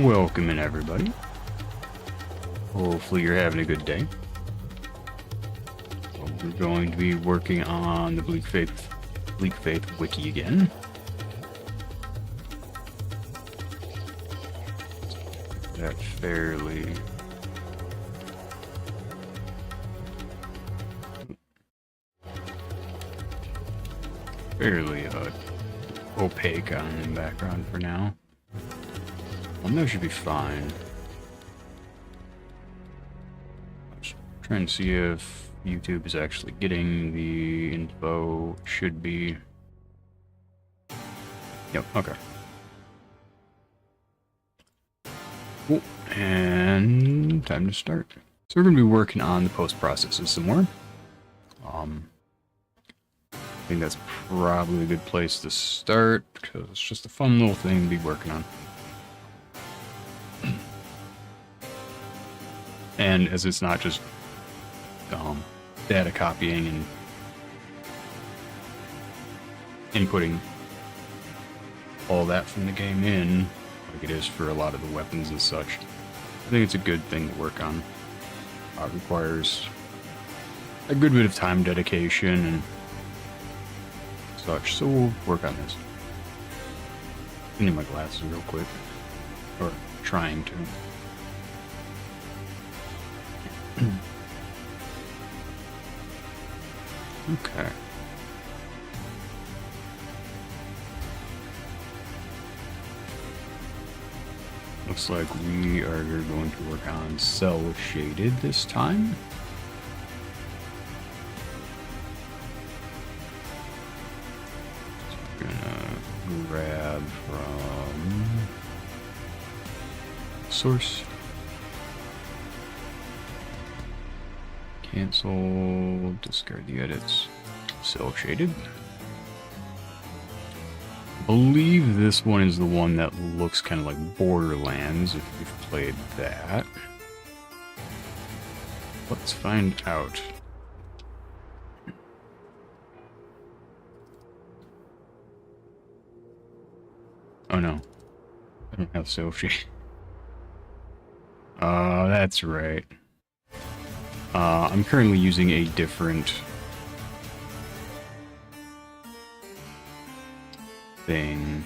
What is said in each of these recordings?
Welcome in, everybody. Hopefully you're having a good day. Well, we're going to be working on the Bleak Faith Wiki again. That's fairly opaque on the background for now. That should be fine. Just trying to see if YouTube is actually getting the info. Should be. Yep, okay. Cool. And time to start. So we're going to be working on the post processes some more. I think that's probably a good place to start because it's just a fun little thing to be working on. And as it's not just data copying and inputting all that from the game in, like it is for a lot of the weapons and such, I think it's a good thing to work on. It requires a good bit of time dedication and such, so we'll work on this. I need my glasses real quick, or trying to. Okay. Looks like we are going to work on cell shaded this time. So we're gonna grab from source. Cancel, discard the edits, cell shaded. I believe this one is the one that looks kind of like Borderlands, if you've played that. Let's find out. Oh no, I don't have cell shade. That's right. I'm currently using a different thing.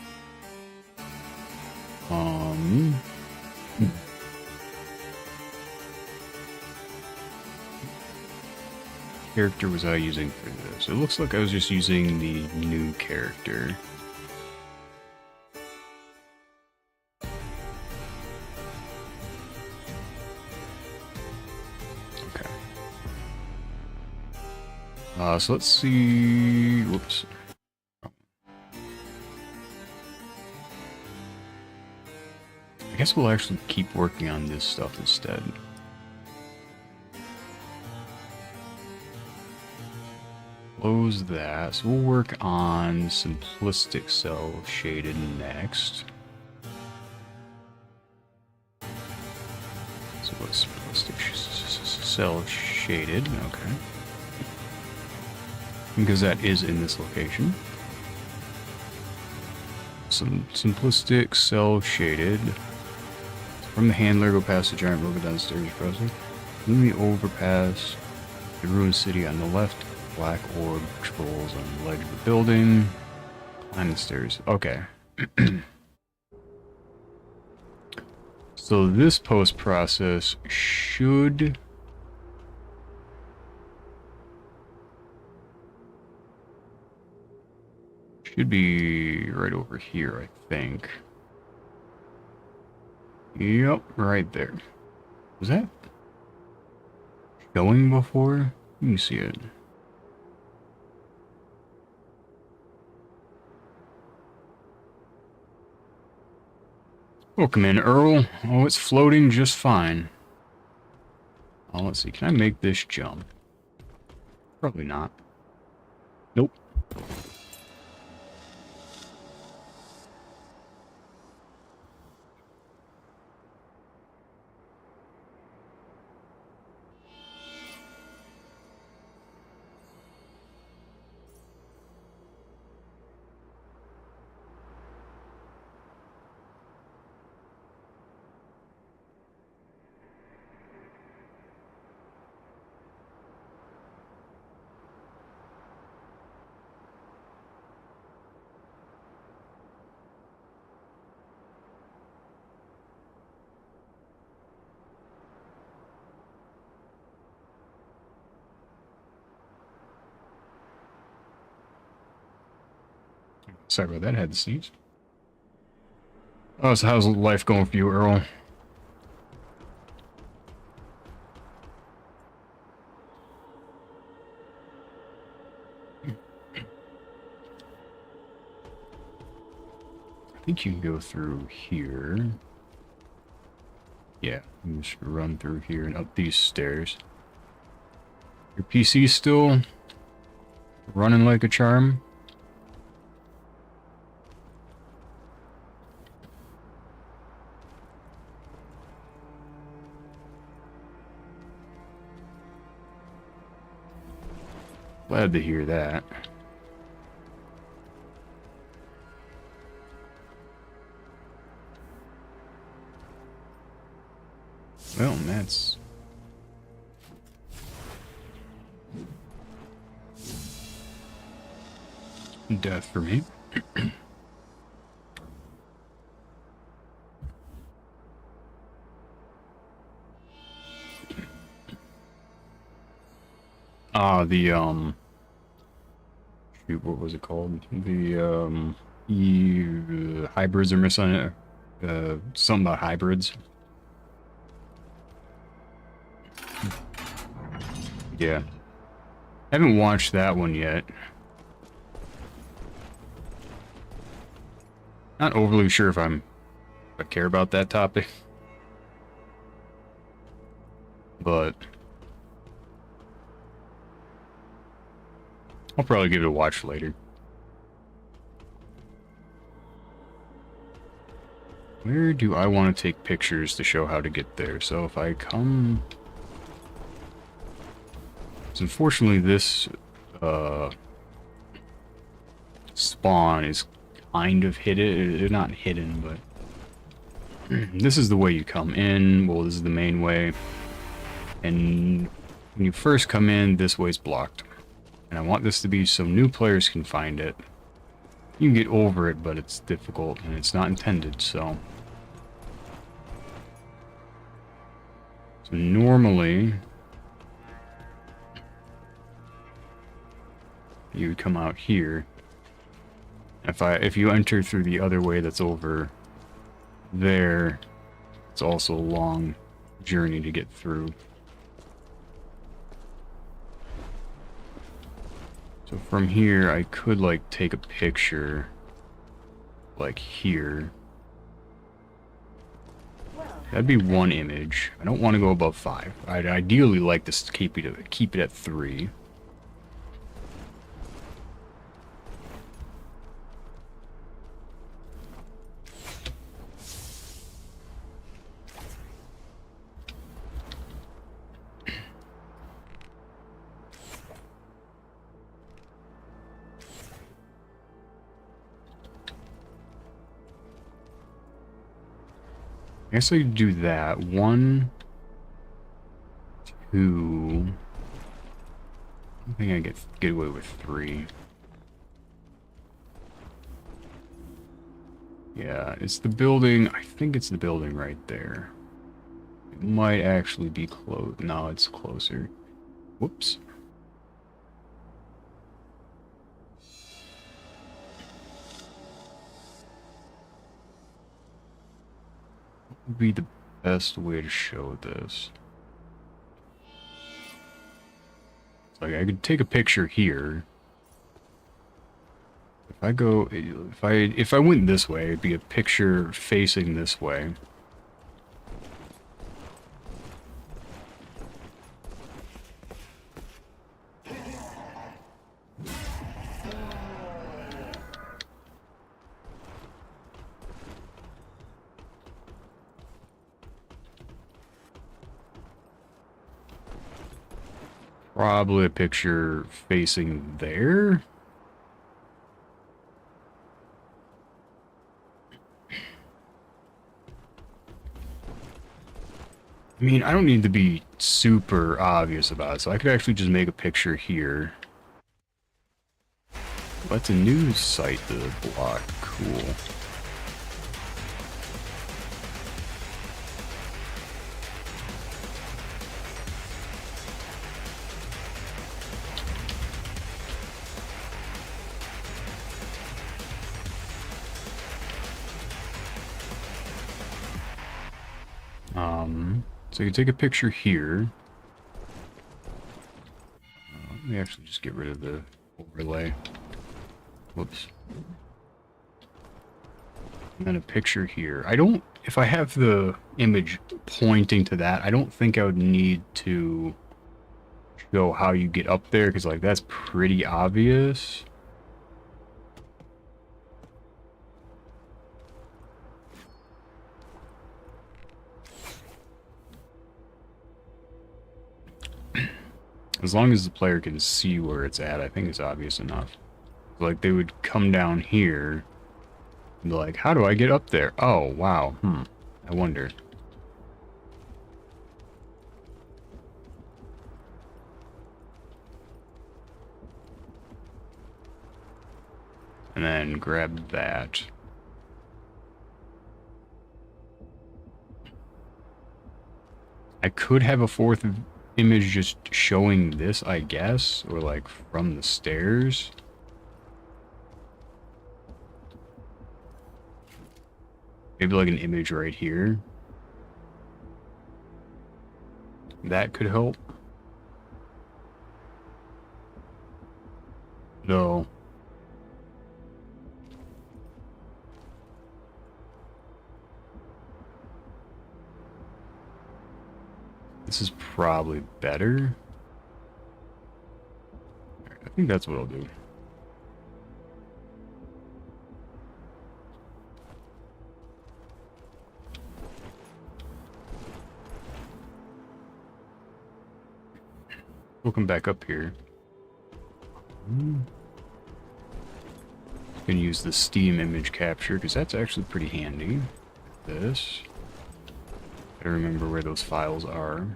Character was I using for this? It looks like I was just using the new character. So let's see. Whoops. I guess we'll actually keep working on this stuff instead. Close that. So we'll work on simplistic cell shaded next. So what's simplistic cell shaded? Okay. Because that is in this location. Some simplistic cell shaded. From the handler, go past the giant robot downstairs, browser. Then we overpass the ruined city on the left. Black orb patrols on the ledge of the building. Climb the stairs. Okay. So this post process should be right over here, I think. Yep, right there. Was that showing before? Let me see it. Welcome in, Earl. Oh, it's floating just fine. Oh, let's see. Can I make this jump? Probably not. Nope. Sorry about that, I had to sneeze. Oh, so how's life going for you, Earl? I think you can go through here. Yeah, you just run through here and up these stairs. Your PC's still running like a charm? Glad to hear that. Well, that's death for me. Shoot, what was it called? The hybrids are missing something about hybrids. Yeah. Haven't watched that one yet. Not overly sure if I care about that topic. But I'll probably give it a watch later. Where do I want to take pictures to show how to get there? So if I come... So unfortunately this spawn is kind of hidden. It's not hidden, but... This is the way you come in. Well, this is the main way. And when you first come in, this way's blocked. And I want this to be so new players can find it. You can get over it, but it's difficult, and it's not intended, so... So normally... you would come out here. If you enter through the other way that's over there, it's also a long journey to get through. So from here, I could, like, take a picture, like, here. That'd be one image. I don't want to go above 5. I'd ideally like to keep it at 3. I guess I could do that. 1, 2. I think I get away with 3. Yeah, it's the building. I think it's the building right there. It might actually be close. No, it's closer. Whoops. What would be the best way to show this? Like, I could take a picture here. If I went this way, it'd be a picture facing this way. Probably a picture facing there. I mean, I don't need to be super obvious about it, so I could actually just make a picture here. That's a new site to block. Cool. So you can take a picture here. Let me actually just get rid of the overlay. Whoops. And then a picture here. I don't, if I have the image pointing to that, I don't think I would need to show how you get up there, because like that's pretty obvious. As long as the player can see where it's at, I think it's obvious enough. Like, they would come down here and be like, how do I get up there? Oh, wow. I wonder. And then grab that. I could have a fourth image just showing this, I guess, or like from the stairs. Maybe like an image right here. That could help. No. This is probably better. I think that's what I'll do. We'll come back up here. Gonna use the Steam image capture because that's actually pretty handy. This. Gotta remember where those files are.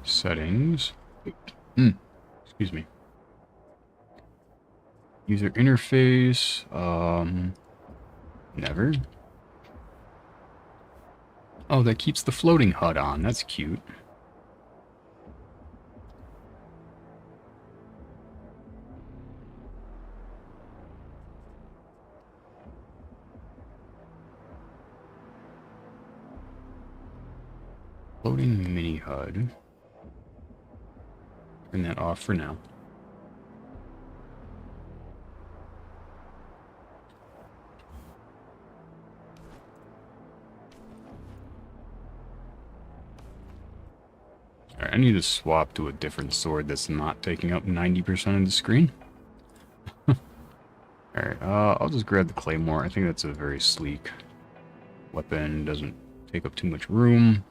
Settings. Excuse me. User interface. Never. Oh, that keeps the floating HUD on. That's cute. Floating mini HUD. Turn that off for now. Alright, I need to swap to a different sword that's not taking up 90% of the screen. Alright, I'll just grab the claymore. I think that's a very sleek weapon. Doesn't take up too much room.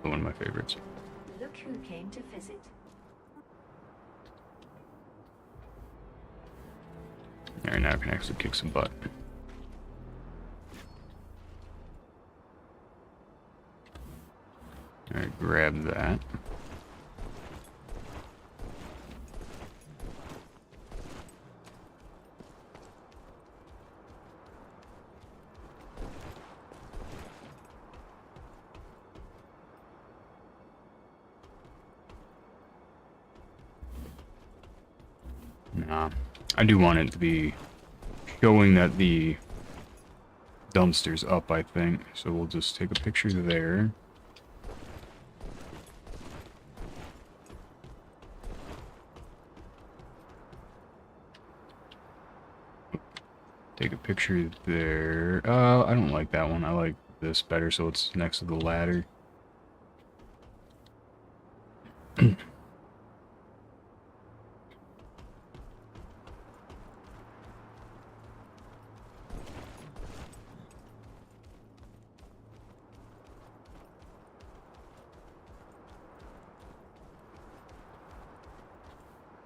One of my favorites. Look who came to visit. Alright, now I can actually kick some butt. Alright, grab that. Nah, I do want it to be showing that the dumpster's up, I think. So we'll just take a picture there. Take a picture there. I don't like that one. I like this better, so it's next to the ladder.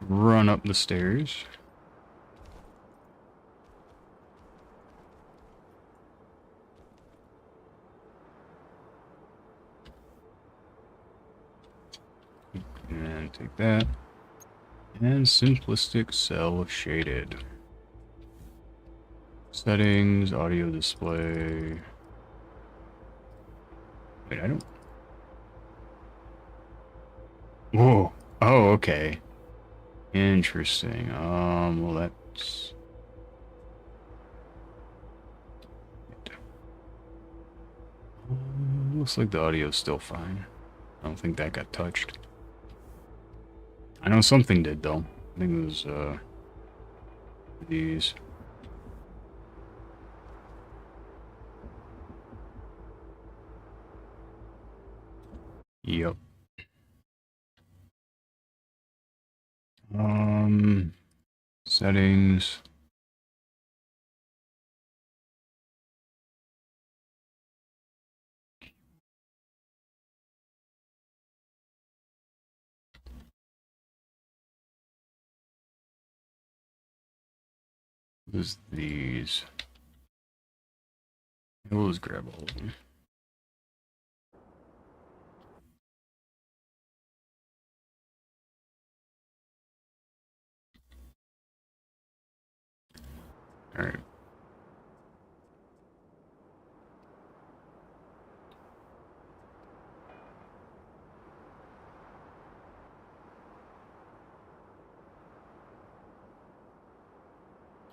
Run up the stairs. And take that. And simplistic cell shaded. Settings, audio display. Wait, I don't... Whoa. Oh, okay. Interesting. Well, that's... looks like the audio's still fine. I don't think that got touched. I know something did, though. I think it was, these. Yep. Settings. There's these. We'll just grab all of them. Alright.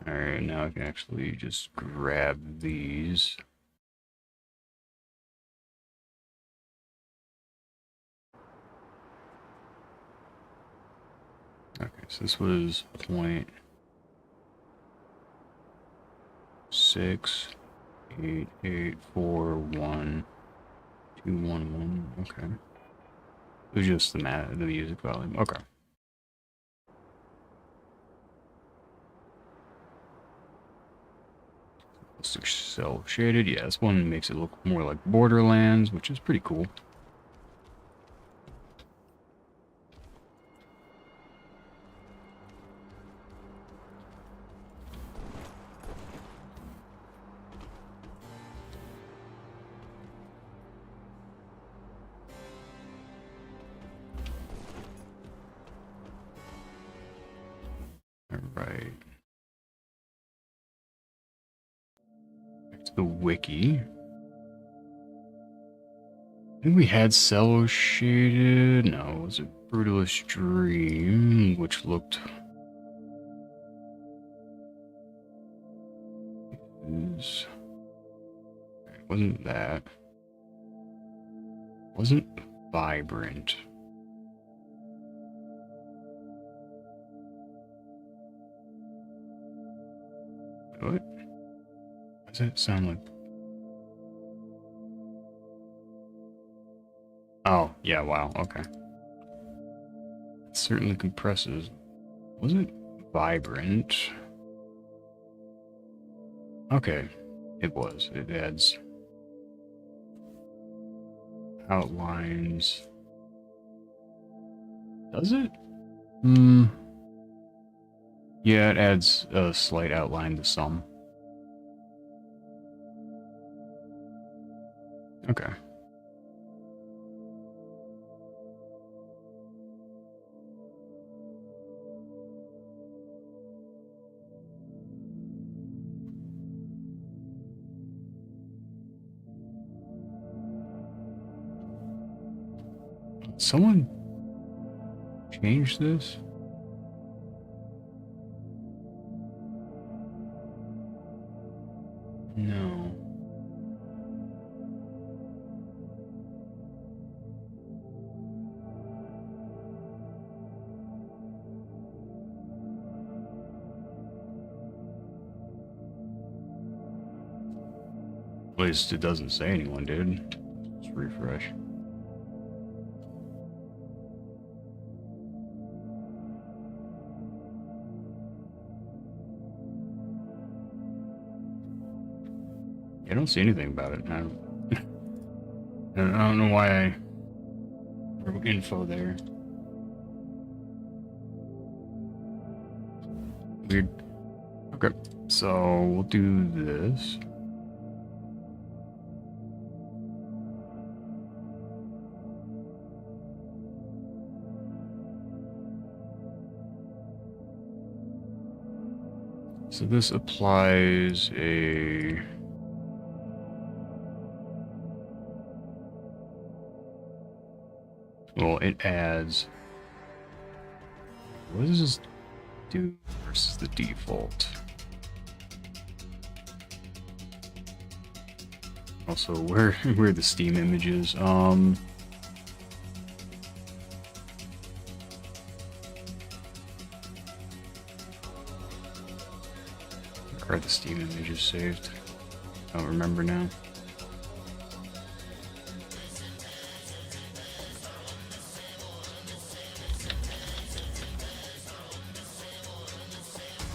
Alright, now I can actually just grab these. Okay, so this was 0.6884121. Okay. It was just the music volume. Okay. Looks cell shaded. Yeah, this one makes it look more like Borderlands, which is pretty cool. Alright. Back to the wiki. I think we had cell shaded. No, it was a Brutalist Dream, which looked... Wasn't that. Wasn't vibrant. What? Why does that sound like... Oh, yeah, wow, okay. It certainly compresses. Wasn't vibrant. Okay, it was. It adds outlines. Does it? Hmm. Yeah, it adds a slight outline to some. Okay. Someone change this? No. At least it doesn't say anyone did. Let's refresh. I don't see anything about it. I don't know why I wrote info there. Weird. Okay, so we'll do this. So this applies a... Well, it adds What does this do versus the default? Also, where are the Steam images? Where are the Steam images saved? I don't remember now.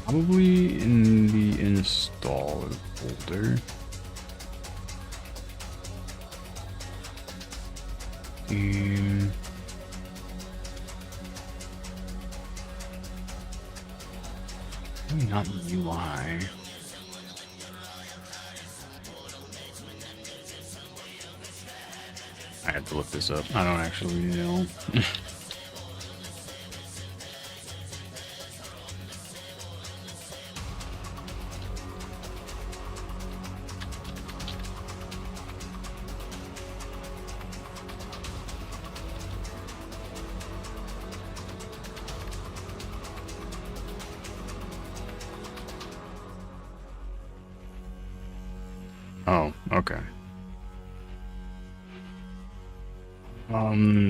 Probably in the installer folder. Steam. Maybe not in UI. I have to look this up. I don't actually know. Oh, okay.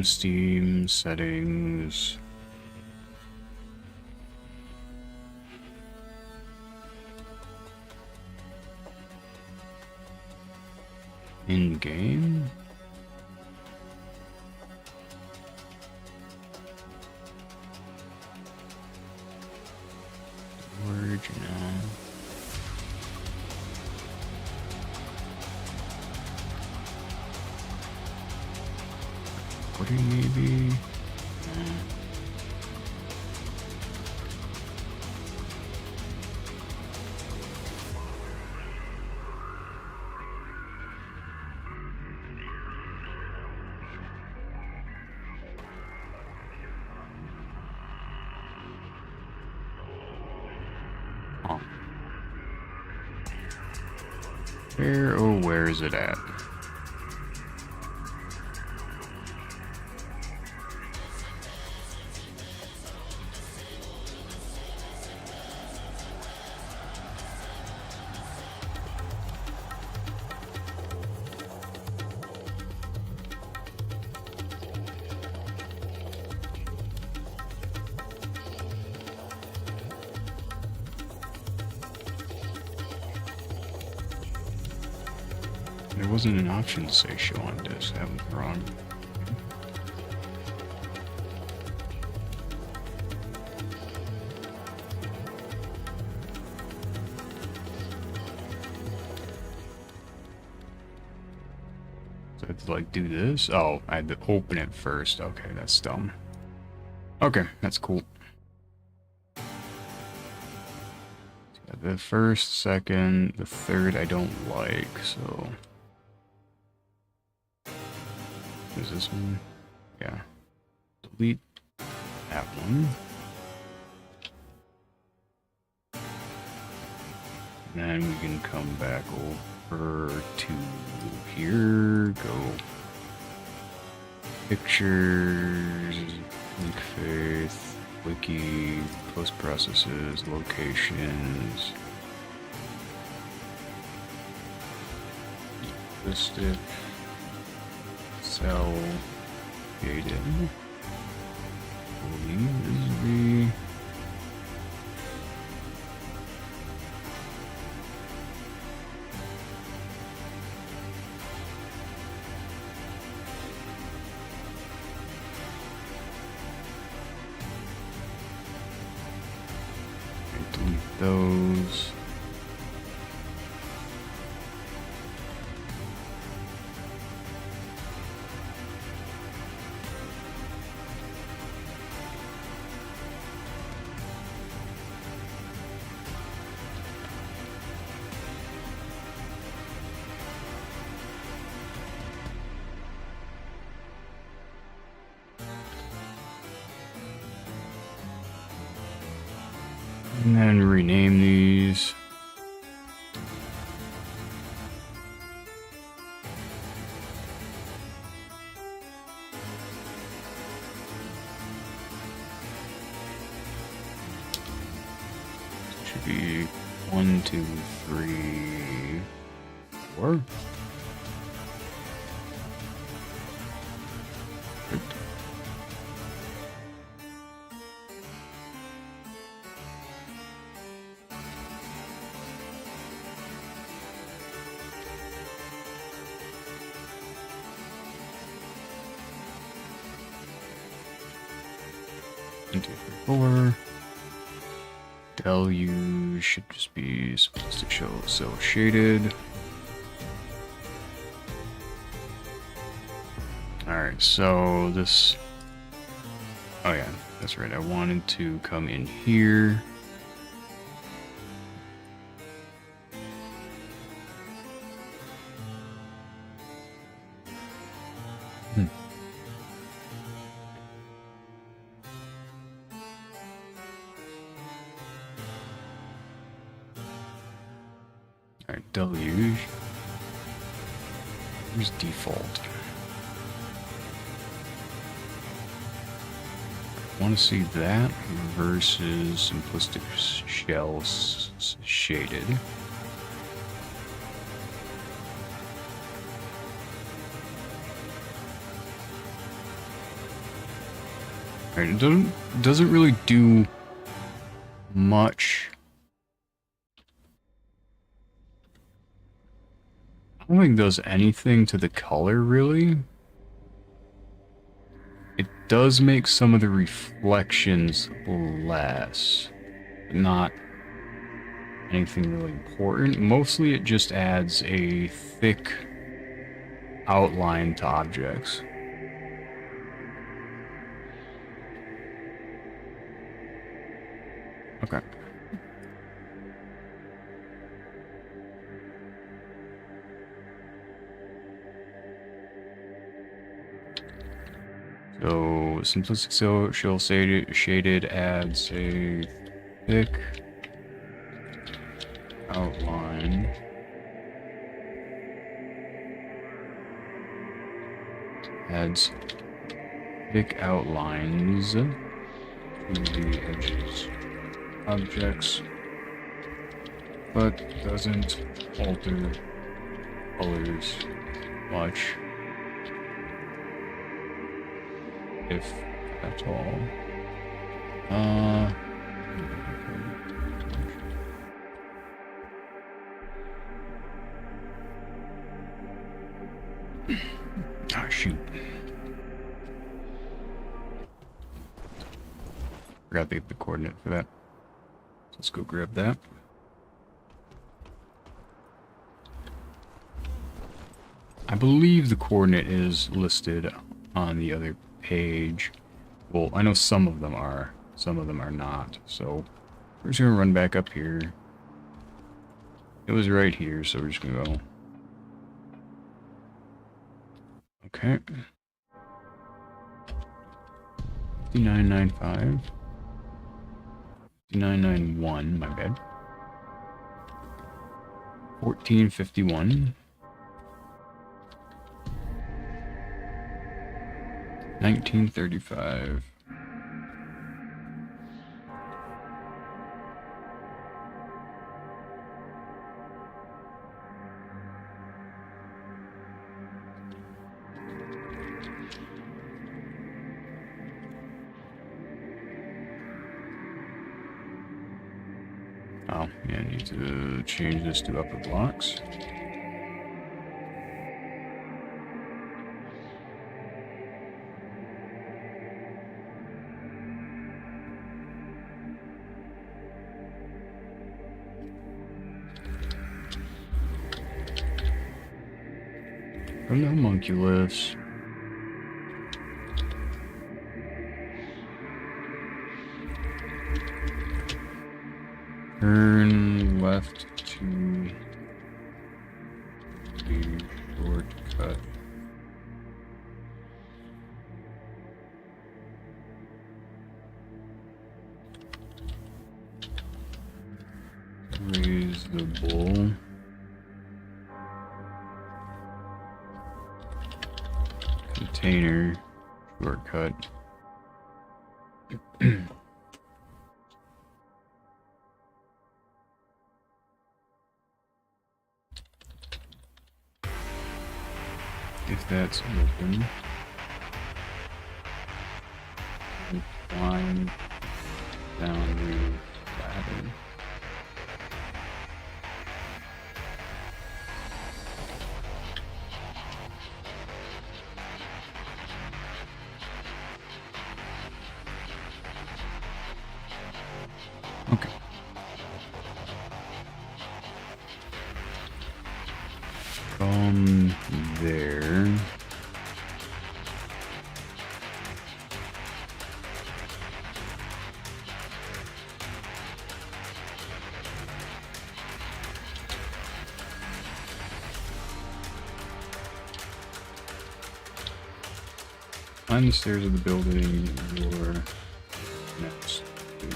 Steam settings. In game? Original. Recording maybe? Oh. Where, oh, where is it at? There wasn't an option to say show on disk. That was wrong. So I had to like do this? Oh, I had to open it first. Okay, that's dumb. Okay, that's cool. The first, second, the third I don't like, so... Is this one? Yeah. Delete that one. And then we can come back over to here, go pictures, Bleak Faith, Wiki, post processes, locations, listed. Cell created. Believe delete those. And then rename these. should be 1, 2, 3, 4. Perfect. One, 2, 3, 4. Deluge should just be simplistic cell shaded. Alright, so this... Oh yeah, that's right. I wanted to come in here. Alright, deluge. Here's default. I want to see that versus simplistic shells shaded. Alright, it doesn't really do much. I don't think it does anything to the color, really. It does make some of the reflections less, but not anything really important. Mostly it just adds a thick outline to objects. Okay. So, simplistic shell shaded adds a thick outline. Adds thick outlines to the edges objects, but doesn't alter colors much, if at all. Ah, shoot. Forgot the coordinate for that. So let's go grab that. I believe the coordinate is listed on the other page. Well, I know some of them are. Some of them are not. So we're just gonna run back up here. It was right here, so we're just gonna go. Okay. 5995. 5991, my bad. 1451. 1935. Oh, yeah, I need to change this to upper blocks. From the homunculus. Turn left to the shortcut. Raise the bull. Container shortcut. if that's open. And climb down the ladder. Okay. From there. Climb the stairs of the building you're next to.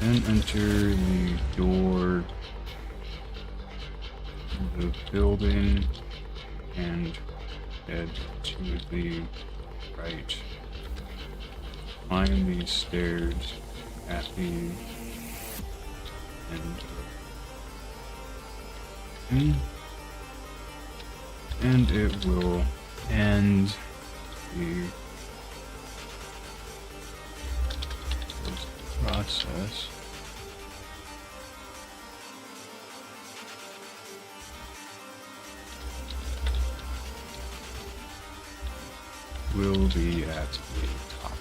And enter the door of the building and head to the right. Climb these stairs at the end. And it will end the process. Will be at the top.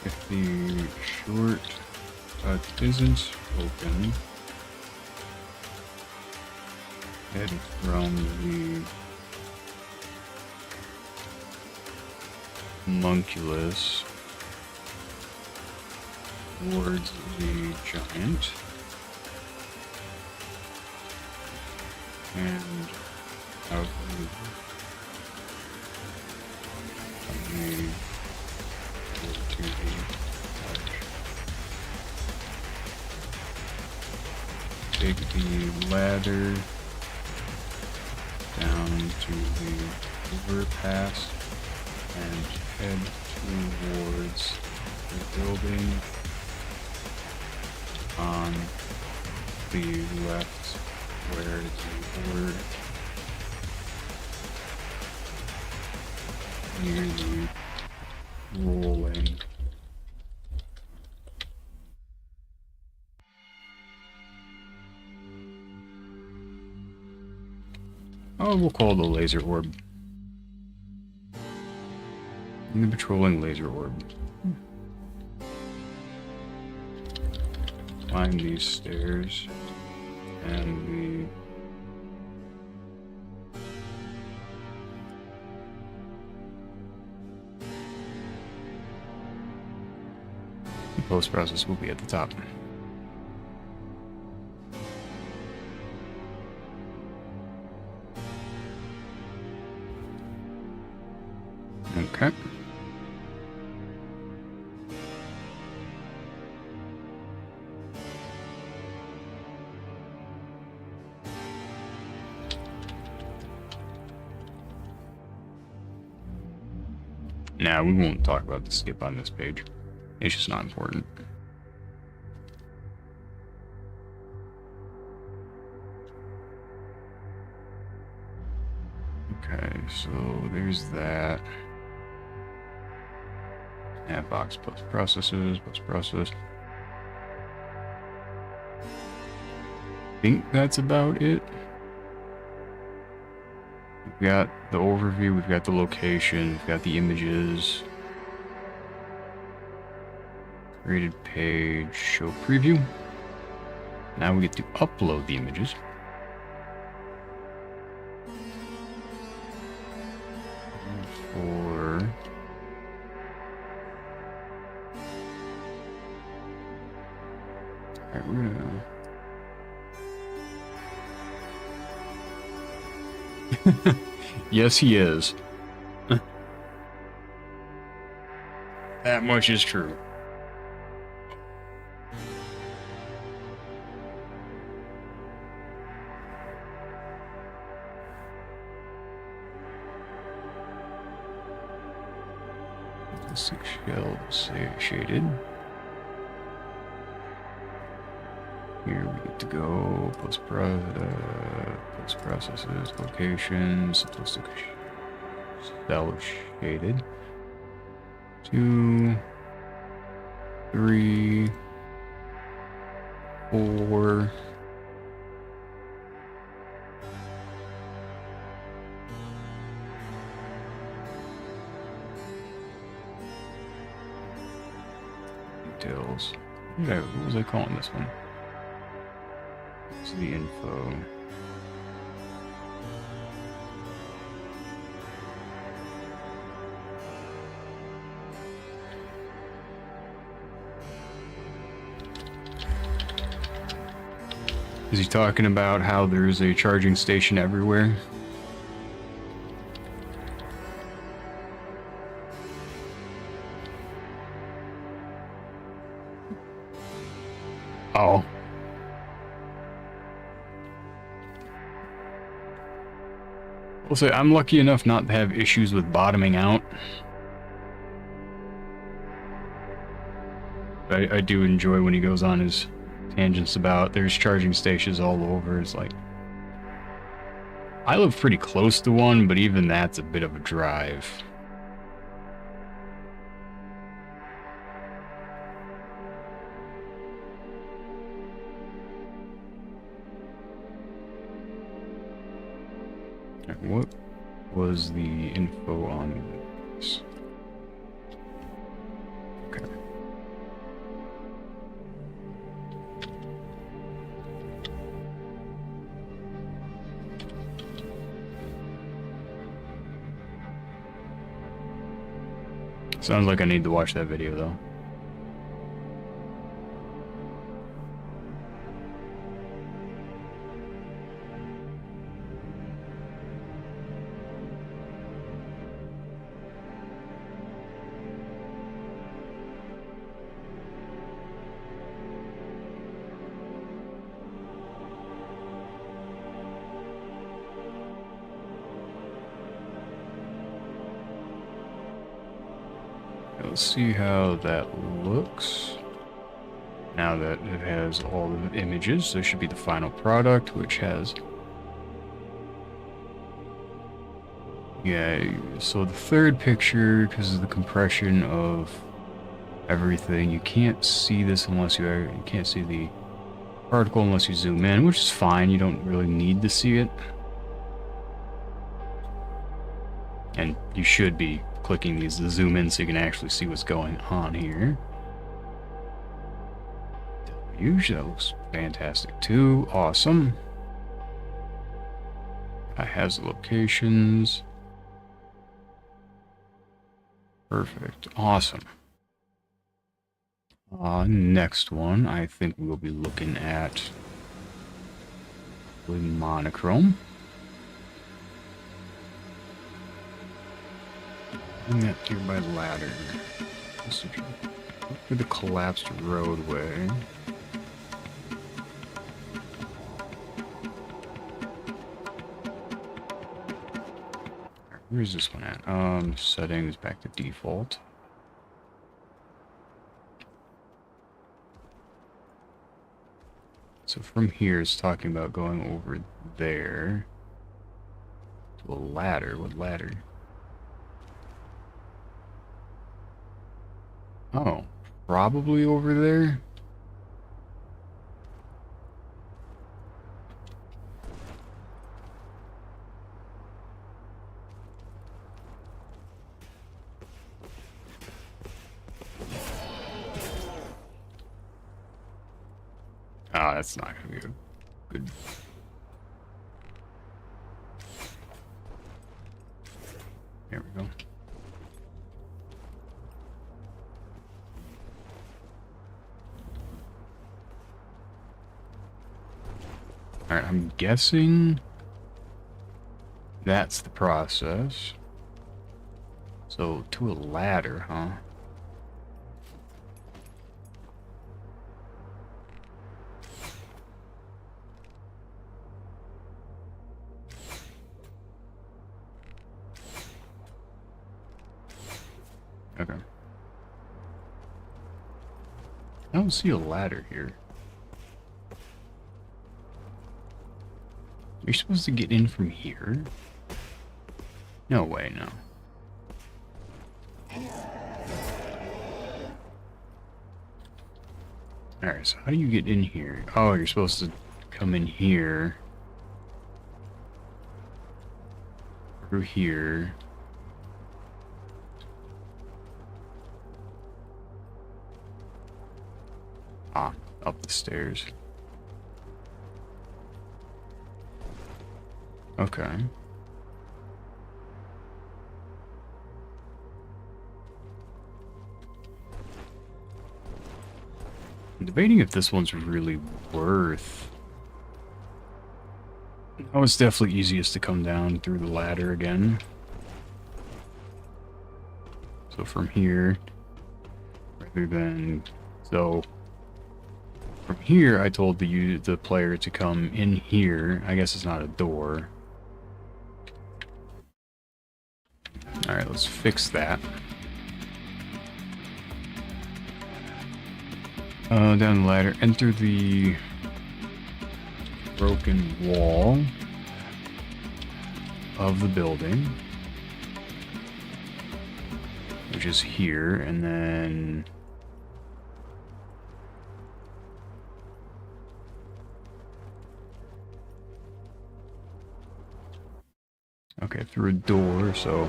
If the shortcut isn't open, head from the homunculus towards the giant. And out the to the arch. Take the ladder down to the overpass and head towards the building on the left where the word near the rolling. Oh, we'll call it the laser orb. The patrolling laser orb. Climb these stairs and the post process will be at the top. Okay. Now, we won't talk about the skip on this page. It's just not important. Okay, so there's that. Add box plus processes, plus process. I think that's about it. We've got the overview, we've got the location, we've got the images. Created page, show preview. Now we get to upload the images. For alright, we're gonna yes, he is. That much is true. Simplistic shell shaded. Here we get to go. Post processes, locations, simplistic cell shaded. 2, 3, 4. Details. What was I calling this one? This is the info. Is he talking about how there's a charging station everywhere? Oh. I'll say I'm lucky enough not to have issues with bottoming out. I do enjoy when he goes on his tangents about there's charging stations all over. It's like, I live pretty close to one, but even that's a bit of a drive. What was the info on this? Okay. Sounds like I need to watch that video though. Let's see how that looks. Now that it has all the images, there should be the final product, which has... Yeah, so the third picture, because of the compression of everything, you can't see this unless you can't see the particle unless you zoom in, which is fine. You don't really need to see it. And you should be clicking these to zoom in so you can actually see what's going on here. Usually that looks fantastic too. Awesome. It has the locations. Perfect. Awesome. Next one, I think we'll be looking at with monochrome. And that nearby ladder. Look for the collapsed roadway. Where's this one at? Settings back to default. So from here, it's talking about going over there to a ladder. What ladder? Oh, probably over there. Ah, that's not gonna be a good. There we go. Alright, I'm guessing that's the process. So, to a ladder, huh? Okay. don't see a ladder here. Are you supposed to get in from here? No way, no. Alright, so how do you get in here? Oh, you're supposed to come in here. Through here. Ah, up the stairs. Okay. I'm debating if this one's really worth... Oh, it's definitely easiest to come down through the ladder again. So from here, rather than... So, from here, I told the player to come in here. I guess it's not a door. Alright, let's fix that. Down the ladder, enter the broken wall of the building, which is here, and then okay, through a door, so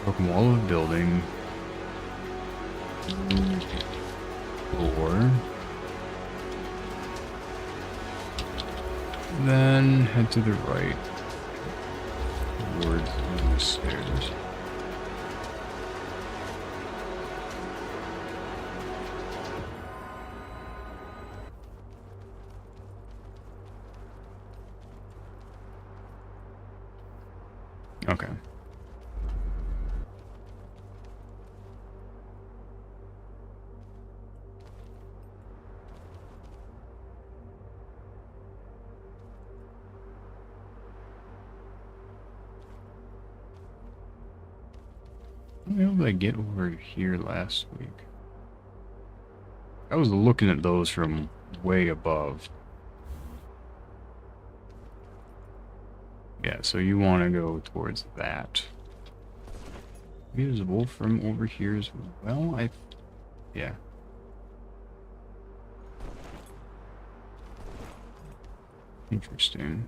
broken wall of the building, door, then head to the right towards the stairs. Okay. How did I get over here last week? I was looking at those from way above. Yeah, so you want to go towards that. Visible from over here as well, yeah. Interesting.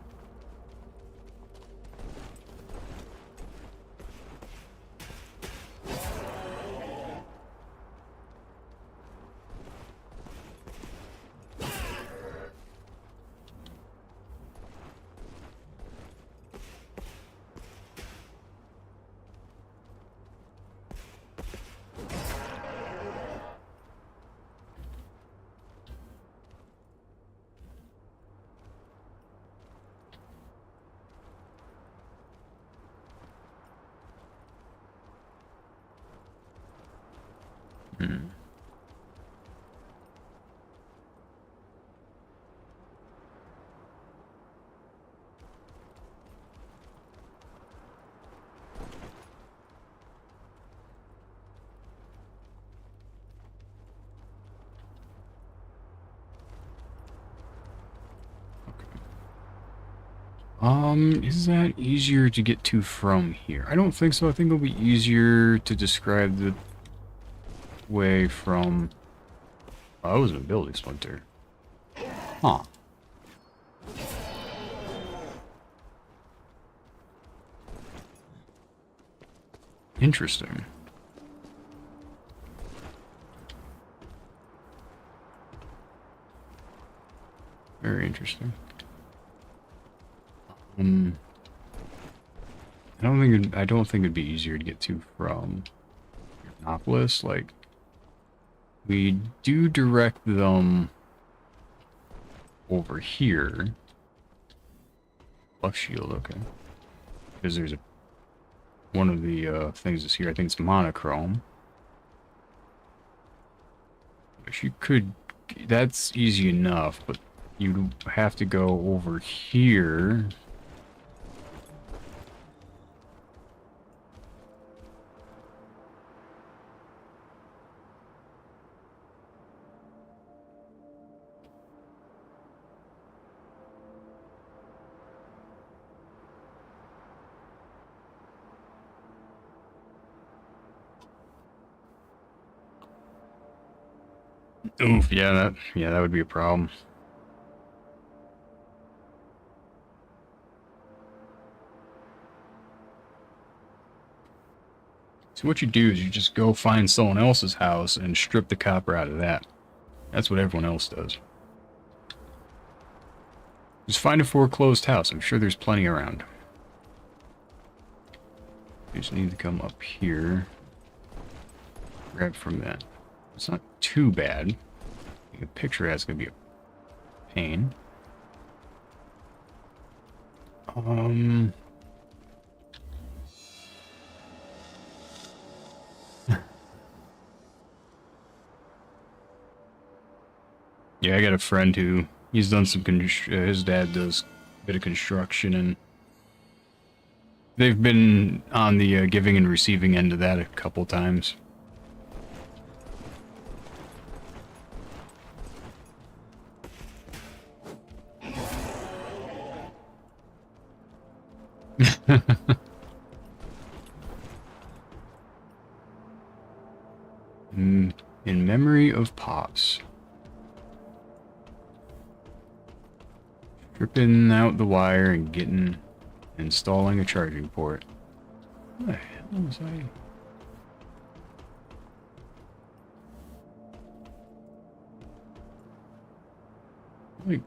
Hmm. Is that easier to get to from here? I don't think so. I think it'll be easier to describe the way from... Oh, I was in a building splinter. Huh. Interesting. Very interesting. I don't think it'd be easier to get to from Annapolis. Like, we do direct them over here. Buff shield, okay. Because there's one of the things is here. I think it's monochrome. Which you could... That's easy enough, but you have to go over here. Oof, yeah, that would be a problem. So what you do is you just go find someone else's house and strip the copper out of that. That's what everyone else does. Just find a foreclosed house. I'm sure there's plenty around. You just need to come up here. Grab from that. It's not too bad. A picture that's gonna be a pain. Yeah, I got a friend who he's done some his dad does a bit of construction, and they've been on the giving and receiving end of that a couple times. In memory of Pops. Stripping out the wire and installing a charging port. What the hell was I? Like,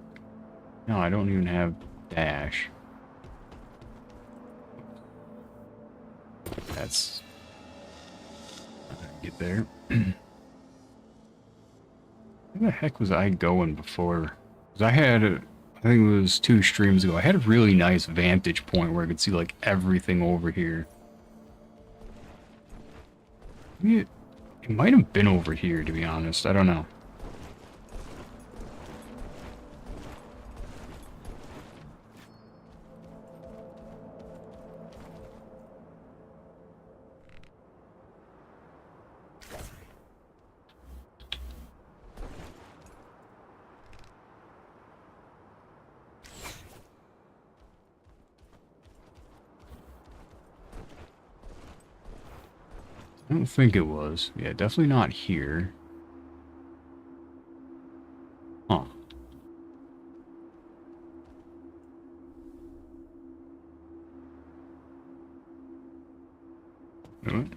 no, I don't even have dash. That's... get there. Where the heck was I going before? Because I think it was 2 streams ago, I had a really nice vantage point where I could see, like, everything over here. It might have been over here, to be honest. I don't know. I don't think it was. Yeah, definitely not here. Huh. What?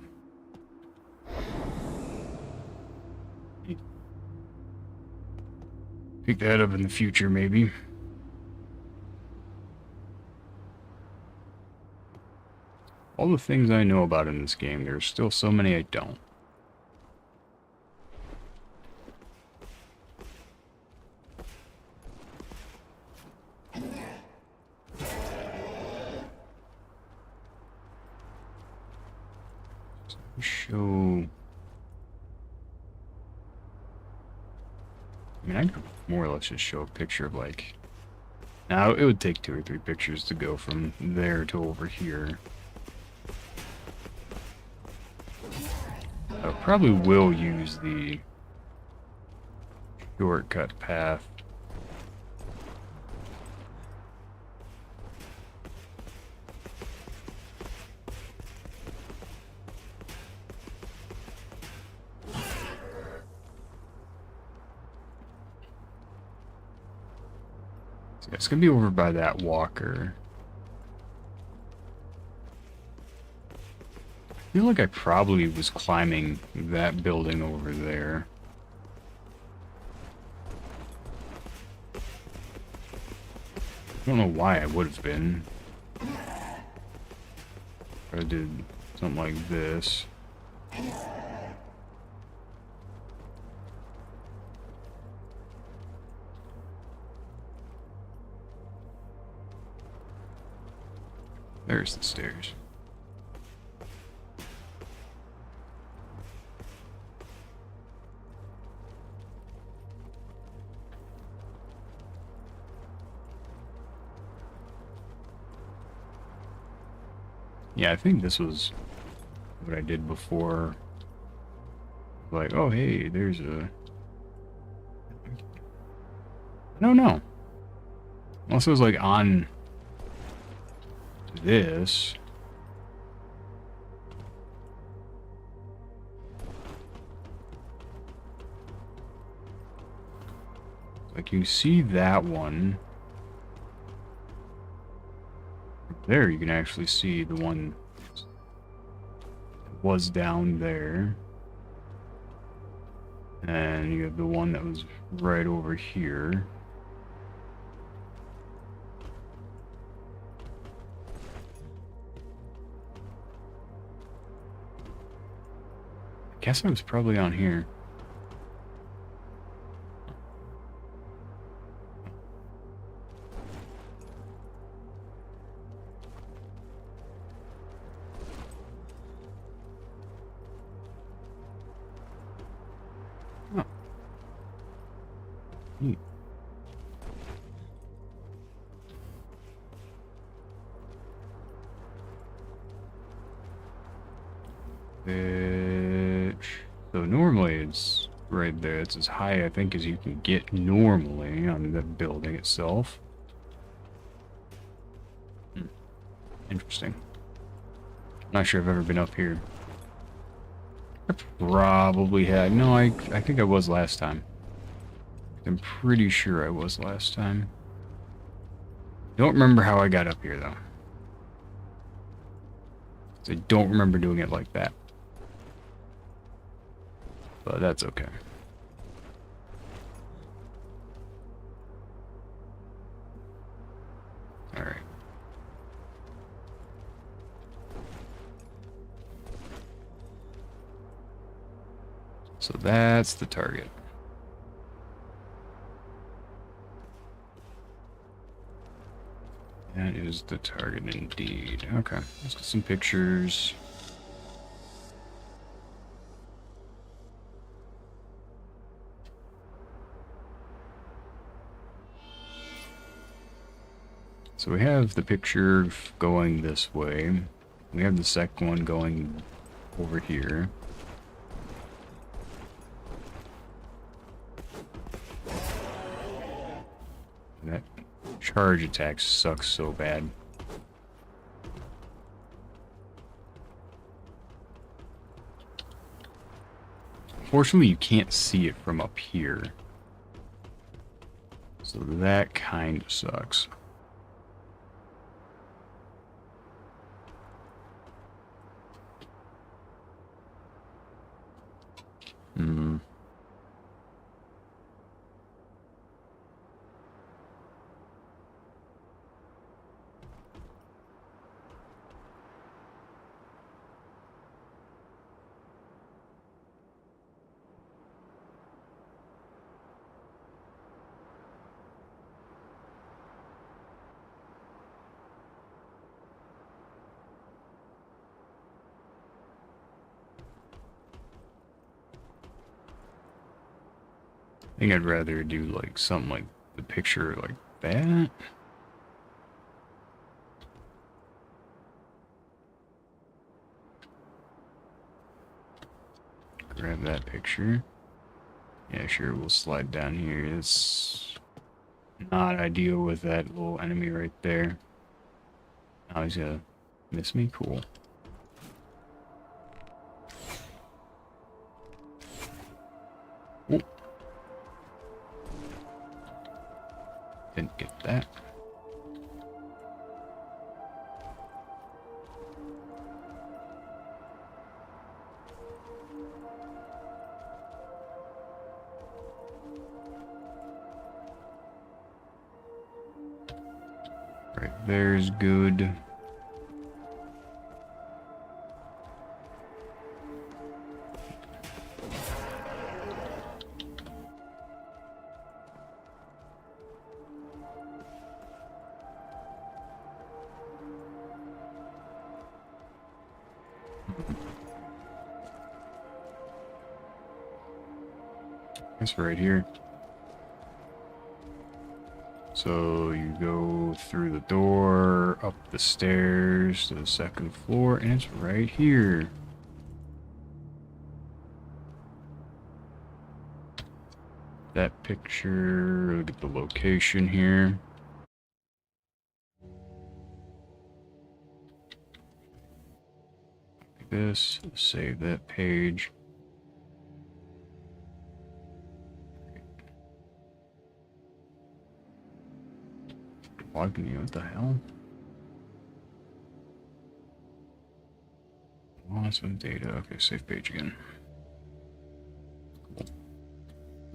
Pick that up in the future, maybe. All the things I know about in this game, there's still so many I don't. Show... I mean, I could more or less just show a picture of, like... Now, it would take 2 or 3 pictures to go from there to over here. I probably will use the shortcut path. So it's gonna be over by that walker. I feel like I probably was climbing that building over there. I don't know why I would have been. I did something like this. There's the stairs. Yeah, I think this was what I did before. Like, oh hey, there's a... I don't know. Unless it was like on this. Like, you see that one. There, you can actually see the one that was down there. And you have the one that was right over here. I guess I was probably on here. Oh. Neat. So normally it's right there. It's as high, I think, as you can get normally on the building itself. Interesting. Not sure I've ever been up here. I probably had. No, I think I was last time. I'm pretty sure I was last time. Don't remember how I got up here, though. I don't remember doing it like that. But that's okay. Alright. So that's the target. That is the target indeed. Okay, let's get some pictures. So we have the picture going this way. We have the second one going over here. That charge attack sucks so bad. Fortunately, you can't see it from up here. So that kind of sucks. Hmm. I think I'd rather do like something like the picture like that. Grab that picture. Yeah, sure, we'll slide down here. It's not ideal with that little enemy right there. Now he's gonna miss me? Cool. Oh. Didn't get that. Right there's good. It's right here. So you go through the door, up the stairs to the second floor, and it's right here. That picture, look at the location here. Like this, save that page. Logged me, what the hell? Lots of data. Okay, save page again. Cool.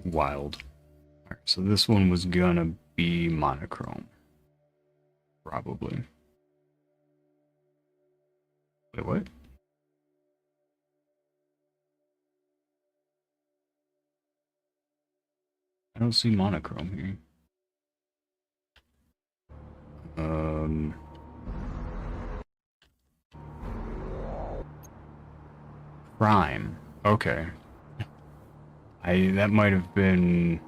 Wild. Alright, so this one was gonna be monochrome. Probably. Wait, what? I don't see monochrome here. Prime. Okay. That might have been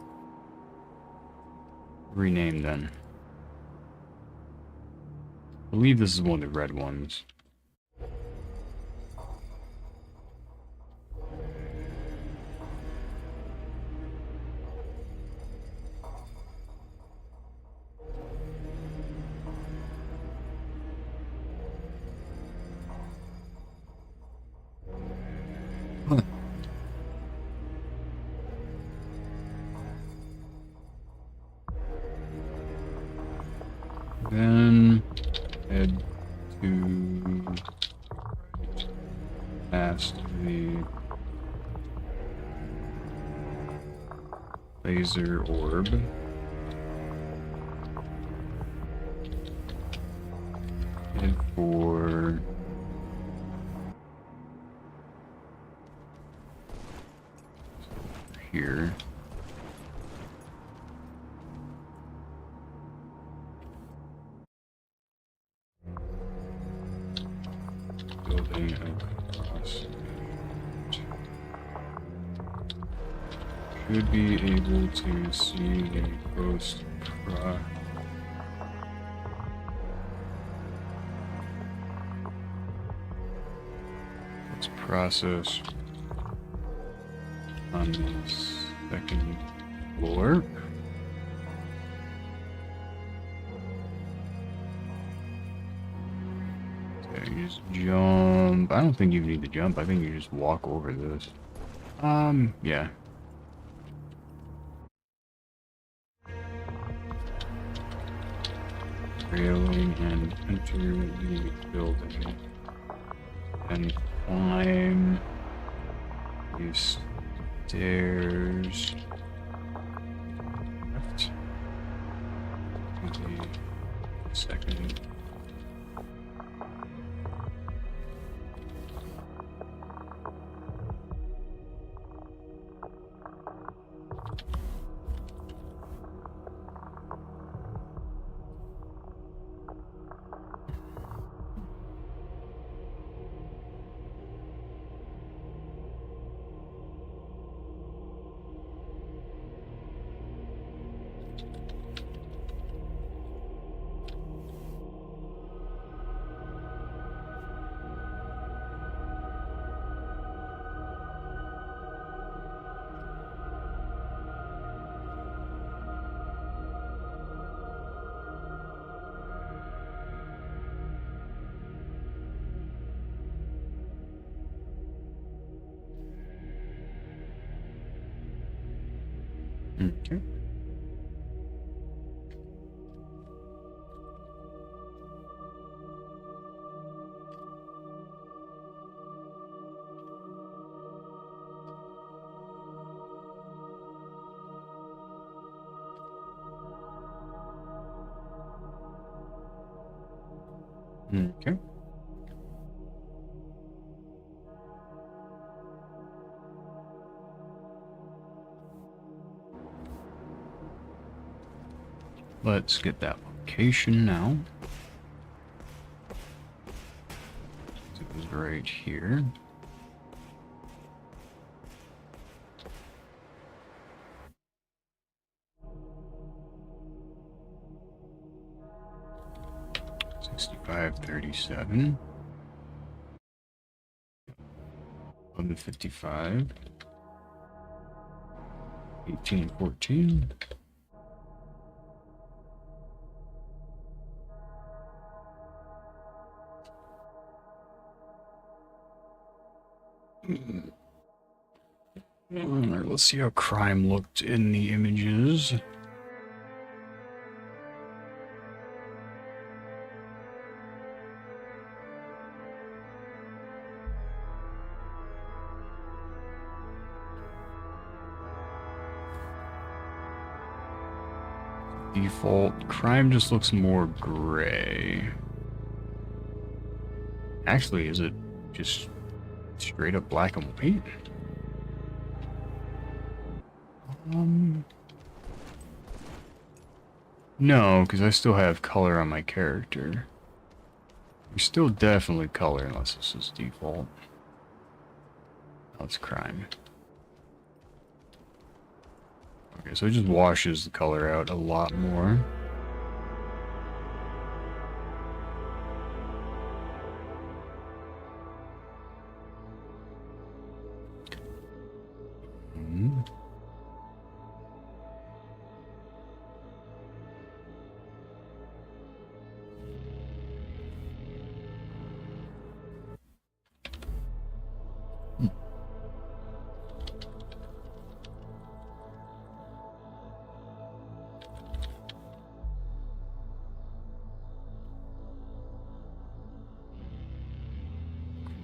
renamed then. I believe this is one of the red ones. Huh. Then head to past the laser orb. Head for here. Building across. Should be able to see the post process on the second floor. Okay, you just jump. I don't think you need to jump. I think you just walk over this. Yeah. Railing and enter the building. And climb these stairs. Left. To the second. Okay. Okay. Let's get that location now. It was right here. $65.37. 11.55. 18.14. Alright, let's see how crime looked in the images. default. Crime just looks more gray. Actually, is it just straight up black and white? No, because I still have color on my character. There's still definitely color unless this is default. Oh, it's crime. Okay, so it just washes the color out a lot more.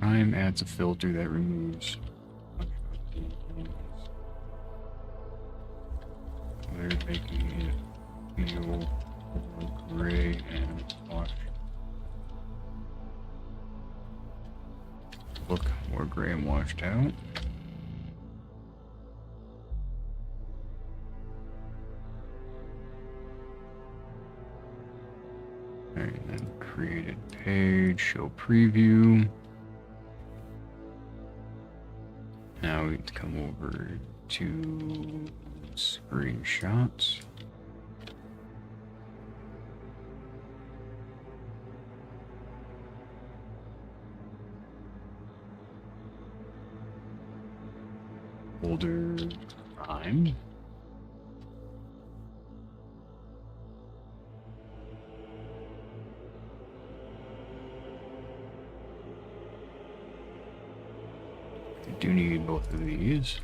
Crime adds a filter that removes. They're making it feel more gray and wash. Look more gray and washed out. Alright, then created page, show preview. Now we need to come over to screenshots. Folder crime. I do need both of these.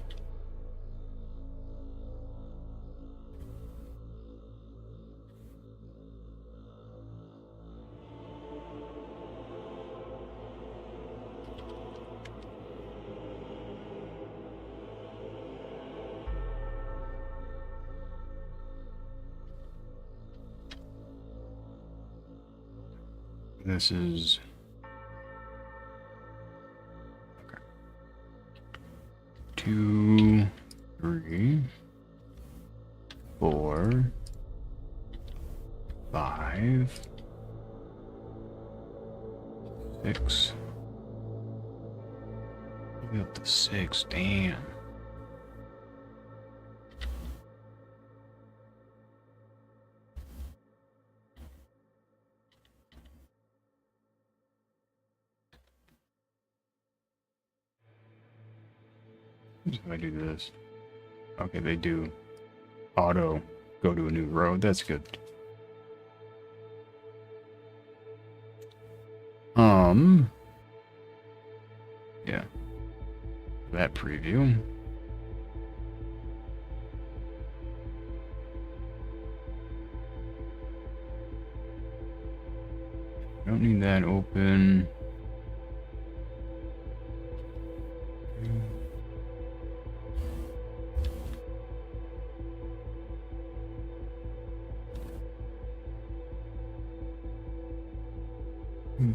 This is okay. 2, 3, 4, 5, 6. Maybe up to 6. Damn. If I do this, okay, they do auto go to a new road. That's good. Yeah, that preview. Don't need that open.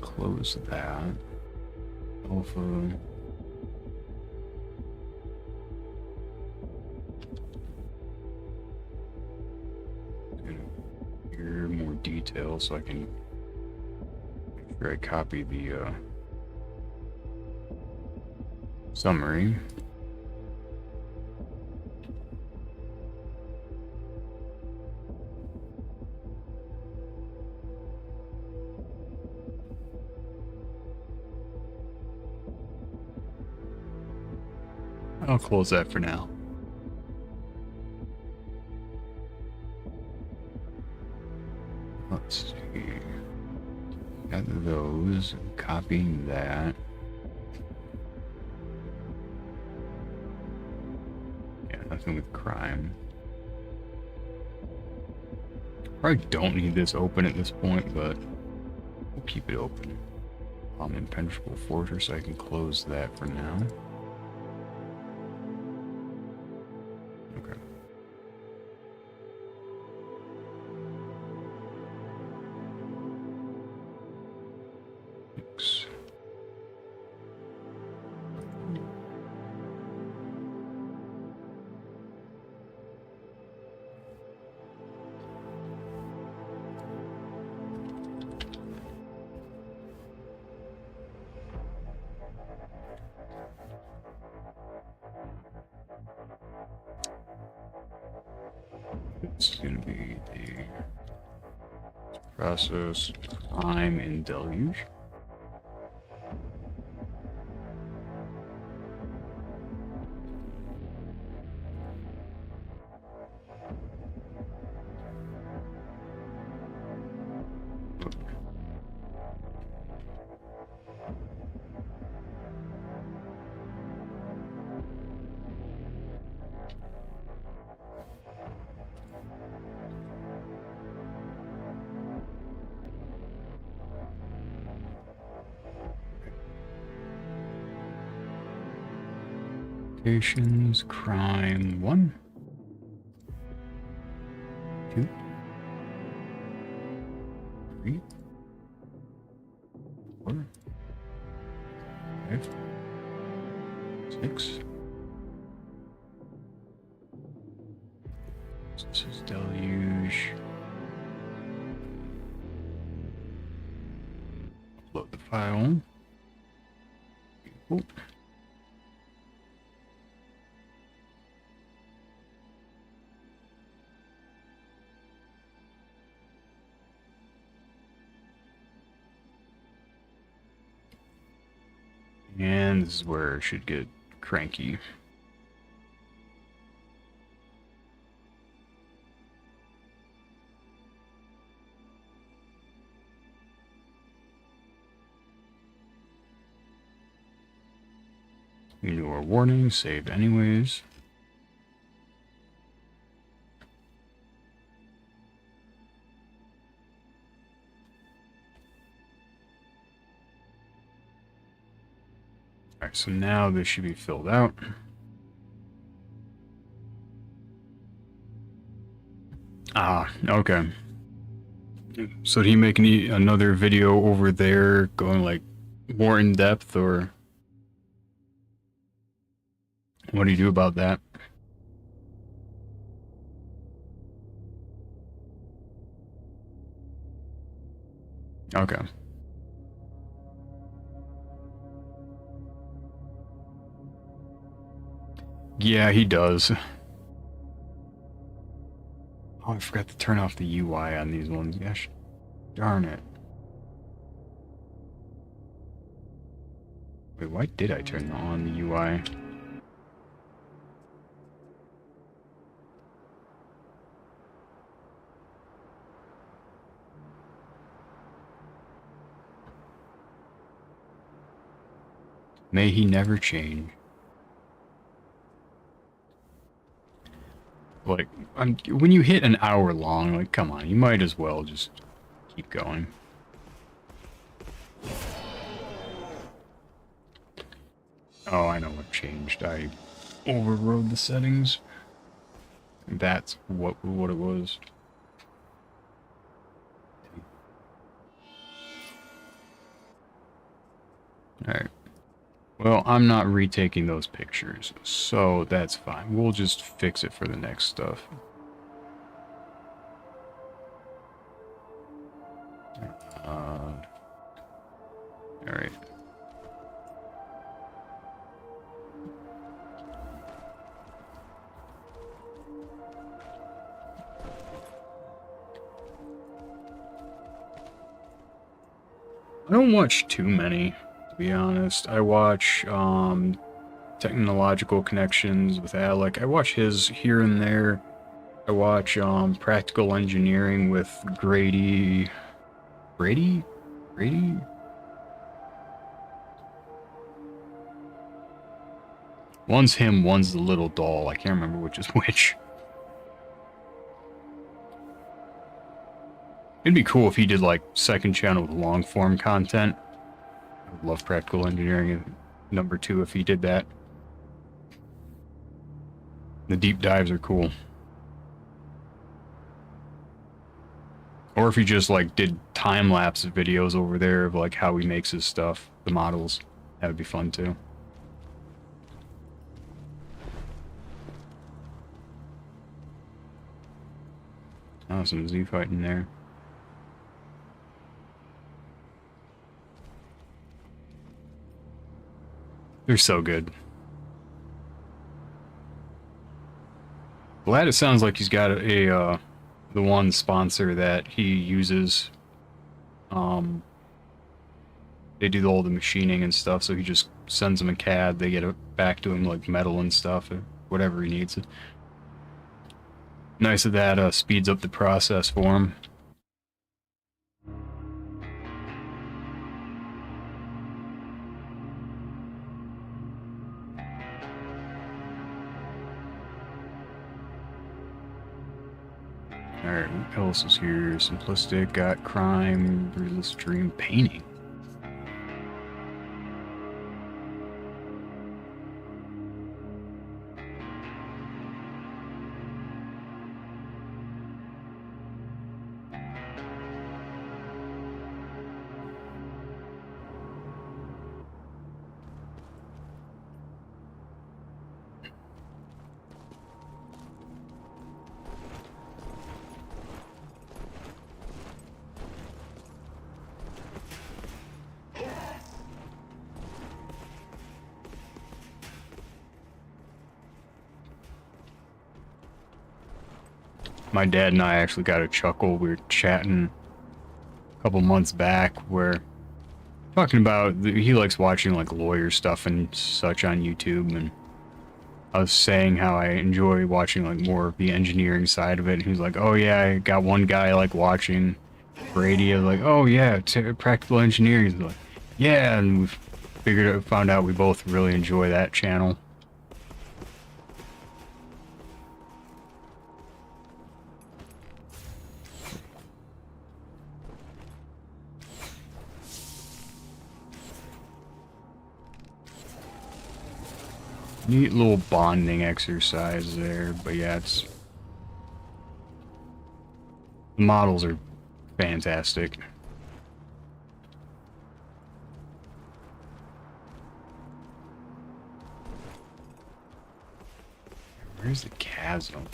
Close that. Alpha. Here, more details so I can make sure I copy the summary. I'll close that for now. Let's see. Got those. Copying that. Yeah, nothing with crime. Probably don't need this open at this point, but we'll keep it open. Impenetrable fortress, I can close that for now. This is going to be the process time and deluge. Locations, crime, 1, 2, 3, 4, 5, 6. This is deluge. Upload the file. Cool. And this is where it should get cranky. Ignore warning, saved anyways. Alright, so now this should be filled out. Ah, okay. So do you make another video over there going like more in depth, or what do you do about that? Okay. Yeah, he does. Oh, I forgot to turn off the UI on these ones. Gosh, darn it. Wait, why did I turn on the UI? May he never change. Like, when you hit an hour long, like, come on, you might as well just keep going. Oh, I know what changed. I overrode the settings. That's what it was. Alright. Well, I'm not retaking those pictures, so that's fine. We'll just fix it for the next stuff. Alright. I don't watch too many, to be honest. I watch Technological Connections with Alec. I watch his here and there. I watch Practical Engineering with Grady. Grady? Grady? One's him, one's the little doll. I can't remember which is which. It'd be cool if he did like second channel with long form content. I would love Practical Engineering number 2 if he did that. The deep dives are cool. Or if he just like did time-lapse videos over there of like how he makes his stuff, the models. That would be fun too. Oh, some Z fighting there. They're so good. Glad it sounds like he's got the one sponsor that he uses. They do all the machining and stuff, so he just sends them a CAD. They get it back to him like metal and stuff, or whatever he needs. Nice that that speeds up the process for him. Alright, what else is here? Simplistic, got crime, realist dream, painting. My dad and I actually got a chuckle. We were chatting a couple months back where talking about he likes watching like lawyer stuff and such on YouTube, and I was saying how I enjoy watching like more of the engineering side of it. And he was like, "Oh yeah, I got one guy like watching radio, like, oh yeah, practical engineering." He's like, "Yeah," and we found out we both really enjoy that channel. Neat little bonding exercise there, but yeah, the models are fantastic. Where's the chasm?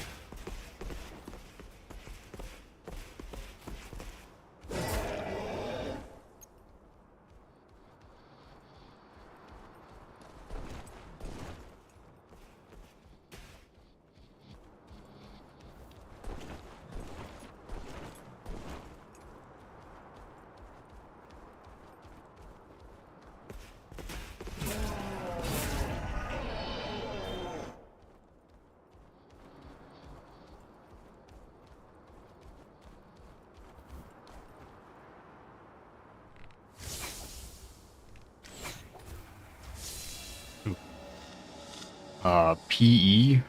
PE?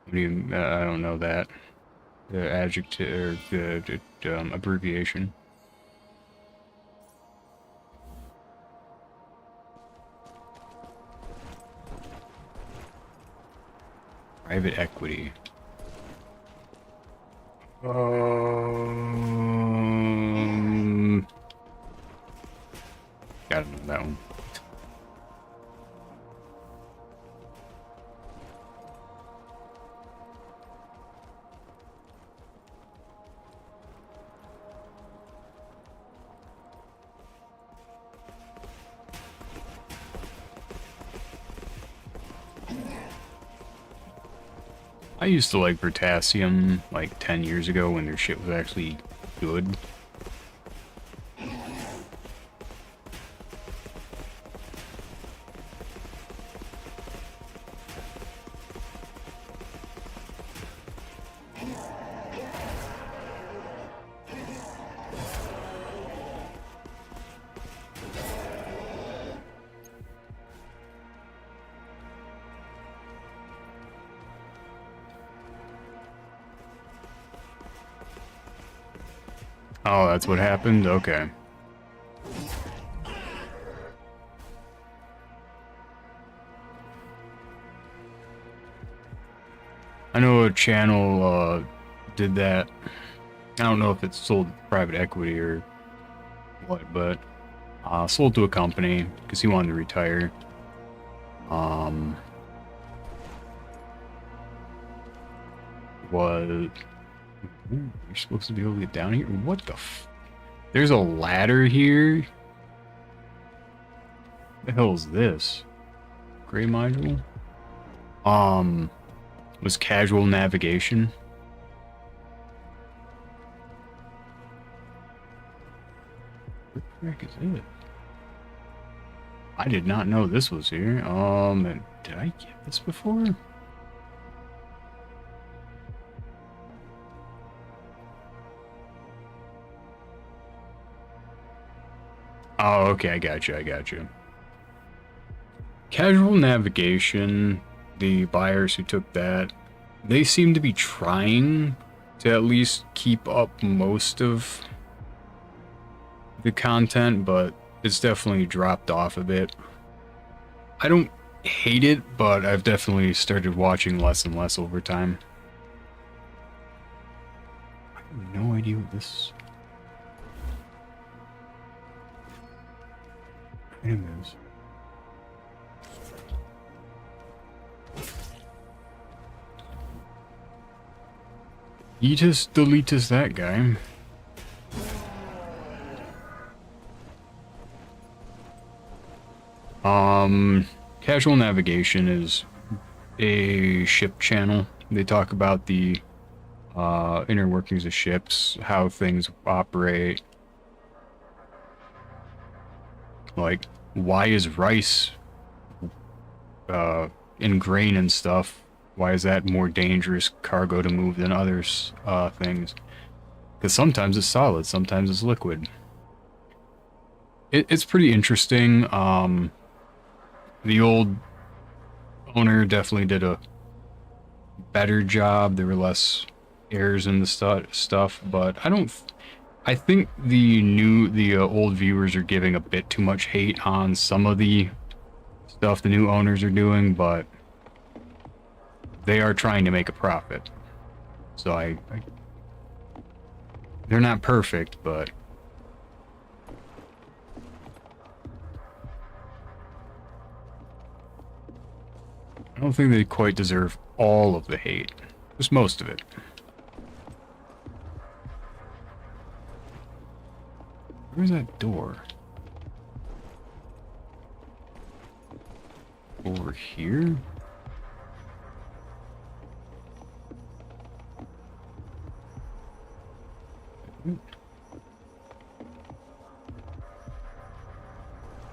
I don't know that. The adjective, or the abbreviation. Private equity. Gotta know that one. I used to like Vertasium like 10 years ago when their shit was actually good. Oh, that's what happened? Okay. I know a channel did that. I don't know if it's sold private equity or what, but sold to a company because he wanted to retire. You're supposed to be able to get down here? What the f... There's a ladder here? What the hell is this? Gray module? was casual navigation. What the heck is it? I did not know this was here. Did I get this before? Oh, okay, I got you. Casual navigation, the buyers who took that, they seem to be trying to at least keep up most of the content, but it's definitely dropped off a bit. I don't hate it, but I've definitely started watching less and less over time. I have no idea what this item is. Yeetus deletus that guy. Casual navigation is a ship channel. They talk about the inner workings of ships, how things operate. Like, why is rice in grain and stuff? Why is that more dangerous cargo to move than other things? Because sometimes it's solid, sometimes it's liquid. It's pretty interesting. The old owner definitely did a better job. There were less errors in the stuff, but I think the old viewers are giving a bit too much hate on some of the stuff the new owners are doing, but they are trying to make a profit. So they're not perfect, but I don't think they quite deserve all of the hate. Just most of it. Where's that door? Over here?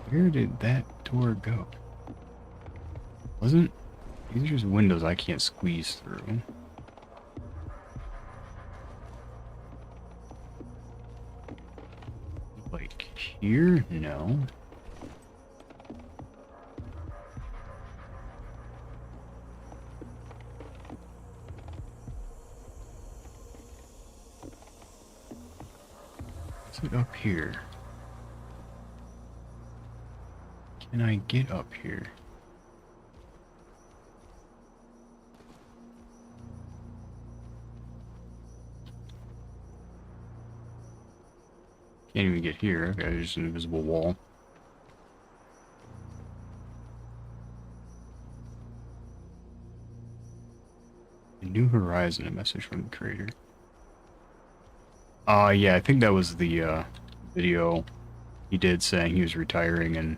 Where did that door go? Wasn't... These are just windows I can't squeeze through. Like here? No. Is it up here? Can I get up here? Can't even get here. Okay, there's an invisible wall. A new horizon, a message from the creator. Yeah, I think that was the video he did saying he was retiring and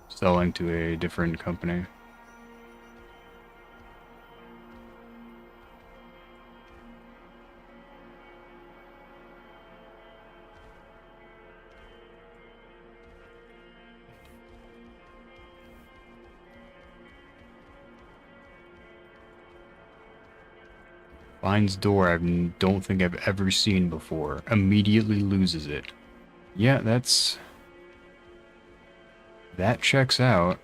selling to a different company. Finds door I don't think I've ever seen before. Immediately loses it. Yeah, that checks out.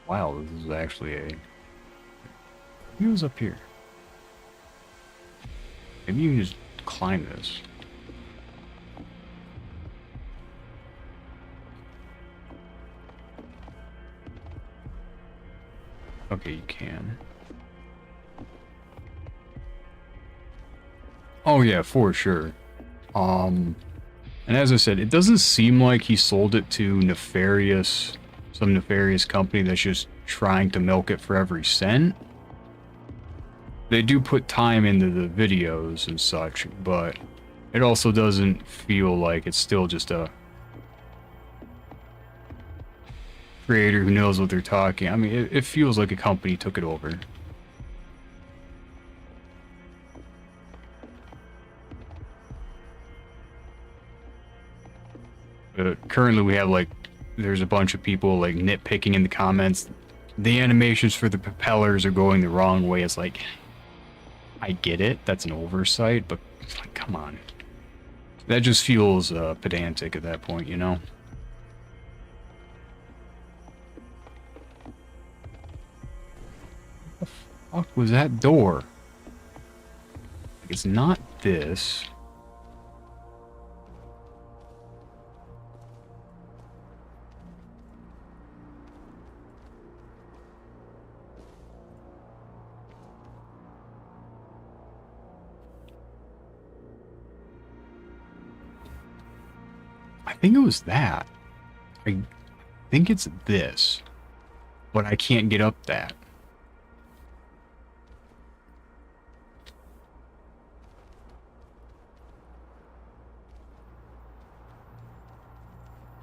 Wow, this is actually a... Who was up here? Maybe you can just climb this. Okay, you can. Oh yeah, for sure. And as I said, it doesn't seem like he sold it to some nefarious company that's just trying to milk it for every cent. They do put time into the videos and such, but it also doesn't feel like it's still just a creator who knows what they're talking. I mean, it feels like a company took it over. Currently, we have like, there's a bunch of people like nitpicking in the comments. The animations for the propellers are going the wrong way. It's like, I get it, that's an oversight, but it's like, come on. That just feels pedantic at that point, you know? What the fuck was that door? Like, it's not this. I think it was that. I think it's this. But I can't get up that.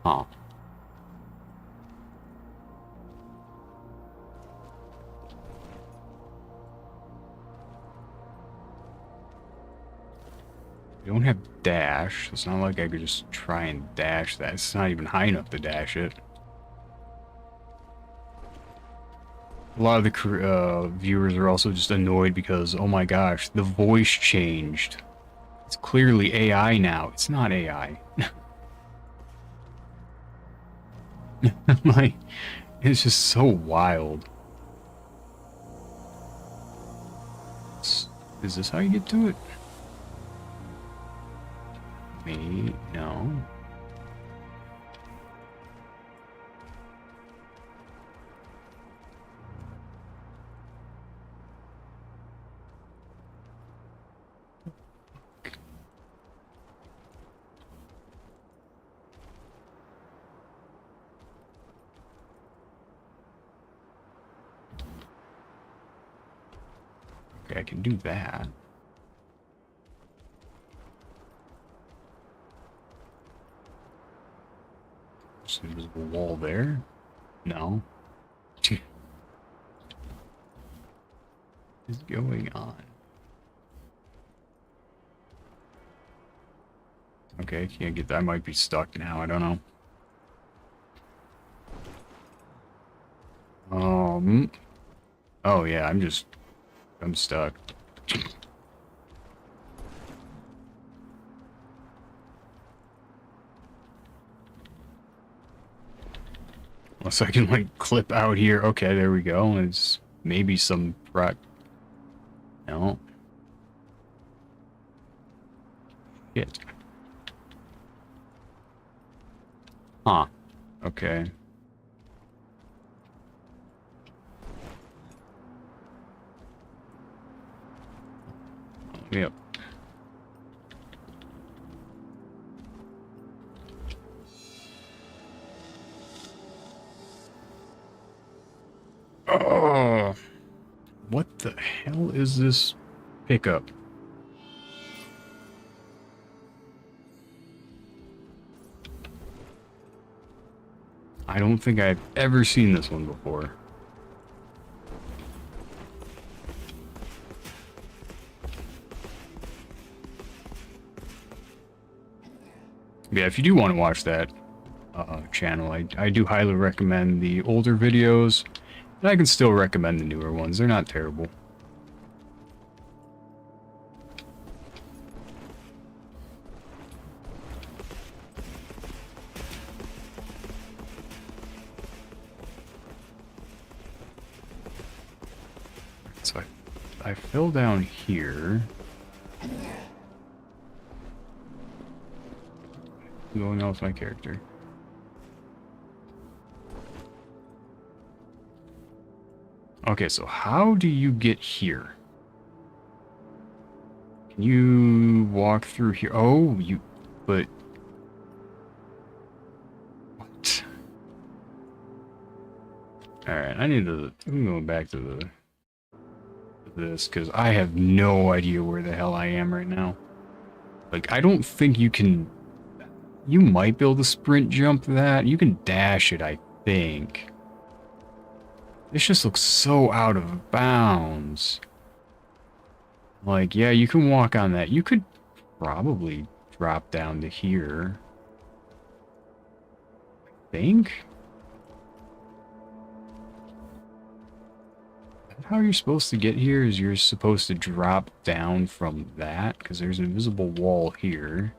Huh. I don't have dash. It's not like I could just try and dash that. It's not even high enough to dash it. A lot of the viewers are also just annoyed because, oh my gosh, the voice changed. It's clearly AI now. It's not AI. Like, it's just so wild. Is this how you get to it? Me? No. Okay, I can do that. Just invisible wall there? No. What is going on? Okay, can't get that. I might be stuck now. I don't know. Oh yeah, I'm stuck. Unless I can like clip out here. Okay, there we go. It's maybe some no. Shit. Huh. Okay. Yep. Oh, what the hell is this pickup? I don't think I've ever seen this one before. Yeah, if you do want to watch that channel, I do highly recommend the older videos, and I can still recommend the newer ones. They're not terrible. So I fell down here. What's going on with my character? Okay, so how do you get here? Can you walk through here? Oh, but... What? Alright, I'm going back to this, because I have no idea where the hell I am right now. Like, I don't think you can... You might be able to sprint jump that. You can dash it, I think. This just looks so out of bounds. Like, yeah, you can walk on that. You could probably drop down to here. I think? How you're supposed to get here is you're supposed to drop down from that, because there's an invisible wall here.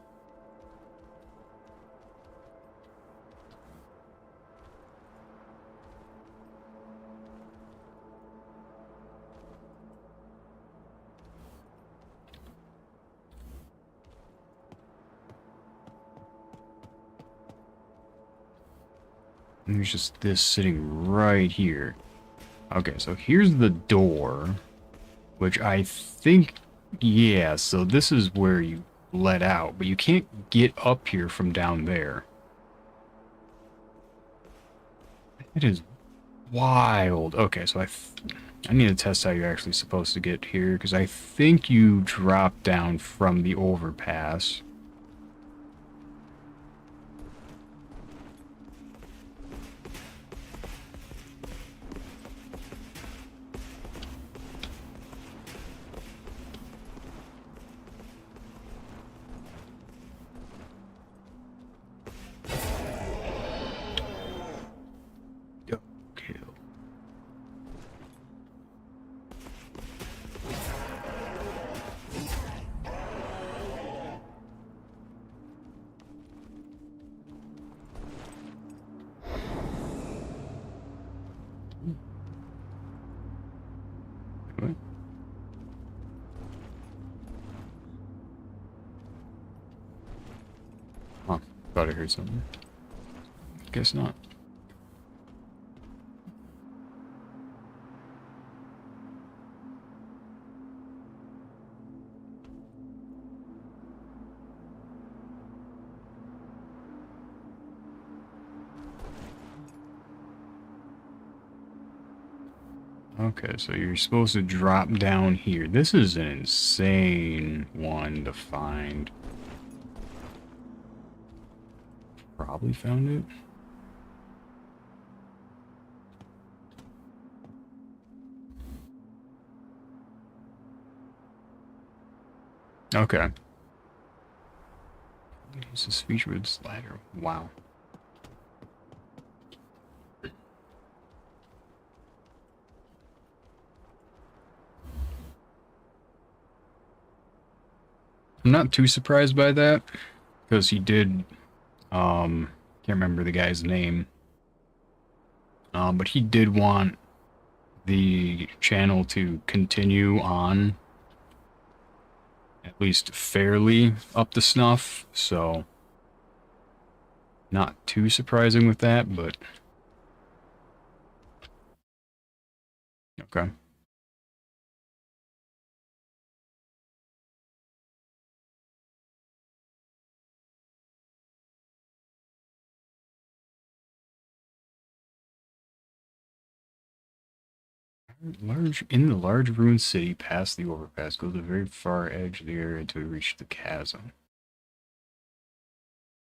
And there's just this sitting right here. Okay, so here's the door, which I think, yeah, so this is where you let out, but you can't get up here from down there. It is wild. Okay, so I need to test how you're actually supposed to get here, because I think you drop down from the overpass. Okay. What? Huh. Thought I heard something. Guess not. Okay, so you're supposed to drop down here. This is an insane one to find. Probably found it. Okay. Use this feature with this ladder. Wow. I'm not too surprised by that, because he did, can't remember the guy's name, but he did want the channel to continue on, at least fairly up to snuff, so not too surprising with that, but okay. In the large ruined city, past the overpass, go to the very far edge of the area until you reach the chasm.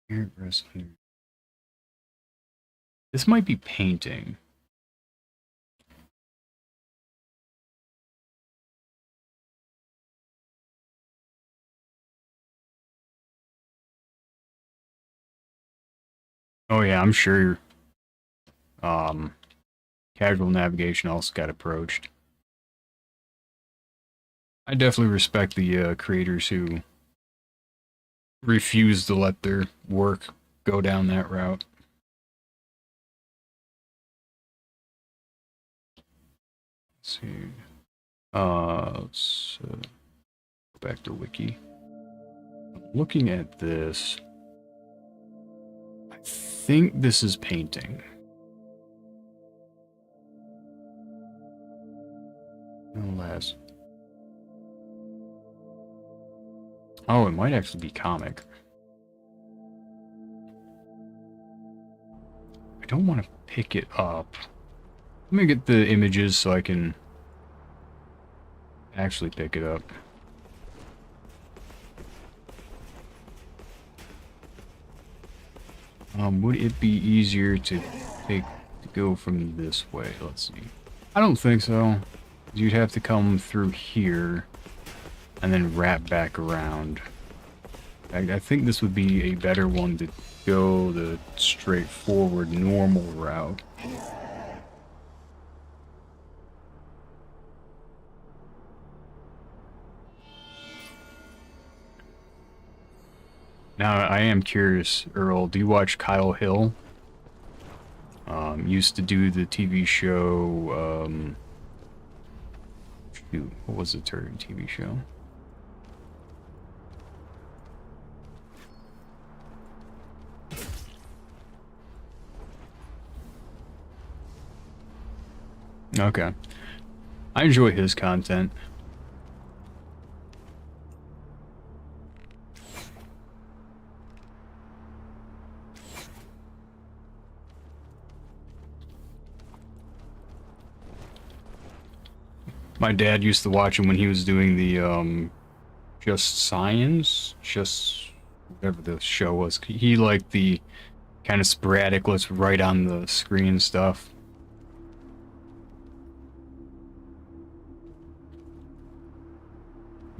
Here it rests under. This might be painting. Oh yeah, I'm sure. Casual navigation also got approached. I definitely respect the creators who refuse to let their work go down that route. Let's see. Let's go back to Wiki. Looking at this, I think this is painting. Alas. Oh, it might actually be comic. I don't want to pick it up. Let me get the images so I can actually pick it up. Would it be easier to go from this way? Let's see. I don't think so. You'd have to come through here and then wrap back around. I think this would be a better one to go the straightforward normal route. Now, I am curious, Earl, do you watch Kyle Hill? Used to do the TV show, shoot, what was the turd TV show? Okay. I enjoy his content. My dad used to watch him when he was doing the, Just Science? Just whatever the show was. He liked the kind of sporadic, let's write on the screen stuff.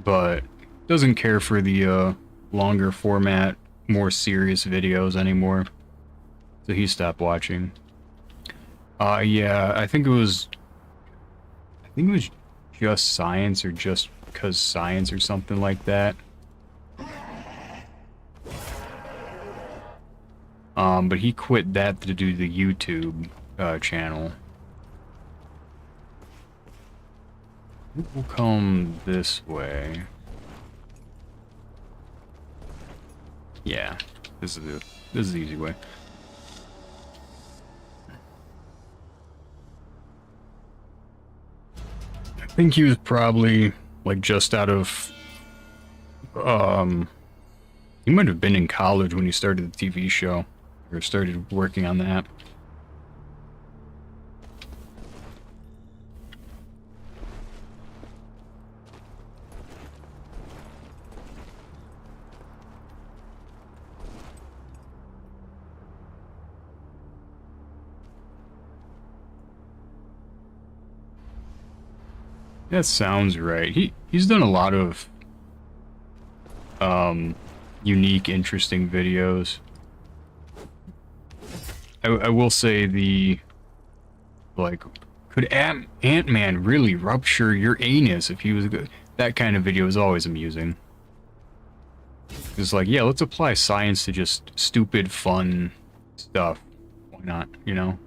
But doesn't care for the, longer format, more serious videos anymore. So he stopped watching. Yeah, I think it was Just Science or Just Because Science or something like that. But he quit that to do the YouTube channel. We'll come this way. Yeah, this is the easy way. I think he was probably like just out of he might have been in college when he started the TV show or started working on that. That sounds right. He's done a lot of unique, interesting videos. I will say the like, could Ant-Man really rupture your anus if he was good? That kind of video is always amusing. It's like, yeah, let's apply science to just stupid, fun stuff. Why not, you know?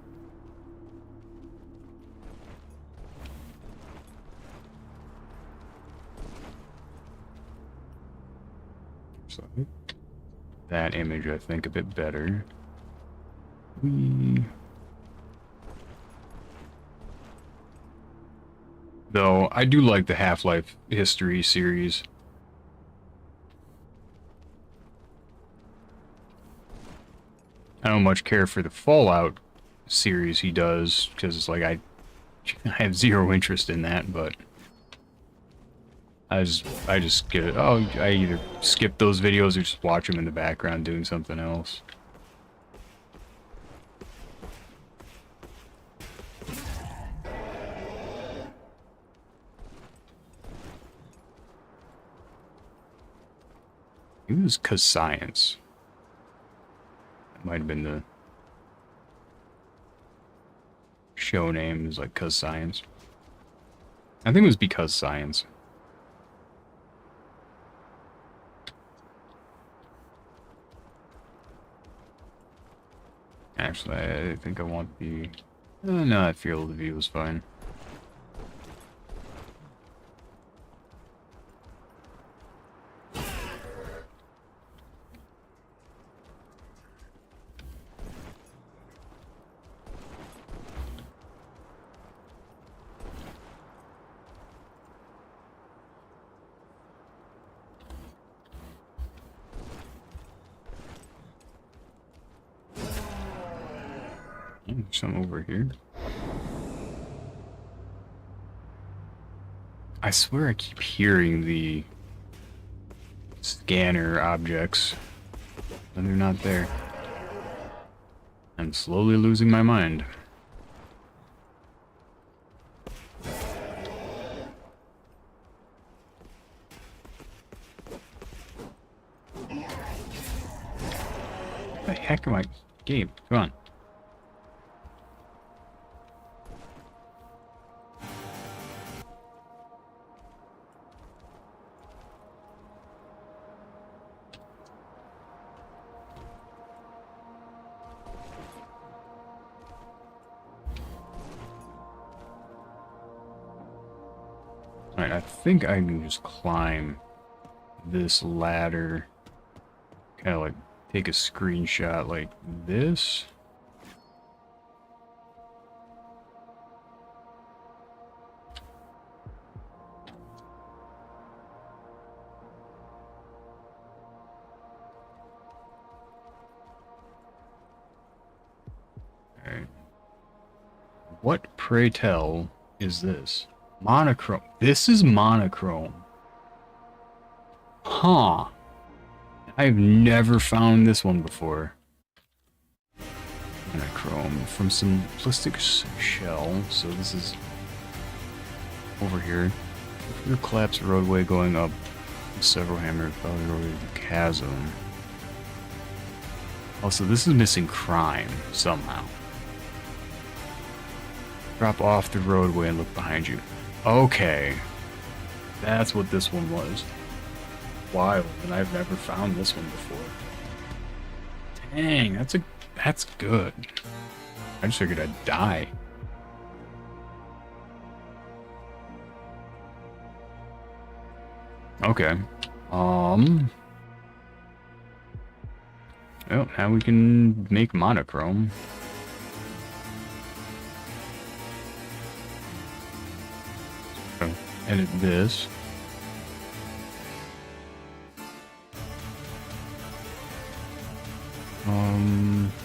So that image, I think, a bit better. Though I do like the Half-Life history series. I don't much care for the Fallout series he does, because it's like I have zero interest in that, but I just get it. Oh, I either skip those videos or just watch them in the background doing something else. It was 'Cause Science. That might have been the show name, is like 'Cause Science. I think it was Because Science. Actually, I think I want the... no, I feel the view is fine. There's some over here. I swear I keep hearing the scanner objects, and they're not there. I'm slowly losing my mind. the heck am I? Game, come on. Alright, I think I can just climb this ladder. Kind of like take a screenshot like this. Alright. What, pray tell, is this? Monochrome. This is monochrome. Huh. I've never found this one before. Monochrome from simplistic shell. So this is over here. Through collapsed roadway going up several hammered roadway chasm. Also, this is missing crime somehow. Drop off the roadway and look behind you. Okay. That's what this one was. Wild, and I've never found this one before. Dang, that's good. I just figured I'd die. Okay. Well, now we can make monochrome. So, edit this.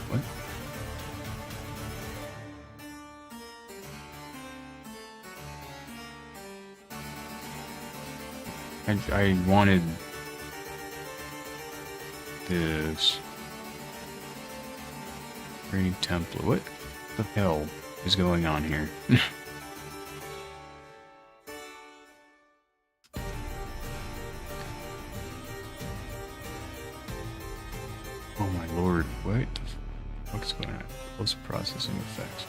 What? I wanted this training template. What the hell is going on here? Oh my lord, what the fuck's going on? Post-processing effects.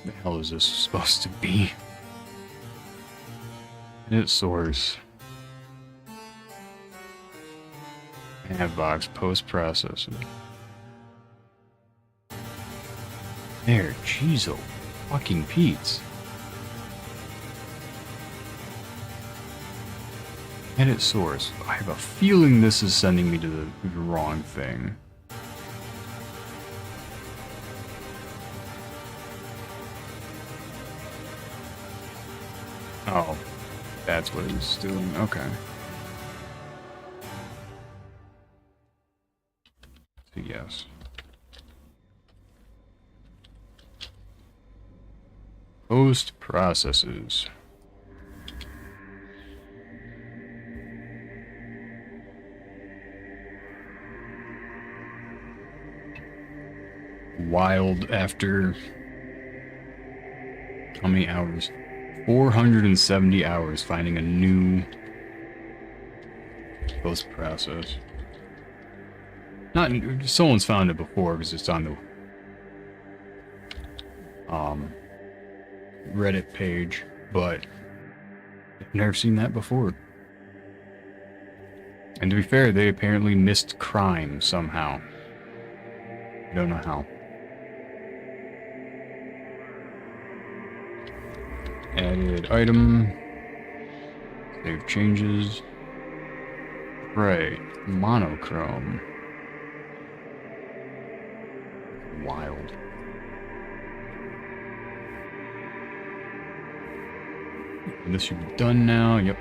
The hell is this supposed to be? Edit source. Box post-processing. There, jeez, oh fucking Pete's. Edit source. I have a feeling this is sending me to the wrong thing. Oh, that's what it's doing. Okay. So yes. Post processes. Wild after how many hours? 470 hours finding a new post process. Not someone's found it before because it's on the Reddit page, but I've never seen that before. And to be fair, they apparently missed crime somehow. I don't know how. Added item. Save changes. Right. Monochrome. Wild. And this should be done now. Yep.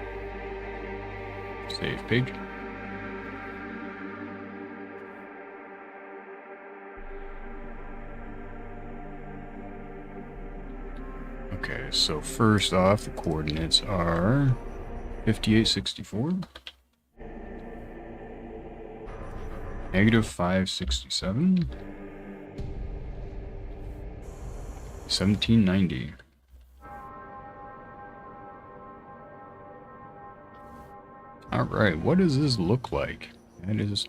Save page. Okay, so first off, the coordinates are 5864, negative 567, 1790. Alright, what does this look like? That is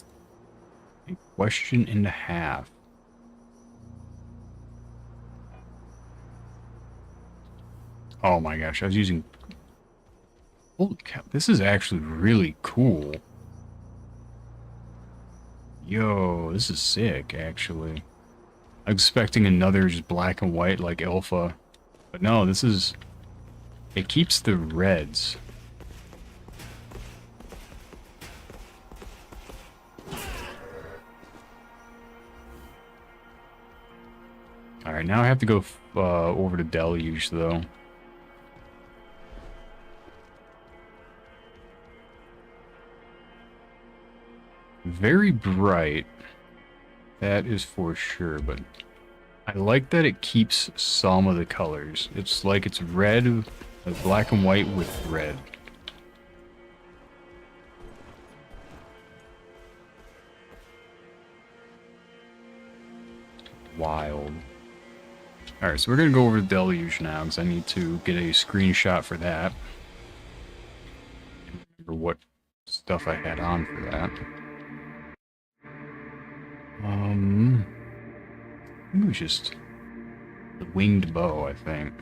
a question and a half. Oh my gosh, I was using... Holy cow, this is actually really cool. Yo, this is sick, actually. I'm expecting another just black and white like Alpha. But no, this is... It keeps the reds. Alright, now I have to go over to Deluge, though. Very bright. That is for sure, but I like that it keeps some of the colors. It's like it's red, black and white with red. Wild. Alright, so we're gonna go over to Deluge now, because I need to get a screenshot for that. Remember what stuff I had on for that. It was just the winged bow, I think.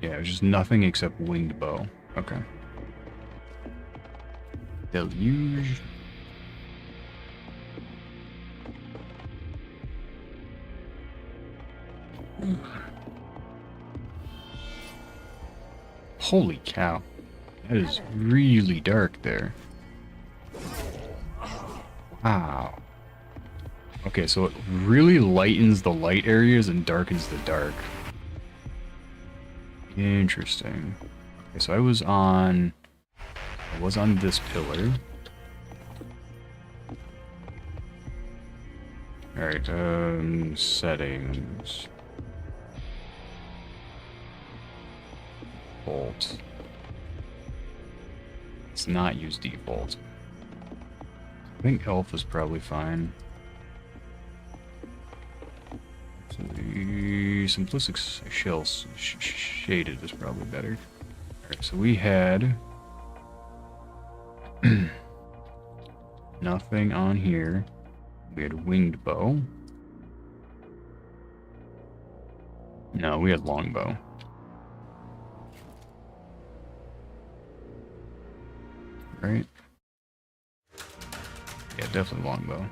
Yeah, it was just nothing except winged bow. Okay. Deluge. Holy cow. That is really dark there. Wow. Okay, so it really lightens the light areas and darkens the dark. Interesting. Okay, so I was on this pillar. Alright, settings. Default. Let's not use default. I think health is probably fine. So the simplistic shell shaded is probably better. Alright, so we had nothing on here. We had winged bow. No, we had longbow. Right? Yeah, definitely longbow.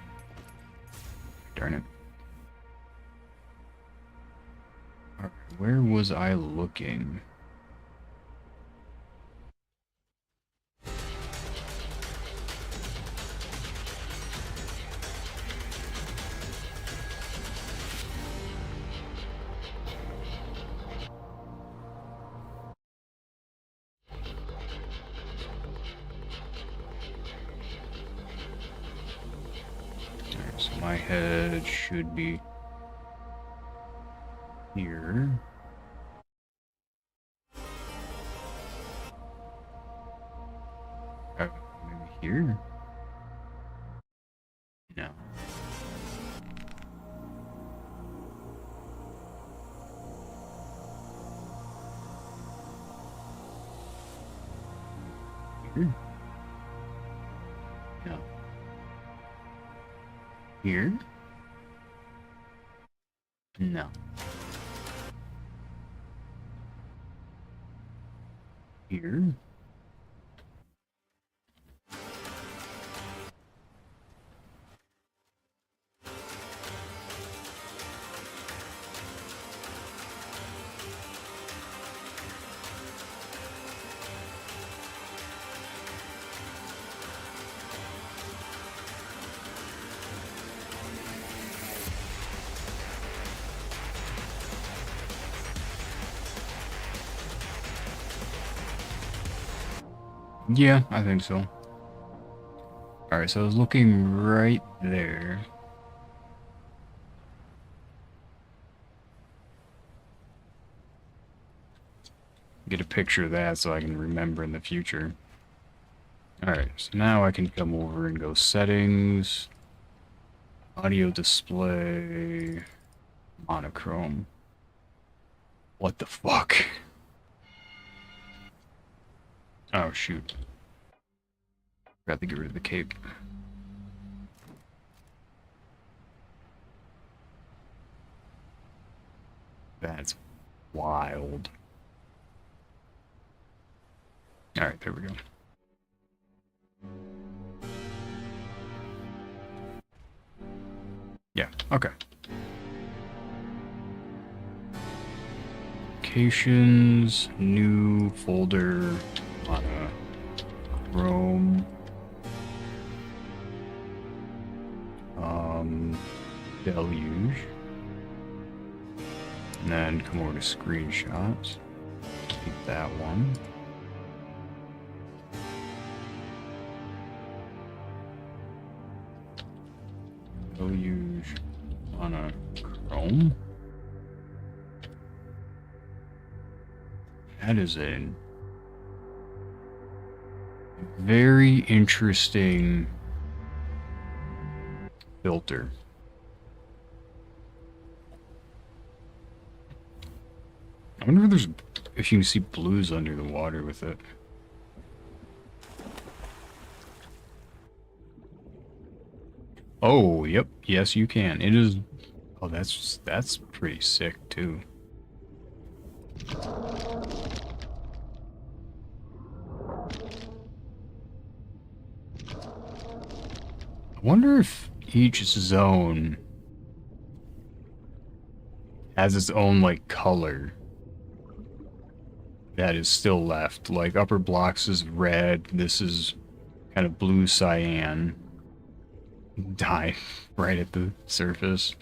Darn it. Alright, where was I looking? Alright, so my head should be here. Maybe here? No. Here? No. Here? No. Here? Yeah, I think so. Alright, so I was looking right there. Get a picture of that so I can remember in the future. Alright, so now I can come over and go settings, audio display, monochrome. What the fuck? Oh, shoot. Forgot to get rid of the cape. That's wild. Alright, there we go. Yeah, okay. Locations, new folder, on a Chrome. Deluge. And then come over to screenshots. Keep that one. Deluge on a Chrome. That is a very interesting filter. I wonder if you can see blues under the water with it. Oh, yep. Yes, you can. It is. Oh, that's pretty sick too. I wonder if each zone has its own like color that is still left. Like upper blocks is red. This is kind of blue cyan. Die right at the surface.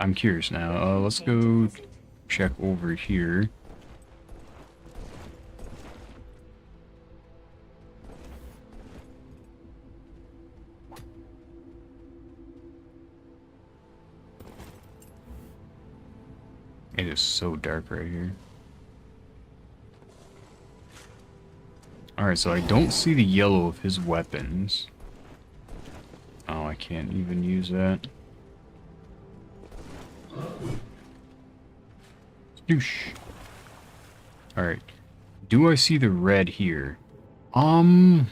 I'm curious now. Let's go check over here. It is so dark right here. Alright, so I don't see the yellow of his weapons. Oh, I can't even use that. Douche. Alright. Do I see the red here? A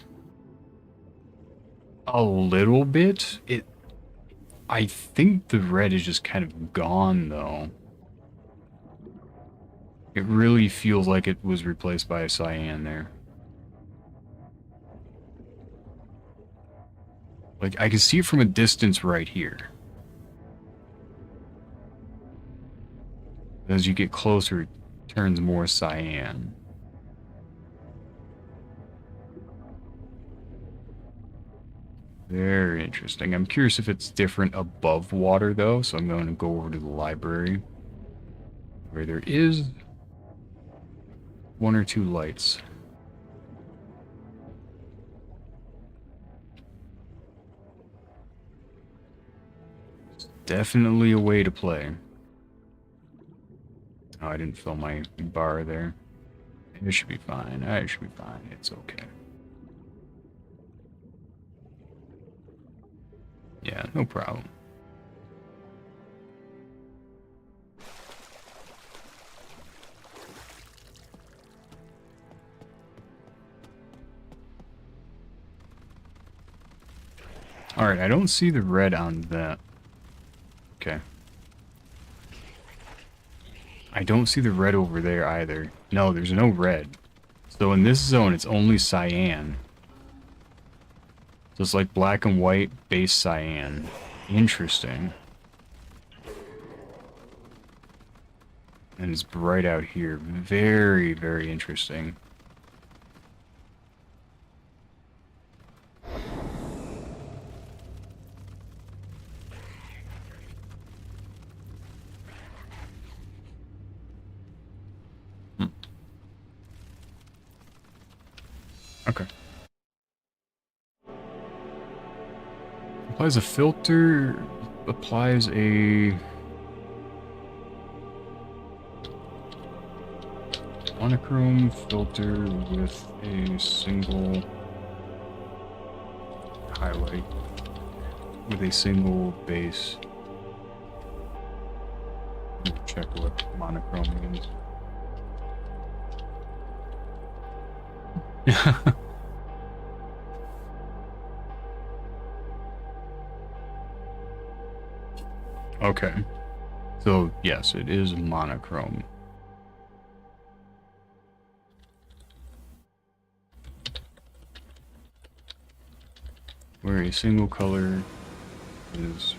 little bit. I think the red is just kind of gone, though. It really feels like it was replaced by a cyan there. Like, I can see it from a distance right here. As you get closer, it turns more cyan. Very interesting. I'm curious if it's different above water, though, so I'm going to go over to the library, where there is one or two lights. It's definitely a way to play. Oh, I didn't fill my bar there. It should be fine. It should be fine. It's okay. Yeah, no problem. Alright, I don't see the red on that. Okay. I don't see the red over there either. No, there's no red. So in this zone, it's only cyan. So it's like black and white, base cyan. Interesting. And it's bright out here. Very, very interesting. Okay. Applies a filter, applies a monochrome filter with a single highlight, with a single base. Check what monochrome means. Okay. So, yes, it is monochrome. Where a single color is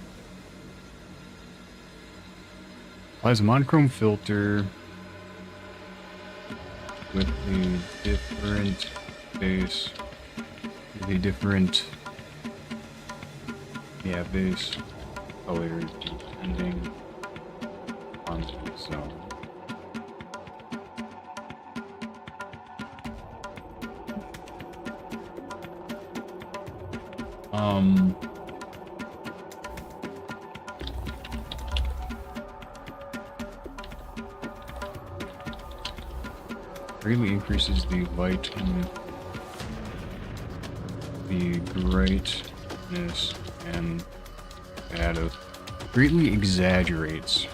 applies a monochrome filter with a different base, with a different base color depending on the zone. Greatly increases the light and the brightness and shadow. Greatly exaggerates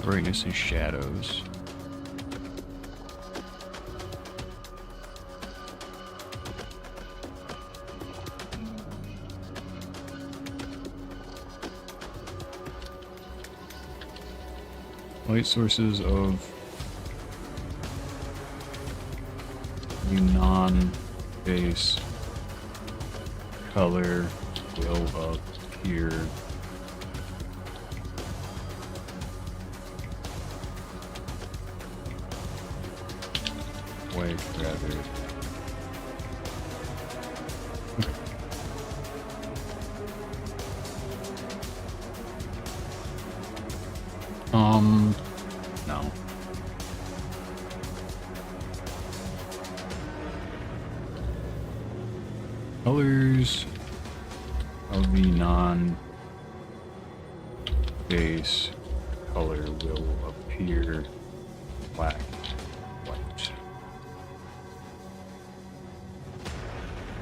brightness and shadows. Light sources of the non-base color will appear white rather. No. Colors of the non-base color will appear black, white.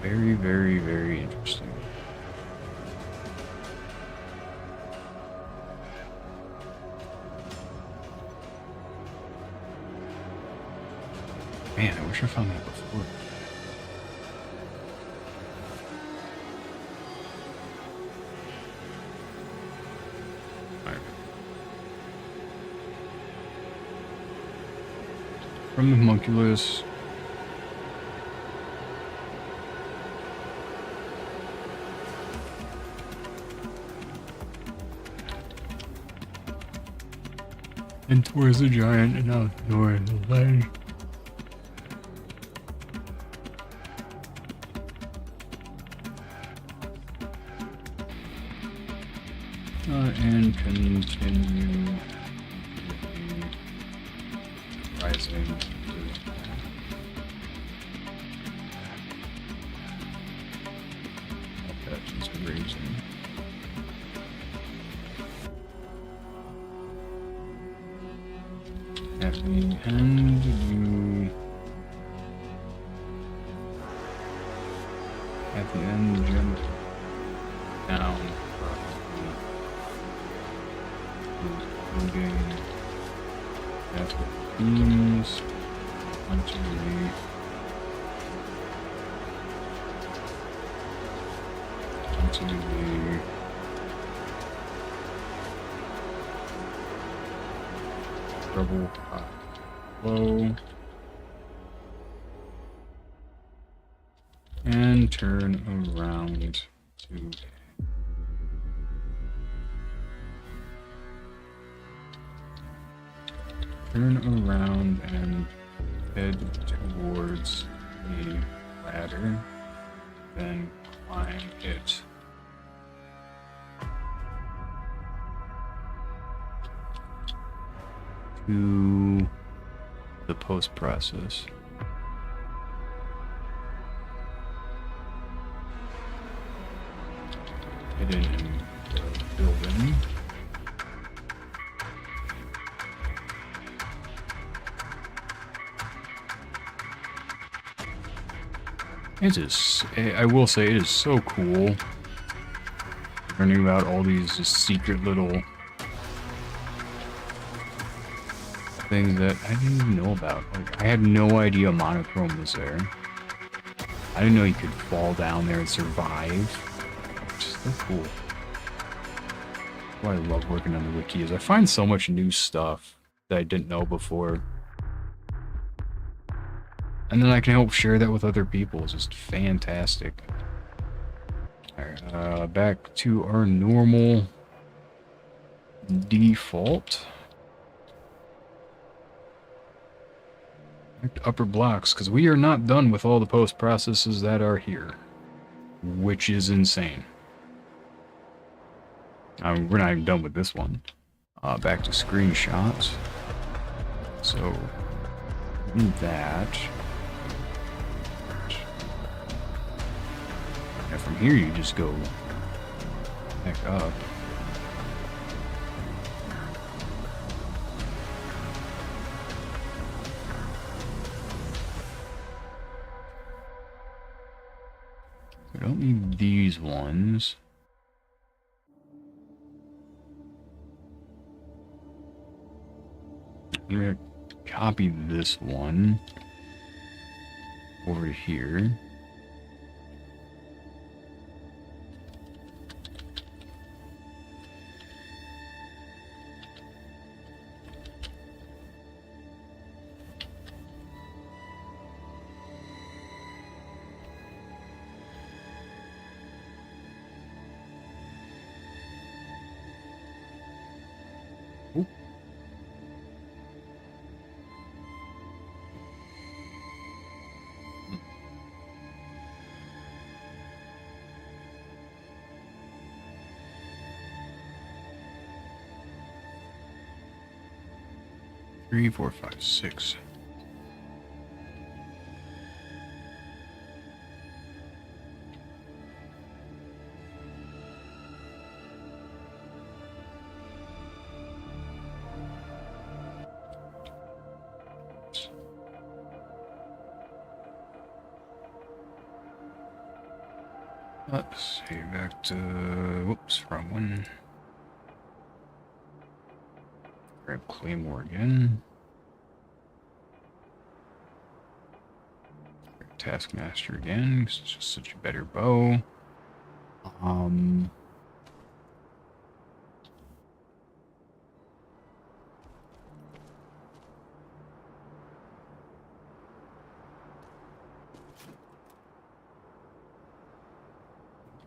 Very, very, very interesting. Man, I wish I found that before. Alright. From the homunculus, and towards the giant and out towards the ledge. And continue rising. That is raising. At the end, jump down. Moving at the beams onto the double flow and turn around to turn around and head towards the ladder, then climb it. To the post-process. Hidden in the building. It is, I will say, it is so cool learning about all these just secret little things that I didn't even know about. Like, I had no idea monochrome was there. I didn't know you could fall down there and survive. Just so cool. What I love working on the wiki is I find so much new stuff that I didn't know before. And then I can help share that with other people. It's just fantastic. Alright, back to our normal default. Back to upper blocks, because we are not done with all the post processes that are here. Which is insane. We're not even done with this one. Back to screenshots. So, in that. And from here you just go back up. I don't need these ones. I'm gonna copy this one over here. Oop. 3, 4, 5, 6. Let's see, back to, whoops, wrong one. Grab Claymore again. Grab Taskmaster again, because it's just such a better bow.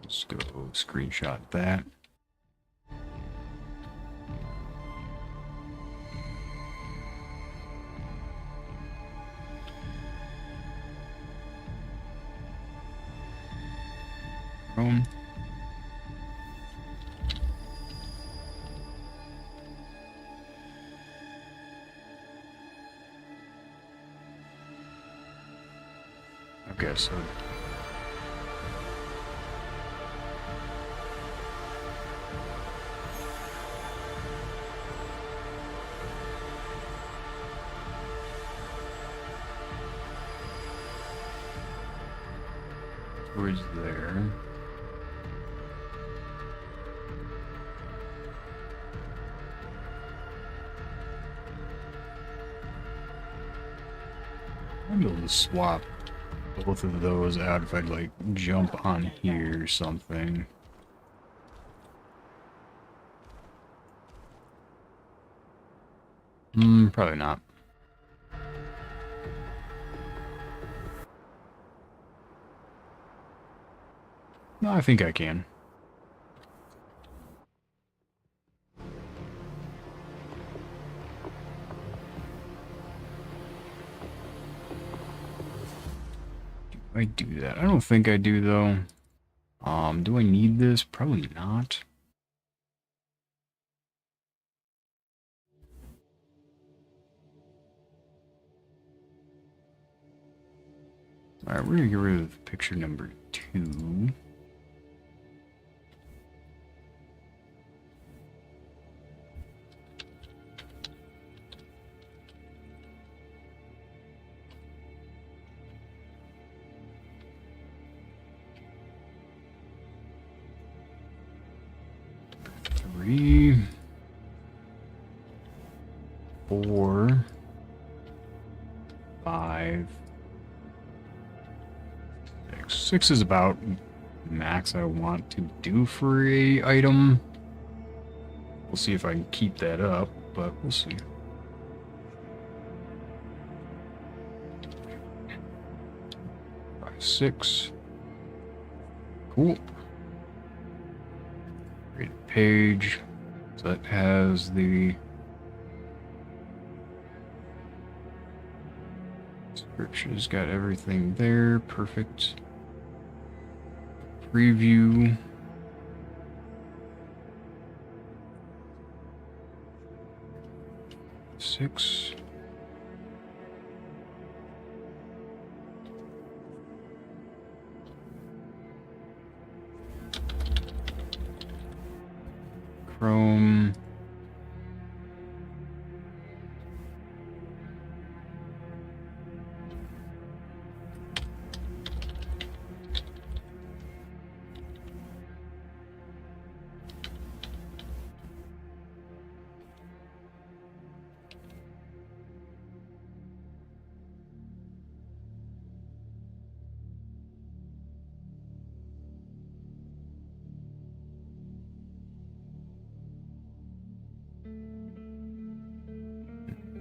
Let's go screenshot that. Boom. Okay, so where's there? I'd be able to swap both of those out if I'd like jump on here or something. Probably not. No, I think I can. I do that? I don't think I do though. Do I need this? Probably not. Alright, we're gonna get rid of picture number 2. 3, 4, 5, 6. 6 is about max I want to do for a item. We'll see if I can keep that up, but we'll see. 5, 6. Cool. Create a page. So that has the description's got everything there. Perfect. Preview. Six. Chrome.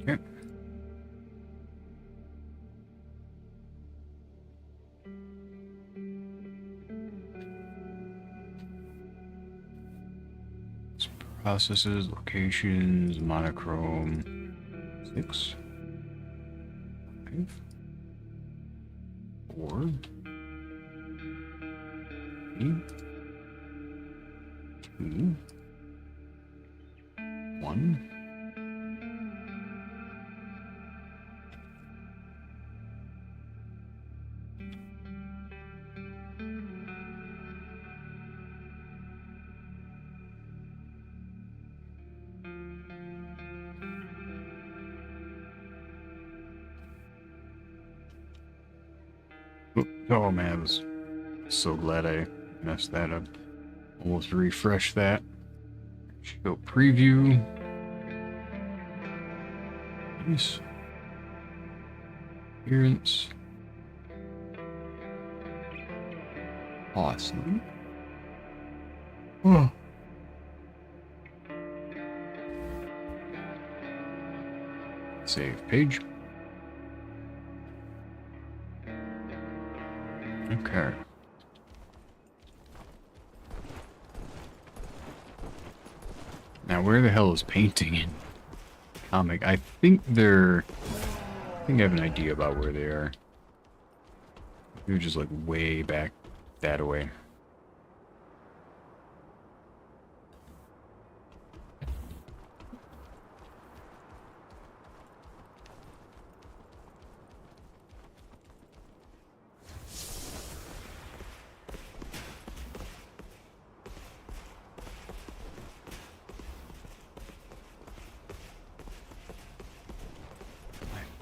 Okay. Processes, locations, monochrome. 6, 5, 4, 3, 2, 1. Oh man, I was so glad I messed that up. Almost refreshed that. Show preview. Nice. Appearance. Awesome. Oh. Save page. Okay. Now, where the hell is painting in comic? I think I have an idea about where they are. They're just like way back that way.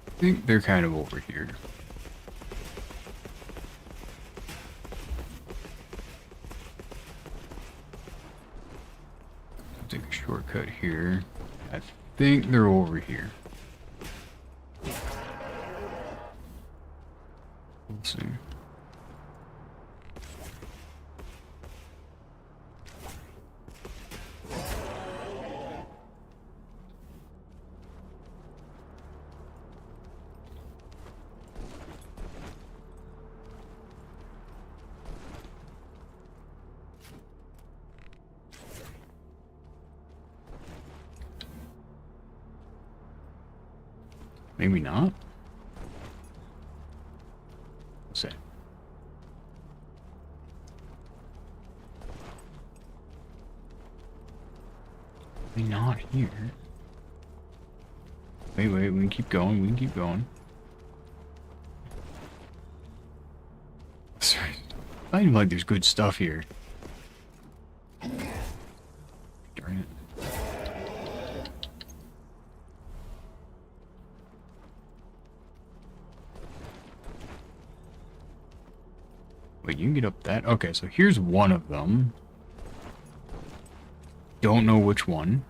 I think they're kind of over here. I'll take a shortcut here. I think they're over here. We'll see. Maybe not. Let's see. Maybe not here. Wait, we can keep going, we can keep going. Sorry. I even like there's good stuff here. Darn it. Wait, you can get up that? Okay, so here's one of them. don't know which one.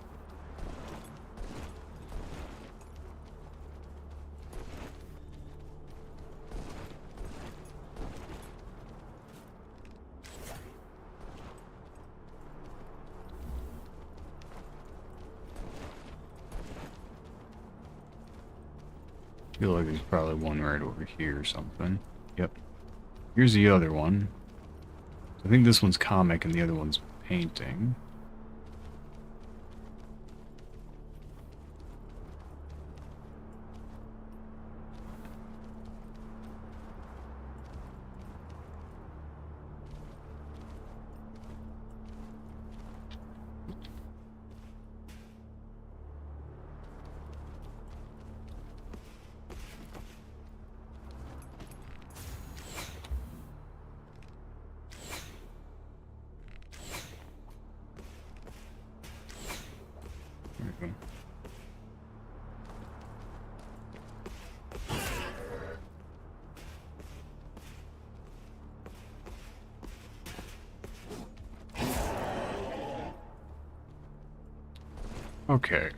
I feel like there's probably one right over here or something. Yep. Here's the other one. I think this one's comic and the other one's painting. There we go. Okay.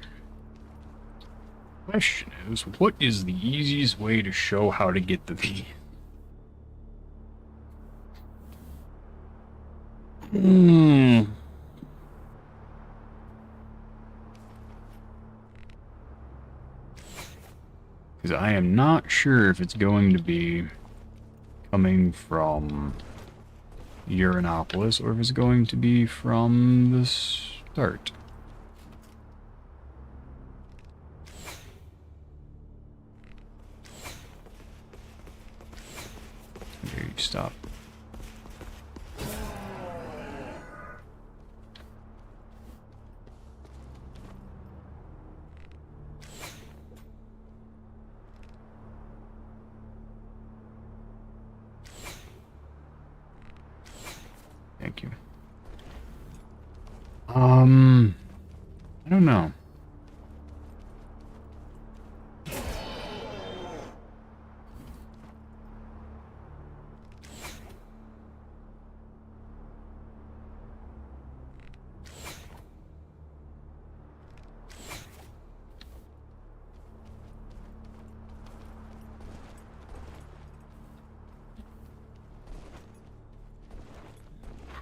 Question is, what is the easiest way to show how to get the V? Hmm. Because I am not sure if it's going to be coming from Uranopolis or if it's going to be from the start. There you stop. Thank you. I don't know.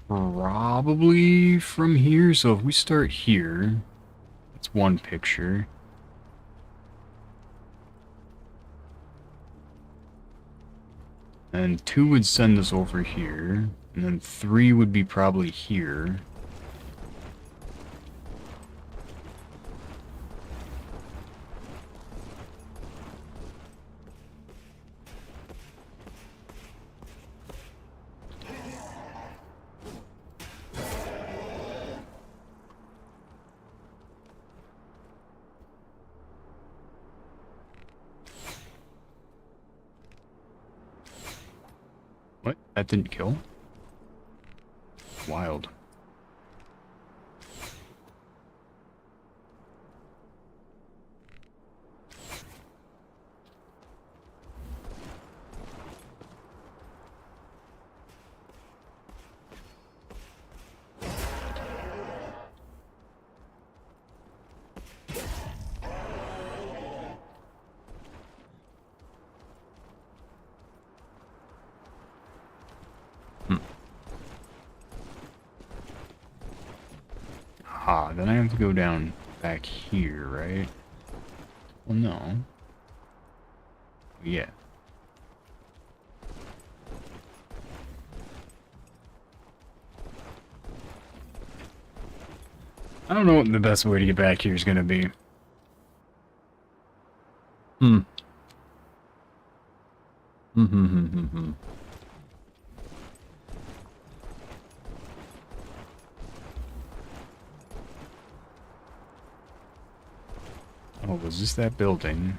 Probably from here. So if we start here, that's one picture. And 2 would send us over here. And then 3 would be probably here. What? That didn't kill? Wild. Ah, then I have to go down back here, right? Well, no. Yeah. I don't know what the best way to get back here is going to be. Hmm. Hmm. Oh, was this that building?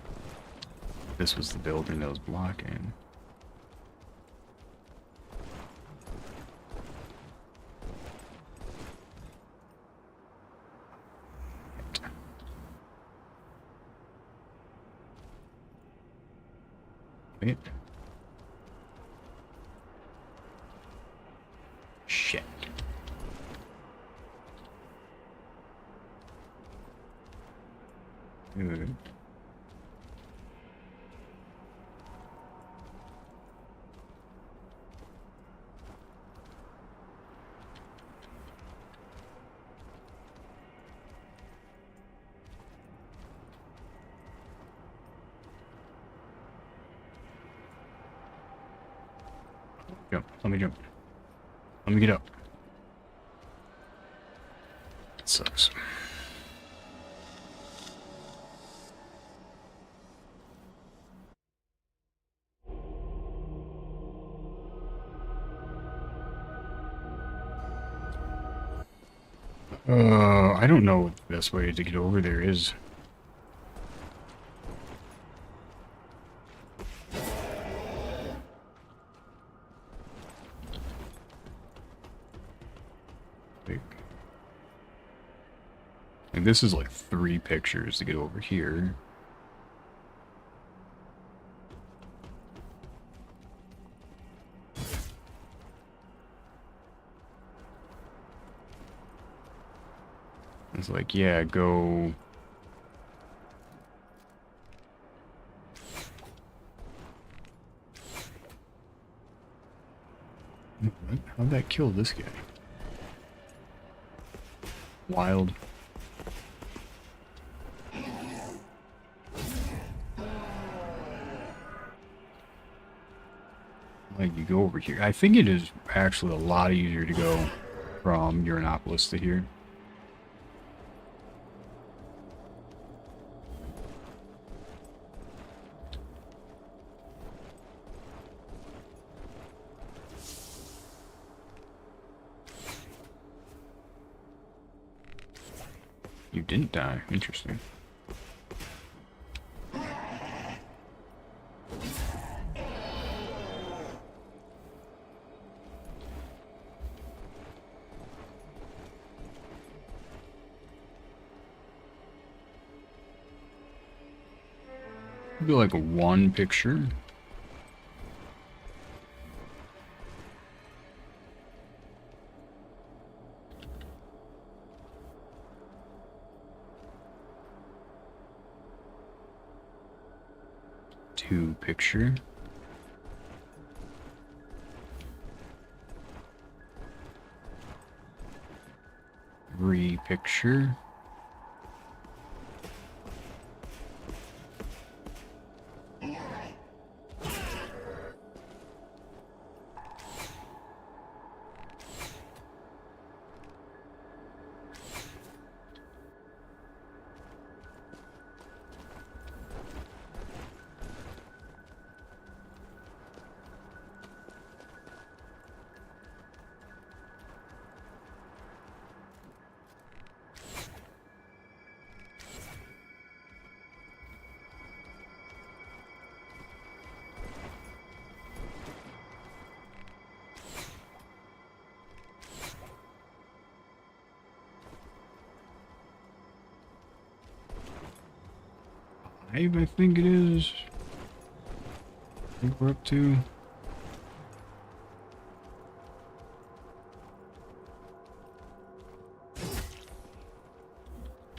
This was the building that was blocking. Wait. Shit. Good. Jump. Let me jump. Let me get up. That sucks. I don't know what the best way to get over there is. Like this is like 3 pictures to get over here. It's like, yeah, go. What? How'd that kill this guy? Wild. Like, you go over here. I think it is actually a lot easier to go from Uranopolis to here. You didn't die. Interesting. Do like a 1 picture. Two picture. 3 picture. I think it is. I think we're up to.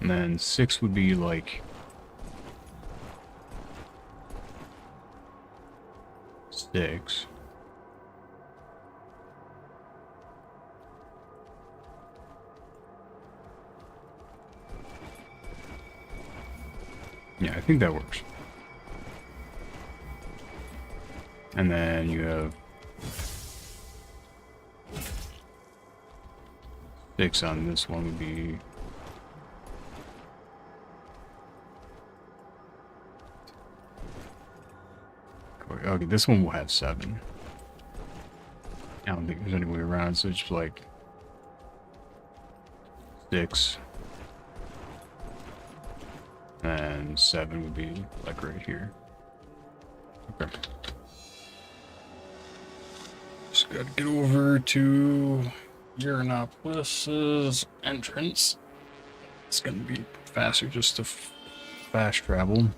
And then 6 would be like 6. Yeah, I think that works. And then you have 6 on this one would be. Okay, this one will have 7. I don't think there's any way around, so it's just like 6. And 7 would be like right here. Okay. Just gotta get over to Uranopolis's entrance. It's gonna be faster just to fast travel.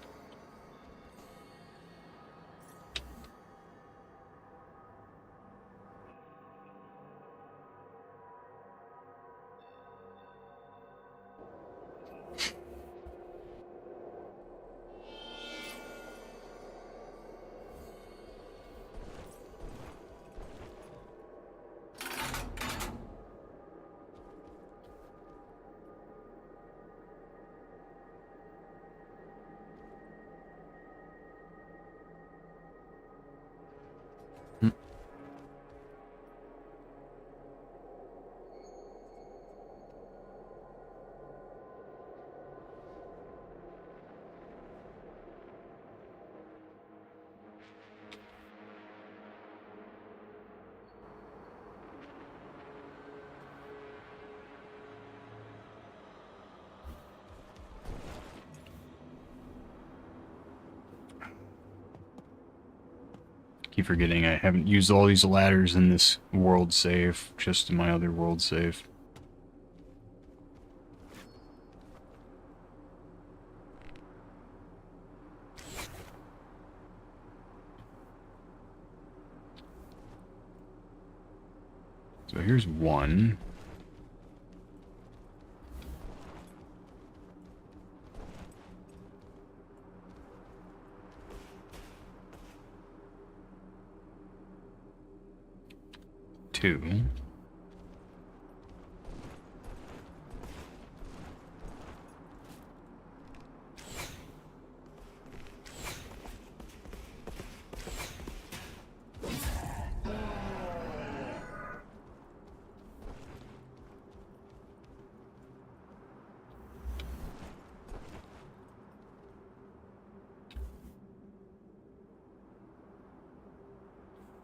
keep forgetting I haven't used all these ladders in this world save, just in my other world save. So here's one. Two.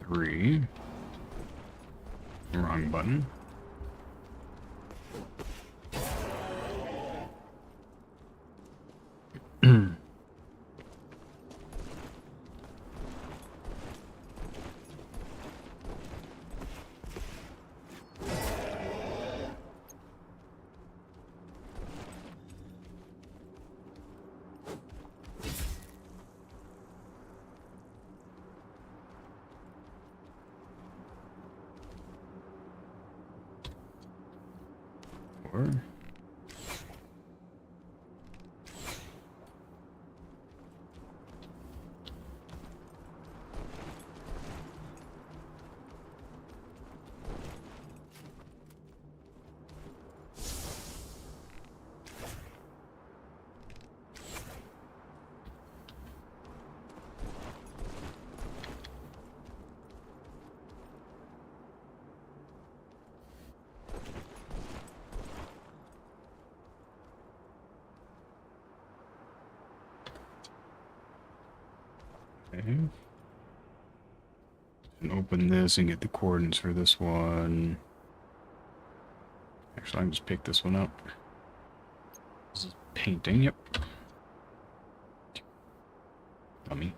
Three. Wrong button. Four. Okay. And open this and get the coordinates for this one. Actually, I can just pick this one up. This is painting, yep. Dummy.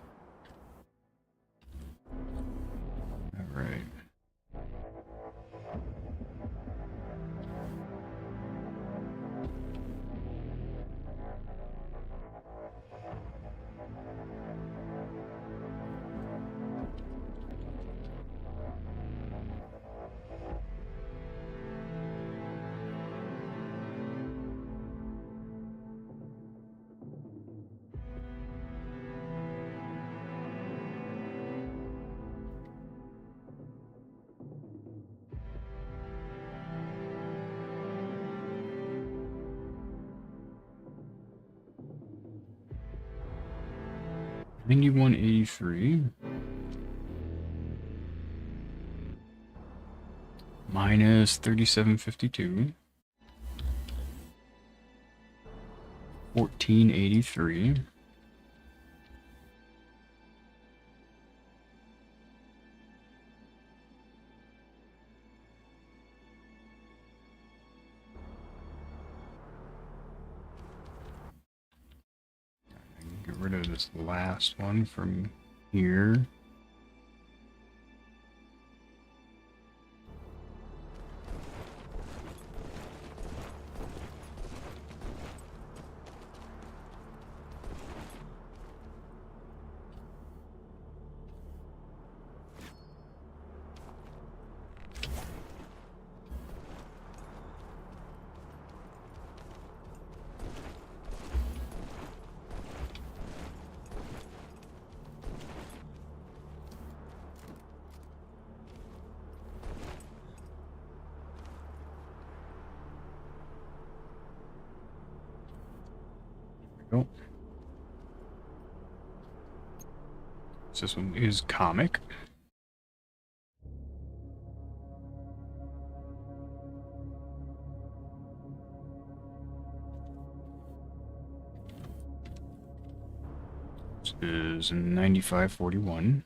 Alright. $91.83 minus $37.52. $14.83. Get rid of this last one from here. Go. So this one is comic. This is 95.41.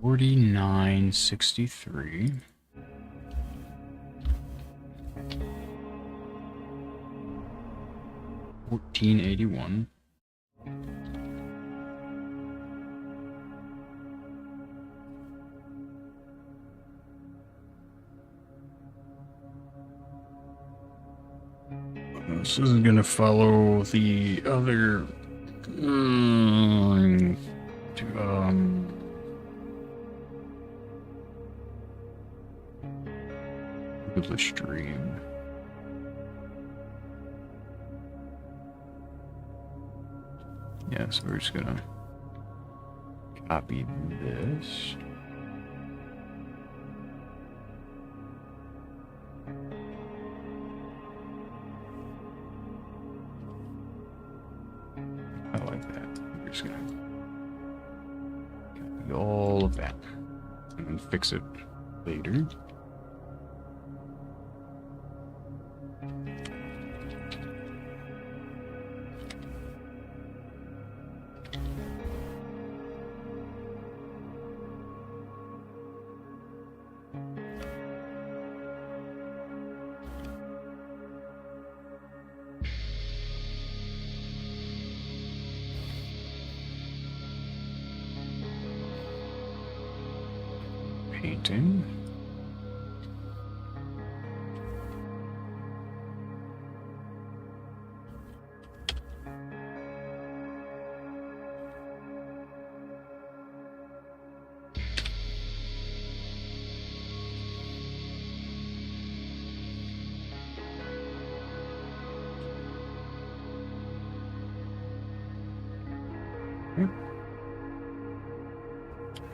$49.63. 1881. This isn't gonna follow the other with the stream. Yeah, so we're just gonna copy this. I like that. We're just gonna copy all of that and then fix it later. Painting.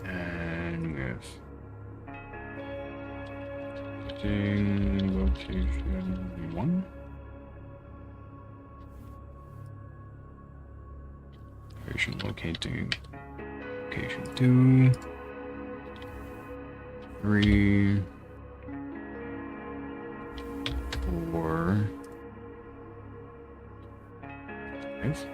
And we have location 1. Location locating location 2, 3, 4, 5.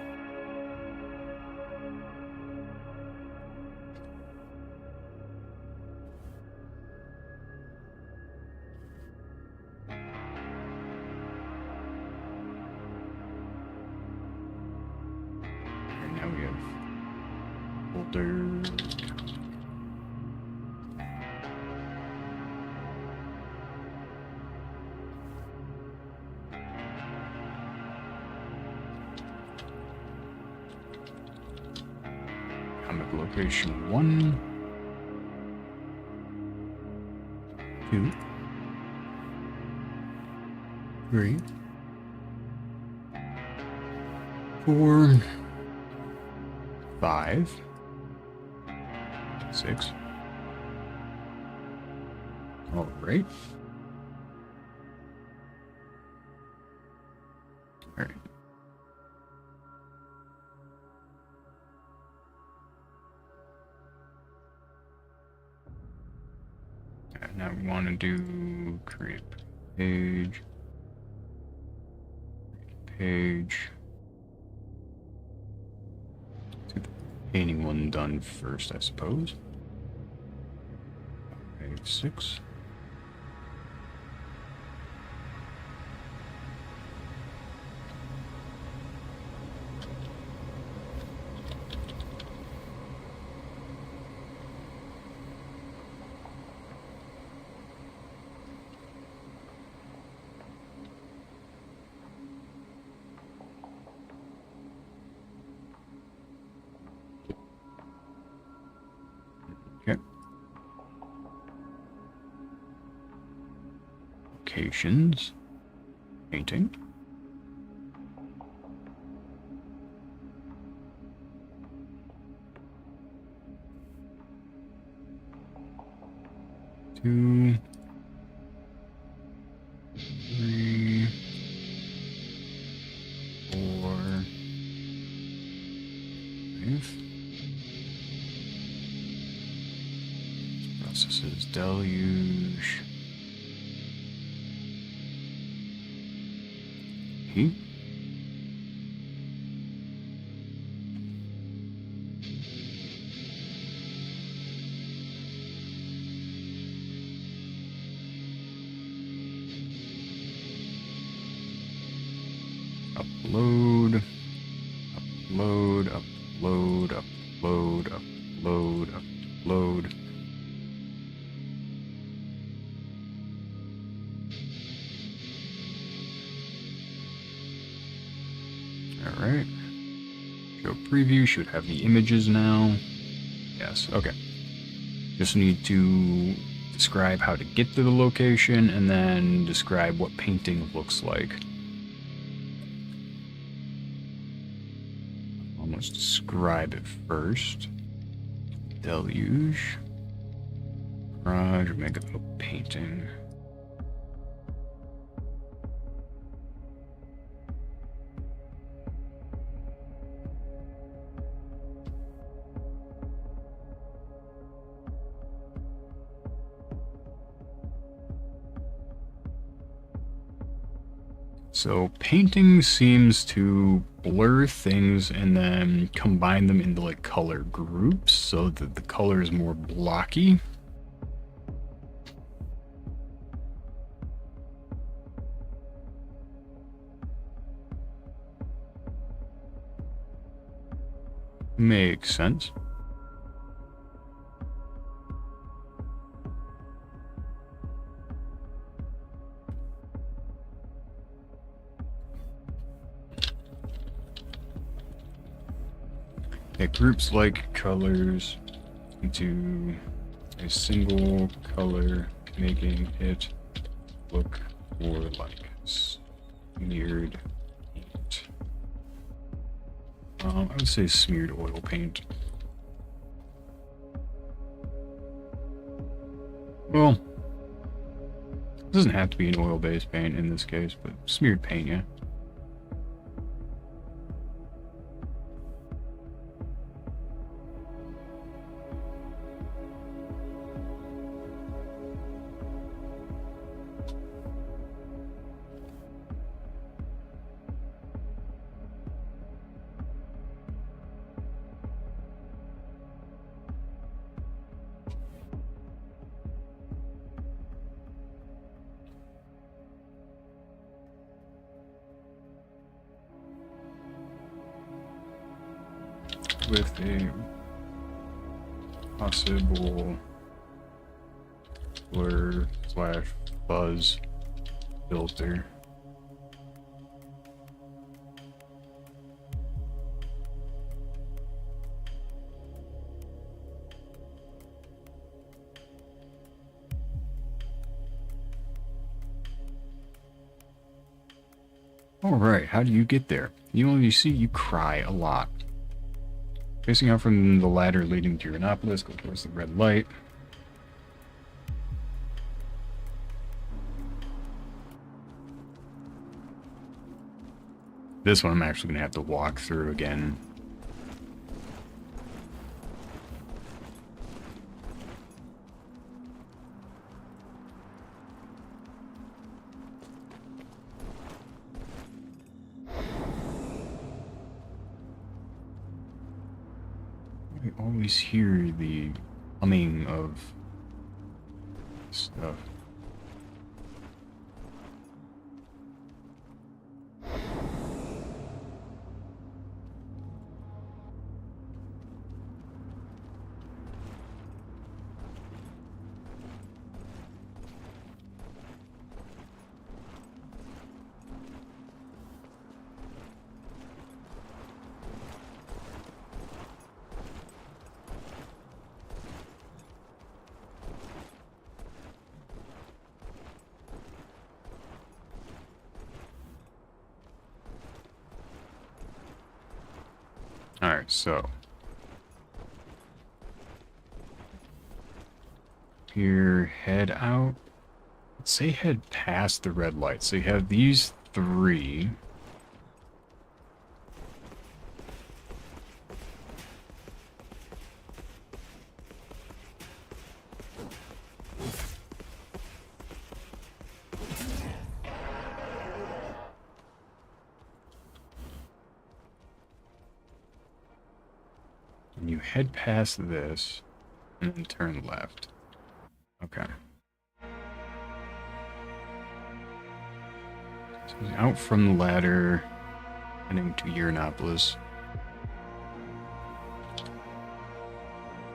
Now we have folder. Comic location 1, 2, 3, 4, 5, 6. All right. All right. And now we want to do create page. Page. Get the painting one done first, I suppose. Page 6. Okay. Locations. Painting. Two. 3. 4. 5. Processes deluge. He. Upload. load, load. Alright. Show preview, should have the images now. Yes, okay. Just need to describe how to get to the location and then describe what painting looks like. Almost describe it first. Deluge. Garage, make a painting. So painting seems to blur things and then combine them into like color groups so that the color is more blocky. Makes sense. It groups like colors into a single color, making it look more like smeared paint. I would say smeared oil paint. Well, it doesn't have to be an oil-based paint in this case, but smeared paint, yeah. With a possible blur / fuzz filter. Alright, how do you get there? You see you cry a lot. Facing out from the ladder leading to Uranopolis, go towards the red light. This one I'm actually going to have to walk through again. I always hear the humming of stuff. Alright, so here, head out. Let's say head past the red light. So you have these three. And you head past this and then turn left. Okay. So he's out from the ladder, heading to Uranopolis.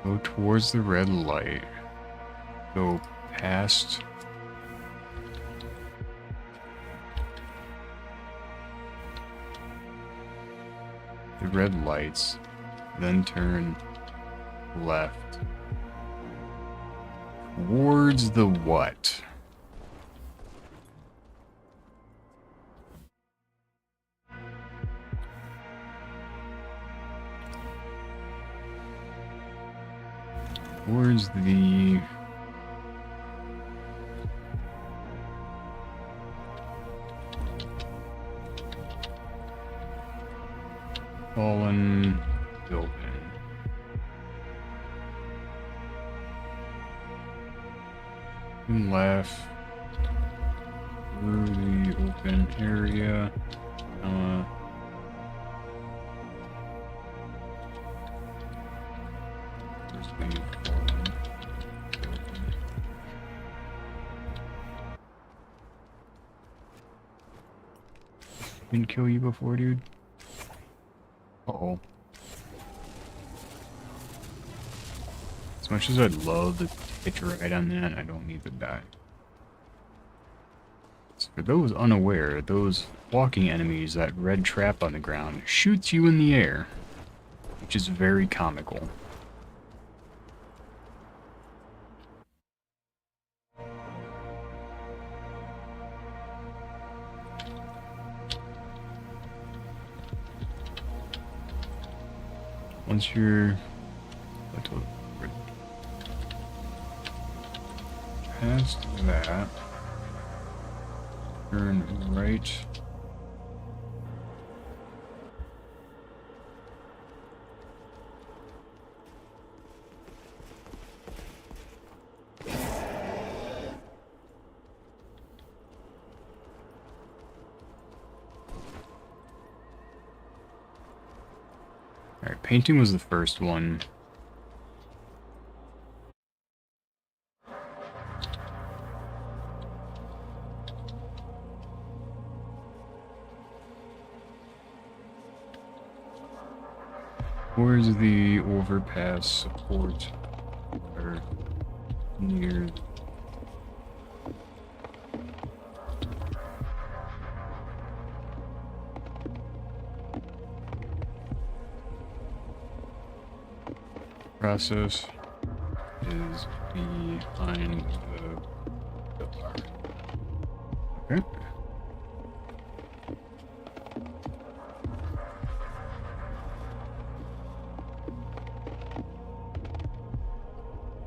Go towards the red light. Go past the red lights, then turn left towards the what? Towards the fallen building. And left through the open area. Where's the fallen building? Didn't kill you before, dude? Uh-oh. As much as I'd love to hit right on that, I don't need to die. So for those unaware, those walking enemies, that red trap on the ground shoots you in the air, which is very comical. Once you're past that, turn right. Alright, painting was the first one. Where's the overpass support? Or near. Process is behind the bar. Okay.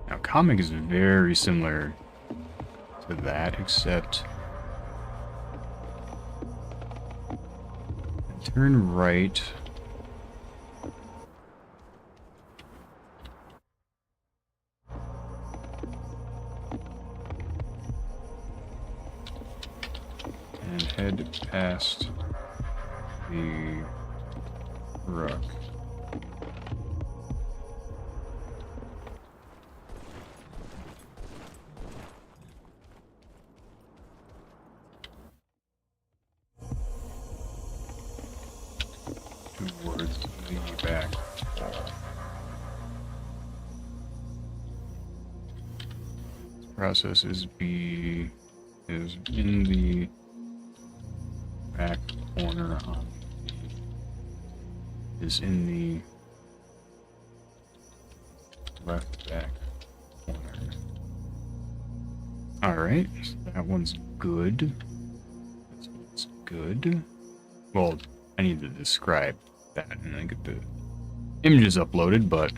Now, comic is very similar to that, except turn right. And head past the rock. Towards the back wall. This process is in the back corner on is in the left back corner. Alright, so that one's good. This one's good. Well, I need to describe that and then get the images uploaded, but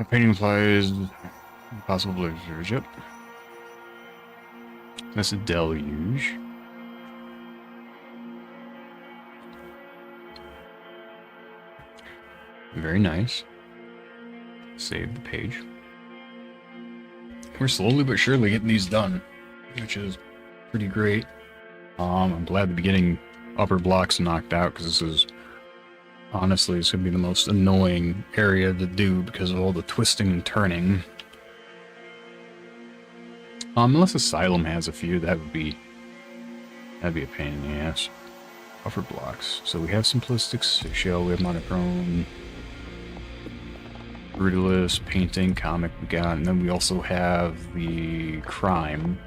painting implies possible blazers. Yep. That's a deluge. Very nice. Save the page. We're slowly but surely getting these done, which is pretty great. I'm glad to be getting upper blocks knocked out, because this is honestly, it's gonna be the most annoying area to do because of all the twisting and turning. Unless Asylum has a few, that'd be a pain in the ass. Upper blocks. So we have simplistic shell, we have monochrome. Brutalist, painting, comic we got, and then we also have the crime.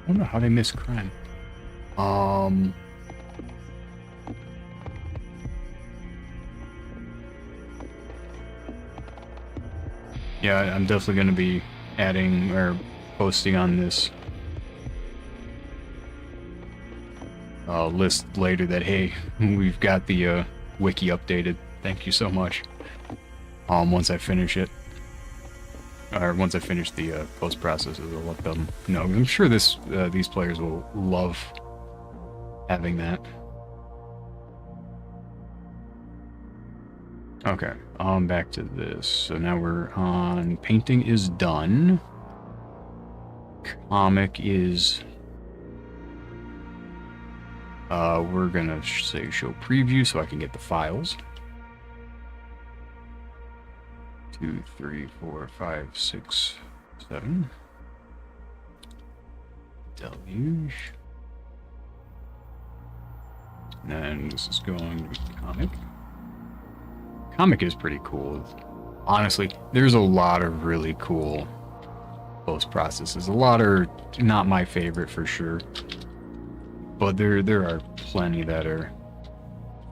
I don't know how they miss crime. Yeah, I'm definitely going to be adding or posting on this list later that, hey, we've got the wiki updated. Thank you so much. Once I finish it. Or once I finish the post processes, I'll let them know. I'm sure these players will love having that. Okay, back to this. So now we're on painting is done. Comic is we're gonna say show preview so I can get the files. 2, 3, 4, 5, 6, 7. Deluge. And then this is going to be comic. Comic is pretty cool. Honestly, there's a lot of really cool post processes. A lot are not my favorite for sure, but there are plenty that are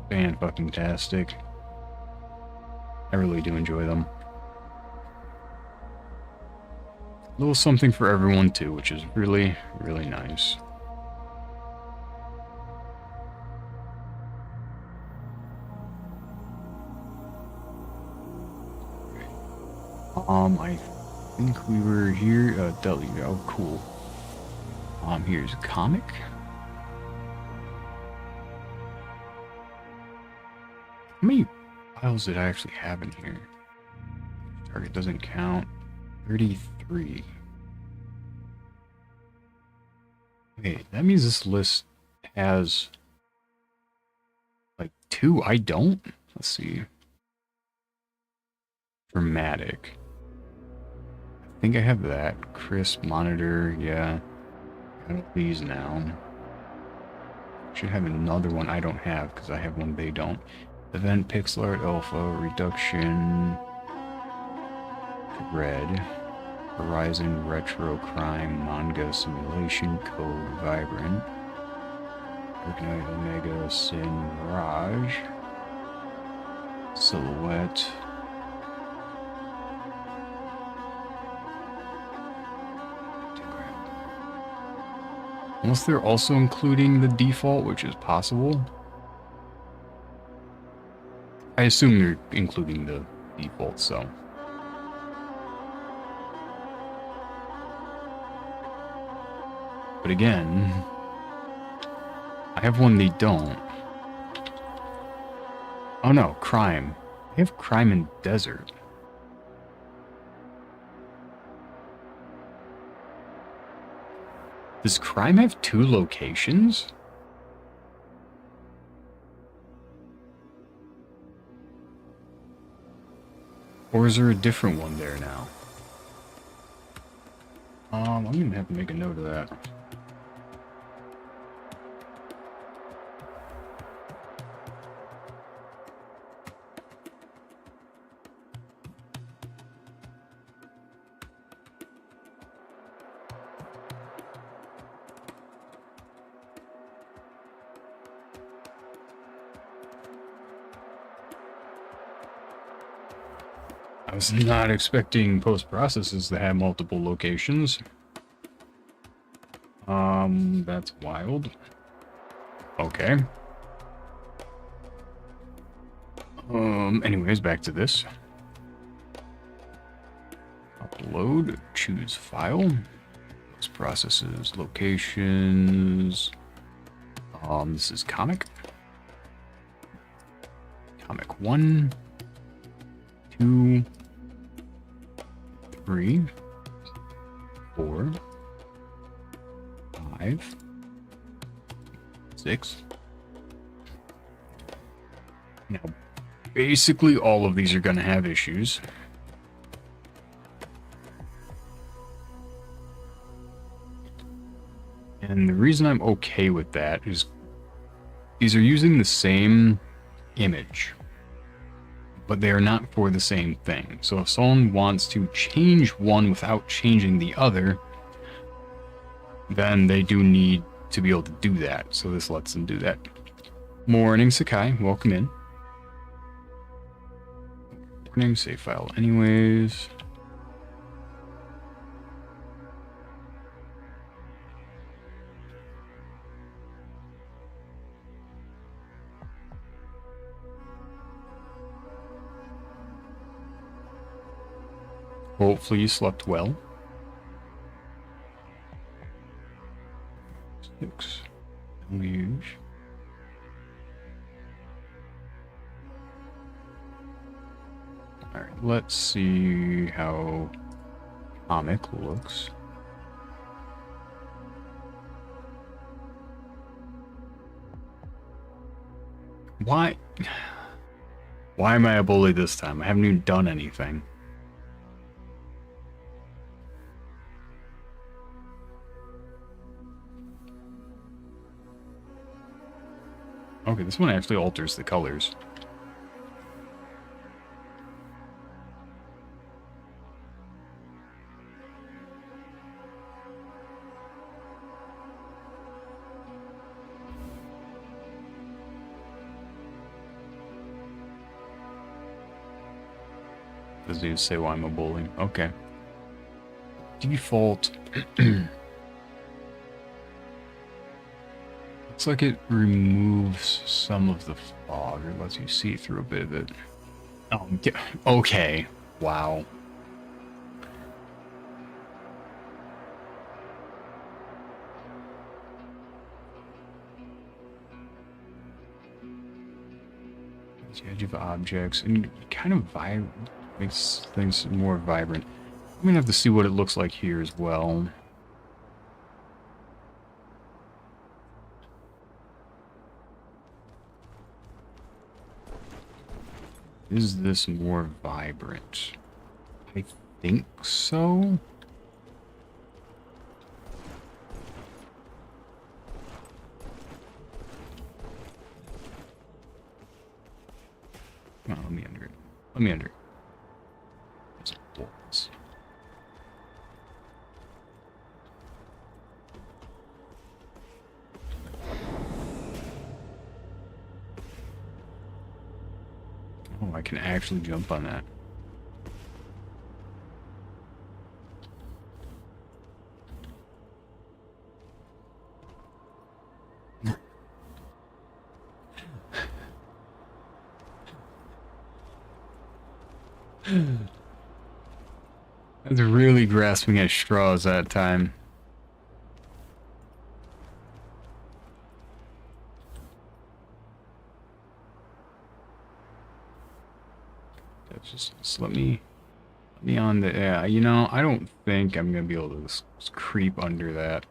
fan-fucking-tastic. I really do enjoy them. A little something for everyone too, which is really, really nice. I think we were here. Deluge. Oh, cool. Here's a comic. How many files did I actually have in here? Target doesn't count. 33. Okay, that means this list has like 2. I don't. Let's see. Dramatic. I think I have that. Crisp, monitor, yeah. I got these now. Should have another one I don't have because I have one they don't. Event, pixel art, alpha, reduction, red, horizon, retro, crime, manga, simulation, code, vibrant, Dark Knight, Omega, Sin, Mirage, silhouette. Unless they're also including the default, which is possible. I assume they're including the default, so. But again, I have one they don't. Oh no, crime. I have crime in desert. Does crime have 2 locations? Or is there a different one there now? I'm gonna have to make a note of that. I was not expecting post-processes to have multiple locations. That's wild. Okay. Anyways, back to this. Upload, choose file. Post-processes, locations. This is comic. Comic 1, 2, 3, 4, 5, 6. Now, basically all of these are going to have issues. And the reason I'm okay with that is these are using the same image, but they are not for the same thing. So if someone wants to change one without changing the other, then they do need to be able to do that. So this lets them do that. Morning, Sakai. Welcome in. Morning, save file anyways. Hopefully you slept well. 6. Use. Alright, let's see how comic looks. Why am I a bully this time? I haven't even done anything. Okay, this one actually alters the colors. Doesn't even say why I'm a bully. Okay. Default. Looks like it removes some of the fog, or lets you see through a bit of it. Oh, yeah. Okay. Wow. The edge of objects, and kind of makes things more vibrant. I'm gonna have to see what it looks like here as well. Is this more vibrant? I think so. Come on, let me under it. Let me under it. There's bolts. Oh, I can actually jump on that. I was really grasping at straws that time. Just let me on the, yeah, you know, I don't think I'm gonna be able to just creep under that.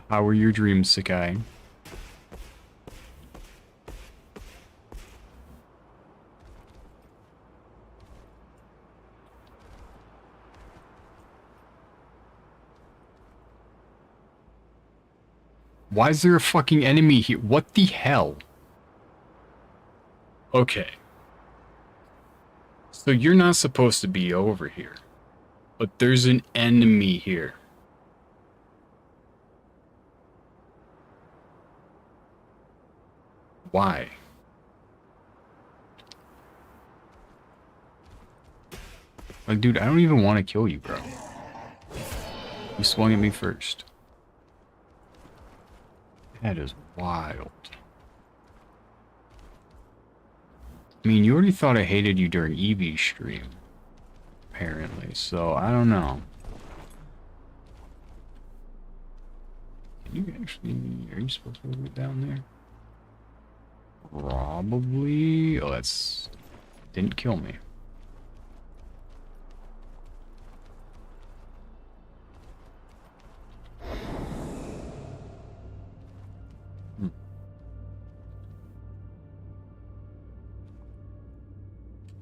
How were your dreams, Sakai? Why is there a fucking enemy here? What the hell? Okay. So you're not supposed to be over here. But there's an enemy here. Why? Like, dude, I don't even want to kill you, bro. You swung at me first. That is wild. I mean, you already thought I hated you during Eevee's stream. Apparently, so I don't know. you actually... Are you supposed to go down there? Probably... Oh, that's... Didn't kill me.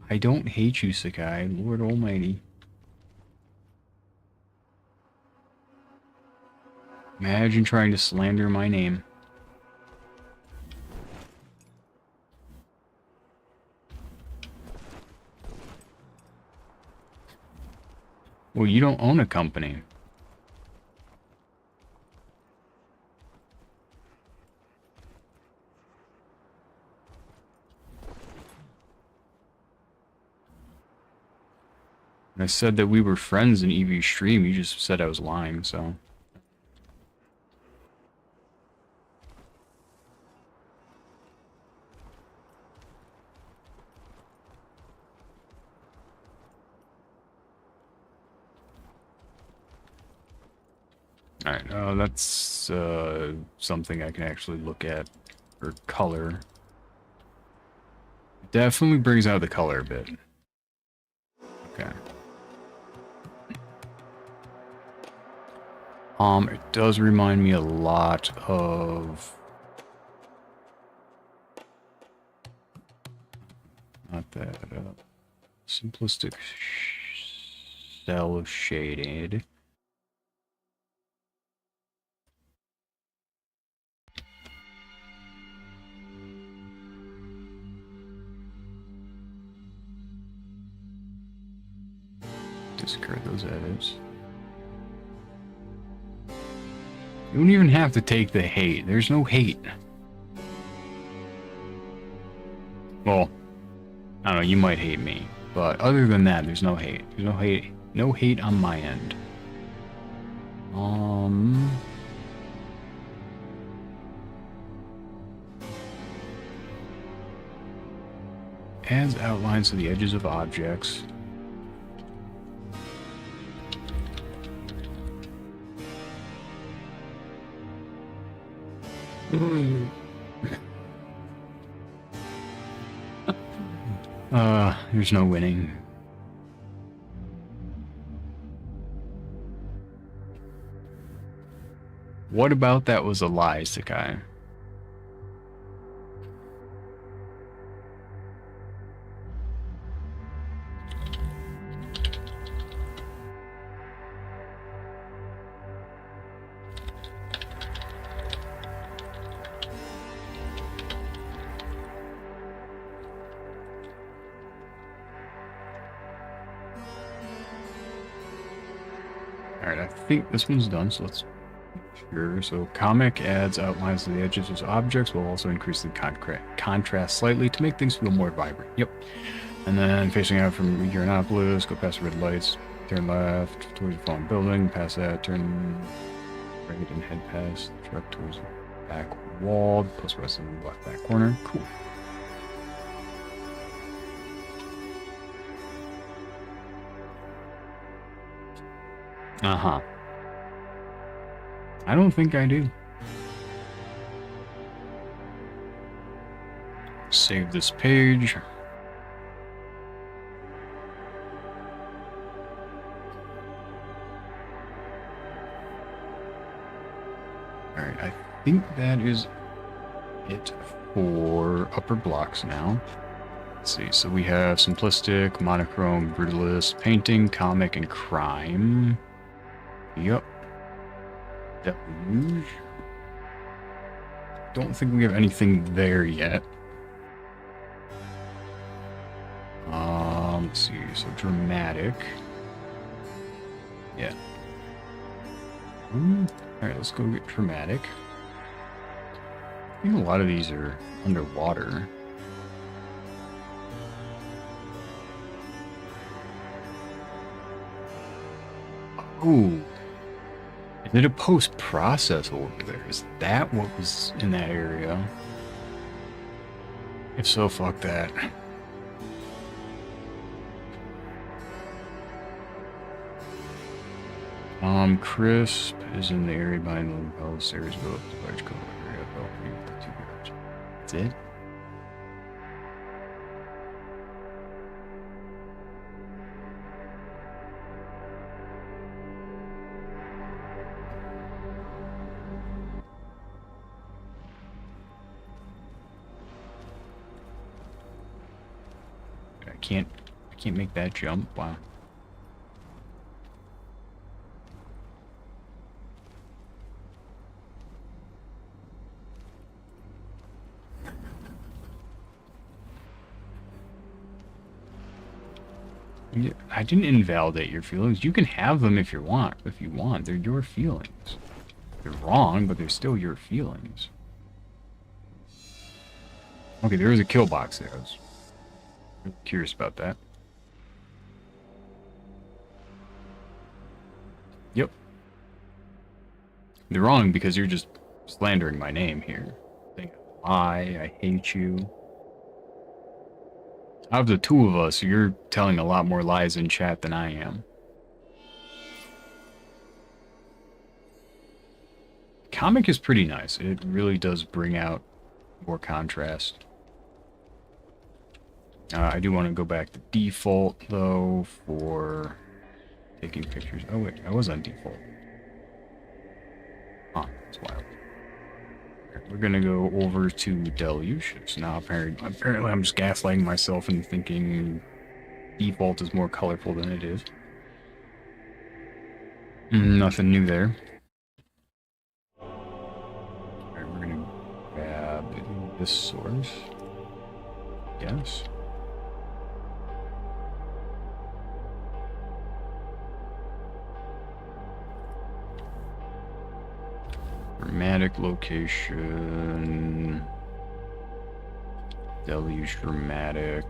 I don't hate you, Sakai, Lord Almighty. Imagine trying to slander my name. Well, you don't own a company. And I said that we were friends in EV Stream, you just said I was lying, so... Alright, that's something I can actually look at for color. Definitely brings out the color a bit. Okay. It does remind me a lot of... Not that, simplistic cell shaded. Discard those edits. You don't even have to take the hate. There's no hate. Well, I don't know, you might hate me. But other than that, there's no hate. There's no hate. No hate on my end. Adds outlines to the edges of objects. There's no winning. What about that was a lie, Sakai? Alright, I think this one's done, so let's... Sure, so comic adds outlines to the edges of objects while also increasing contrast slightly to make things feel more vibrant. Yep. And then facing out from Uranopolis, go past the red lights, turn left towards the fallen building, past that, turn right and head past the truck towards the back wall, post west in the left back corner. Cool. Uh-huh. I don't think I do. Save this page. Alright, I think that is it for upper blocks now. Let's see, so we have simplistic, monochrome, brutalist, painting, comic, and crime. Yep. Deluge. Don't think we have anything there yet. Let's see, so dramatic. Yeah. Alright, let's go get dramatic. I think a lot of these are underwater. Ooh. Is it a post-process over there? Is that what was in that area? If so, fuck that. Crisp is in the area behind the Palace Areas Village, large color area, balcony with 2 yards. That's it? I can't make that jump. Wow. Yeah, I didn't invalidate your feelings. You can have them if you want. If you want, they're your feelings. They're wrong, but they're still your feelings. Okay, there is a kill box there. I was curious about that. Yep. They're wrong because you're just slandering my name here. Saying I hate you. Out of the two of us, you're telling a lot more lies in chat than I am. Comic is pretty nice. It really does bring out more contrast. I do want to go back to default, though, for taking pictures. Oh, wait, I was on default. Huh, that's wild. We're gonna go over to Deluge. So now apparently I'm just gaslighting myself and thinking default is more colorful than it is. Nothing new there. Alright, we're gonna grab this source. Yes. Dramatic location. Deluge dramatic.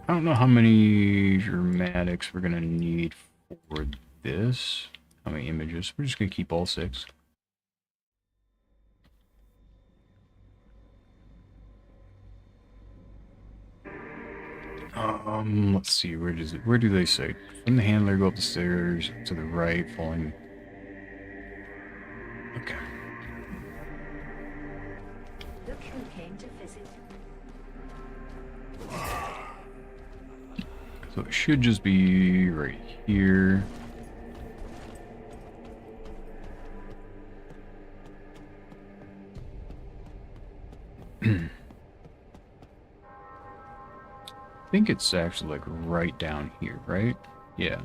I don't know how many dramatics we're gonna need for this. How many images? We're just gonna keep all 6. Let's see, where do they say? From the handler, go up the stairs to the right, falling. Okay. Look who came to visit. So it should just be right here. I think it's actually like right down here, right? Yeah.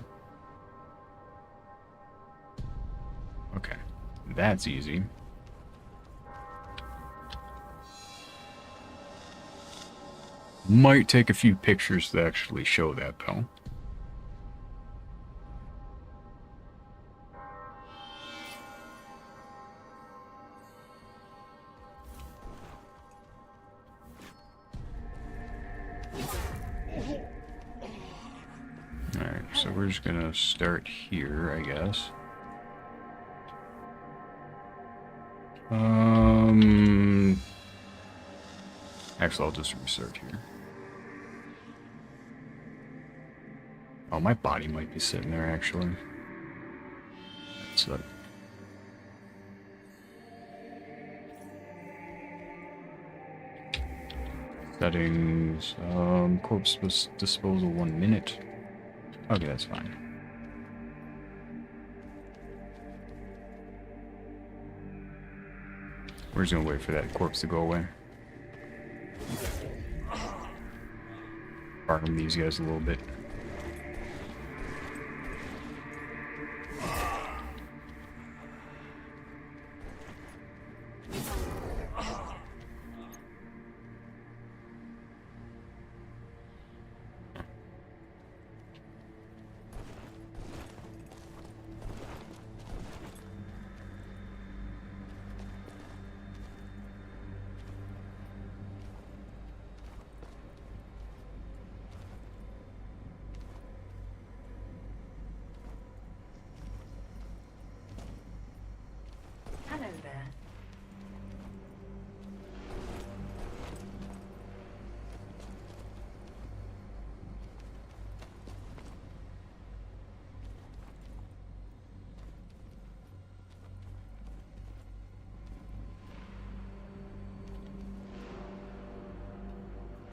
Okay. That's easy. Might take a few pictures to actually show that, though. Alright, so we're just gonna start here, I guess. Actually, I'll just restart here. Oh, my body might be sitting there, actually. So, settings, corpse disposal 1 minute. Okay, that's fine. We're just gonna wait for that corpse to go away. Farm these guys a little bit.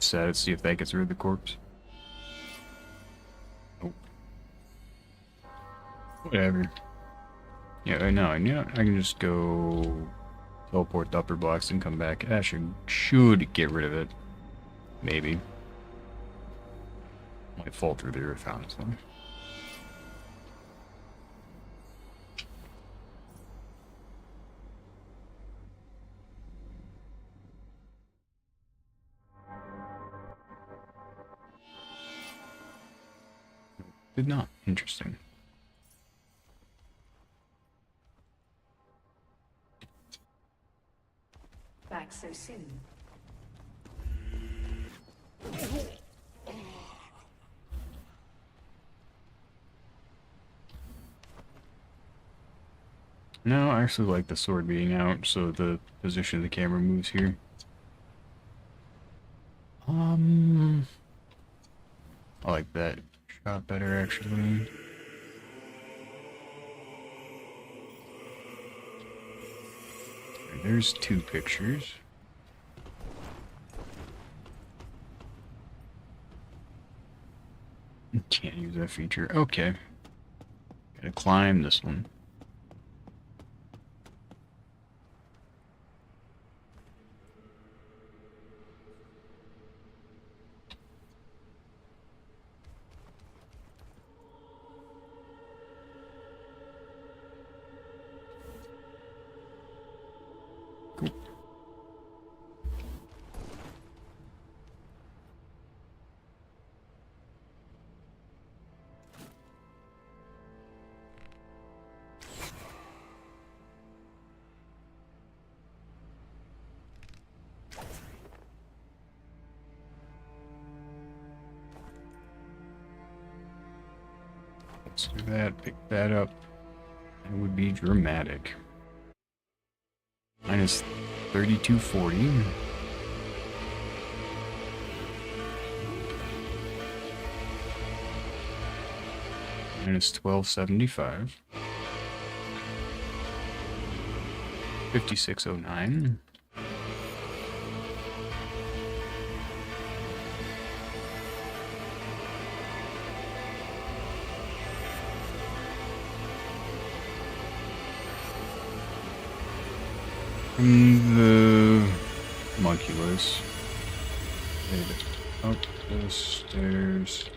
set it, see if that gets rid of the corpse. Nope. Whatever. Yeah, right now, I can just go teleport the upper blocks and come back. That should get rid of it. Maybe. Might fall through the earth, honestly. Did not. Interesting. Back so soon. No, I actually like the sword being out, so the position of the camera moves here. I like that shot better, actually. There's 2 pictures. Can't use that feature. Okay. Gotta climb this one. Cool. Let's do that, pick that up. It would be dramatic. Minus 3240. Minus 1275. 5609. The homunculus. Up the stairs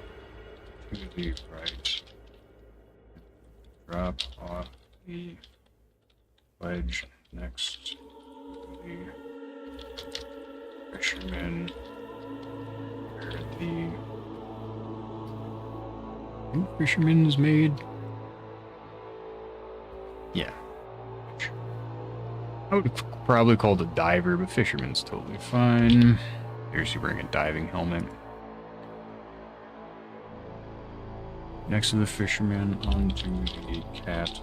to the right. Drop off the ledge next to the fisherman where the new fisherman is made. Yeah. I would probably call it a diver, but fisherman's totally fine. Here's you bring a diving helmet. Next to the fisherman, onto the cat.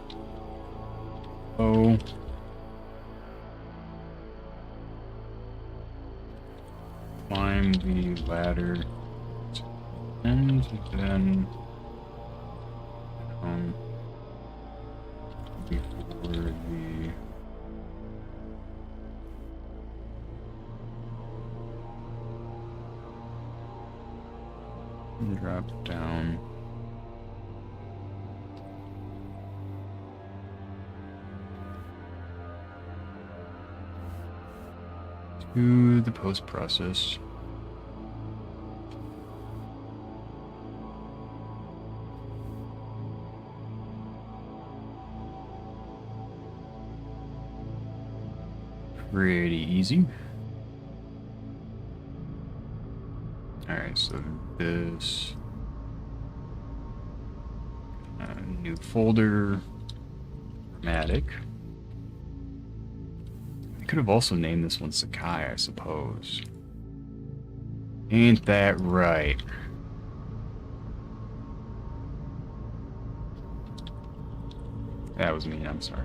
Oh. Climb the ladder. And then before the drop down. To the post process. Pretty easy. Alright, so this new folder, dramatic. I could have also named this one Sakai, I suppose. Ain't that right? That was me, I'm sorry.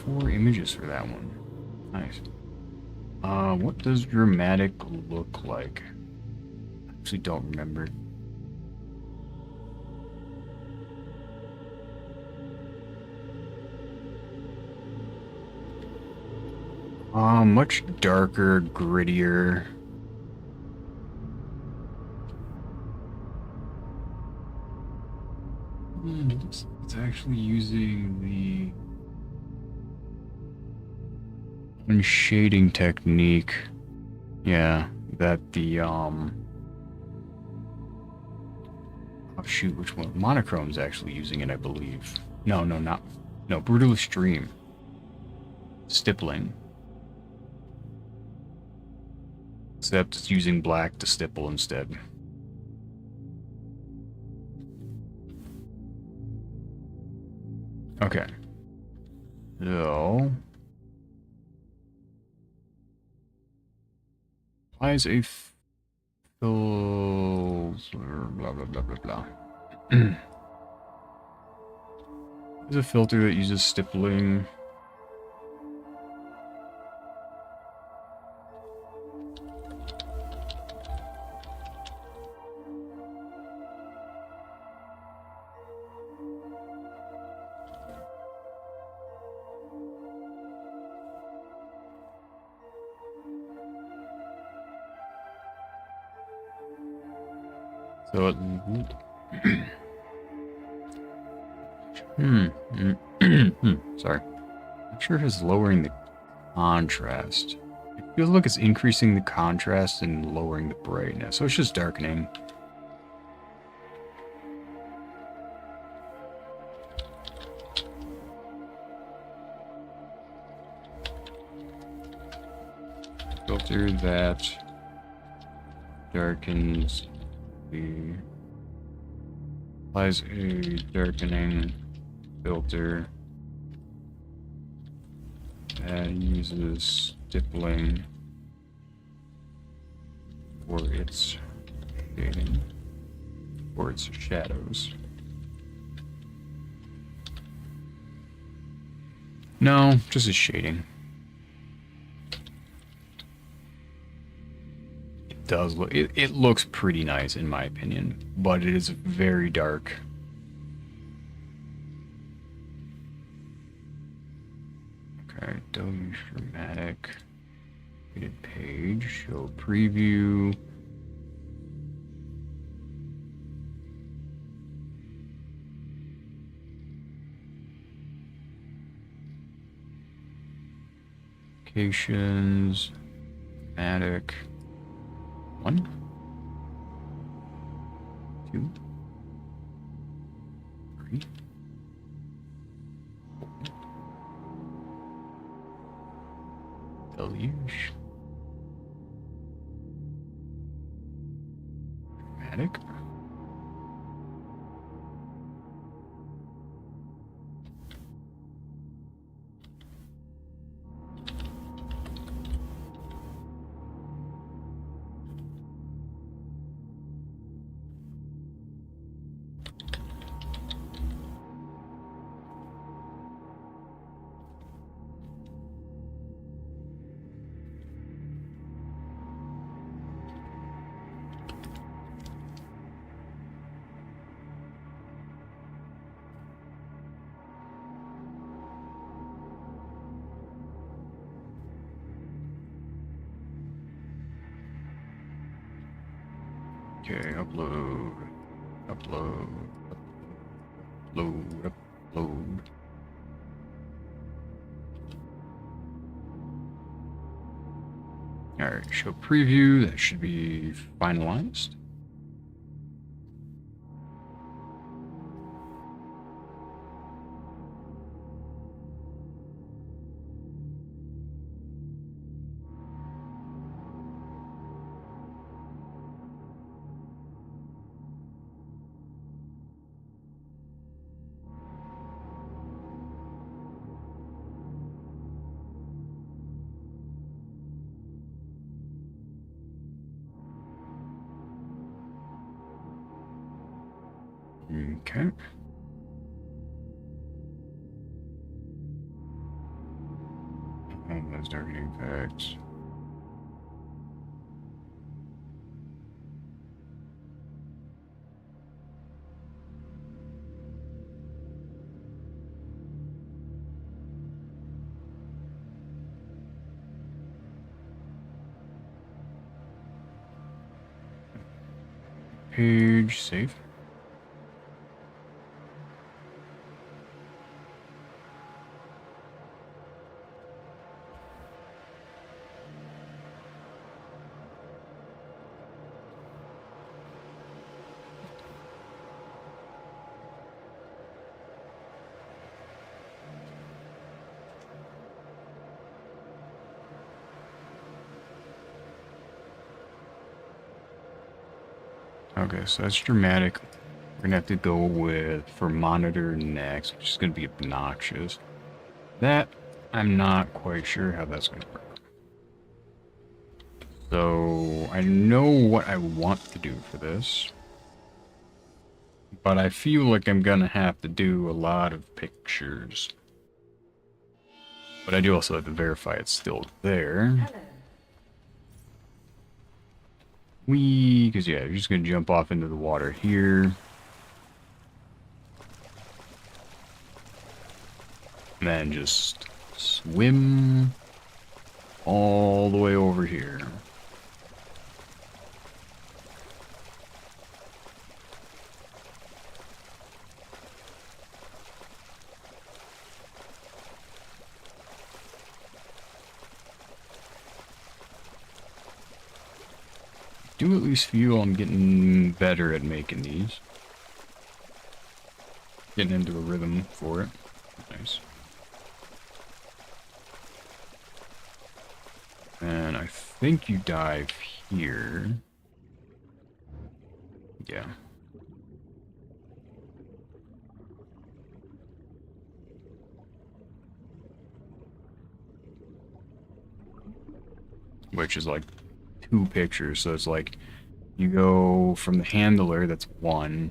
4 images for that one. Nice. What does dramatic look like? I actually don't remember. Much darker, grittier. It's actually using the shading technique. Yeah, that the oh shoot, which one? Monochrome's actually using it, I believe. No, Brutal Extreme. Stippling. Except it's using black to stipple instead. Okay. So applies a filter, blah blah blah blah blah. There's a filter that uses stippling. So it sorry. I'm sure if it's lowering the contrast. It feels like it's increasing the contrast and lowering the brightness. So it's just darkening. Filter that darkens the applies a darkening filter that uses stippling for its shading, for its shadows. No, just a shading. It does look, it looks pretty nice in my opinion, but it is very dark. Okay, deluge dramatic. Created page, show preview. Locations, dramatic. 1, 2, 3. Deluge. Dramatic. Okay, upload, upload, upload, upload. All right, show preview. That should be finalized. Okay. Targeting effects. Page save. Okay, so that's dramatic. We're gonna have to go with for monitor next, which is gonna be obnoxious. That I'm not quite sure how that's gonna work. So I know what I want to do for this, but I feel like I'm gonna have to do a lot of pictures. But I do also have to verify it's still there. Hello. Because yeah, you're just gonna jump off into the water here. And then just swim all the way over here. Do at least feel I'm getting better at making these. Getting into a rhythm for it. Nice. And I think you dive here. Yeah. Which is like 2 pictures, so it's like you go from the handler, that's 1,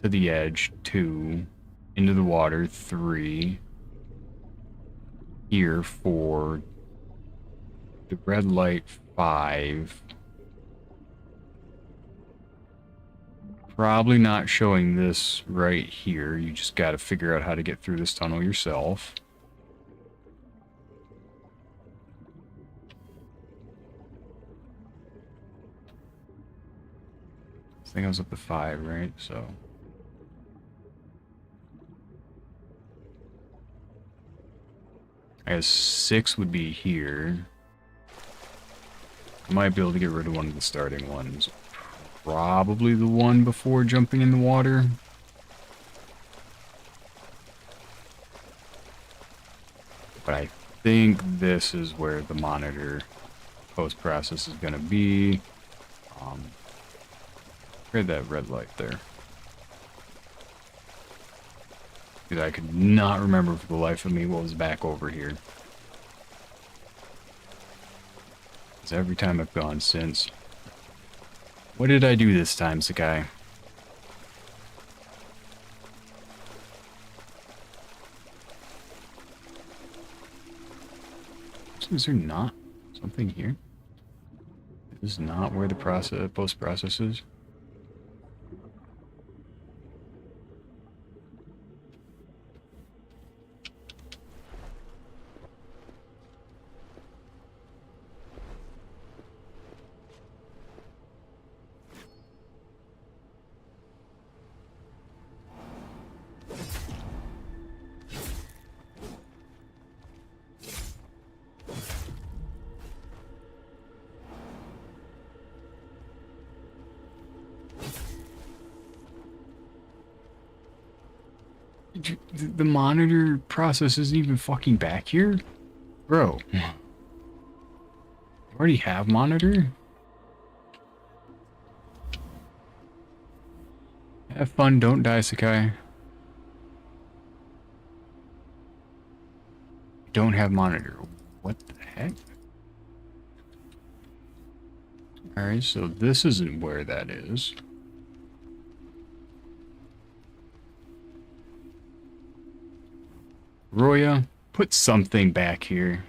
to the edge, 2, into the water, 3, here, 4, the red light, 5. Probably not showing this right here. You just got to figure out how to get through this tunnel yourself. I think I was up to 5, right? So I guess 6 would be here. I might be able to get rid of one of the starting ones. Probably the one before jumping in the water. But I think this is where the monitor post-process is going to be. Read that red light there. Because I could not remember for the life of me what was back over here. Because every time I've gone since... What did I do this time, Sakai? Is there not something here? This is not where the post-process is? The monitor process isn't even fucking back here? Bro. You already have monitor? Have fun, don't die, Sakai. Don't have monitor. What the heck? Alright, so this isn't where that is. Roya, put something back here.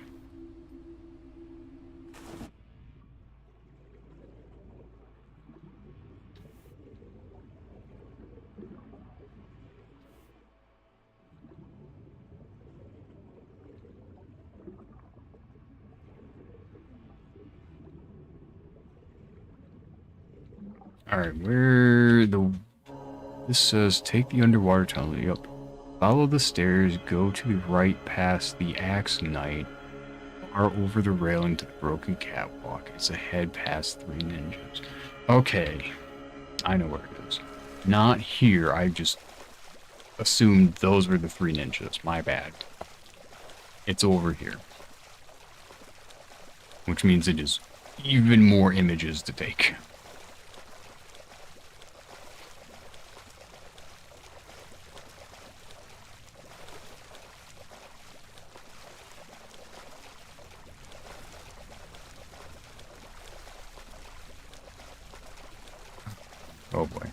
Alright, this says take the underwater tunnel. Yep. Follow the stairs, go to the right past the Axe Knight, far over the railing to the broken catwalk. It's ahead past 3 ninjas. Okay, I know where it is. Not here, I just assumed those were the 3 ninjas. My bad. It's over here. Which means it is even more images to take. Oh boy.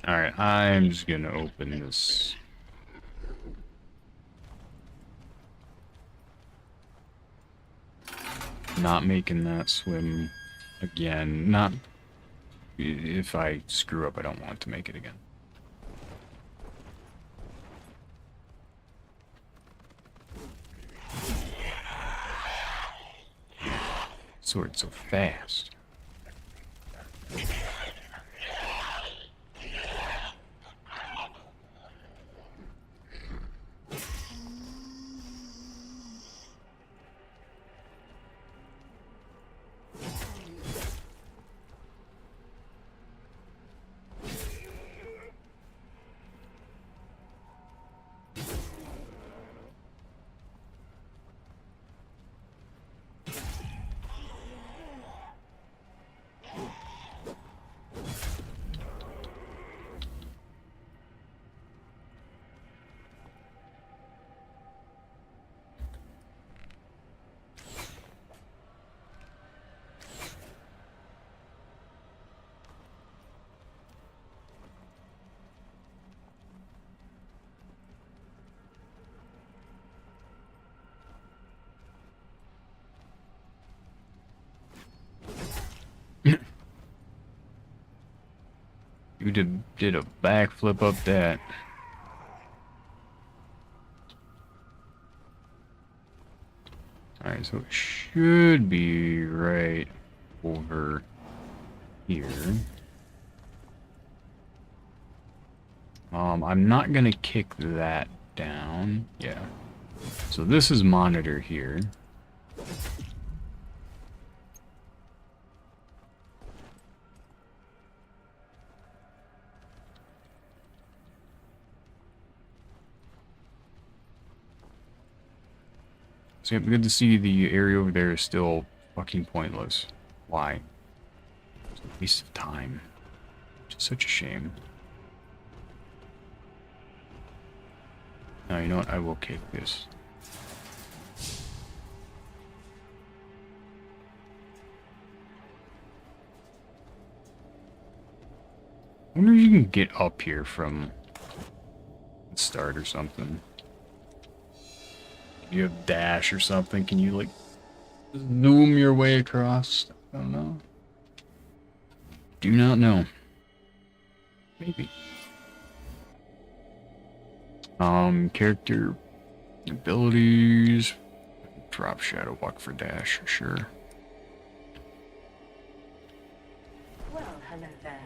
Alright, I'm just gonna open this. Not making that swim again. Not... If I screw up, I don't want to make it again. Sword so fast. You did a backflip up that. Alright, so it should be right over here. I'm not gonna kick that down. Yeah. So this is monitor here. So yeah, good to see the area over there is still fucking pointless. Why? It's a waste of time. Which is such a shame. Now, you know what? I will kick this. I wonder if you can get up here from the start or something. You have dash or something. Can you like zoom your way across? I don't know. Do not know. Maybe. Character abilities. Drop shadow walk for dash, sure. Well, hello there.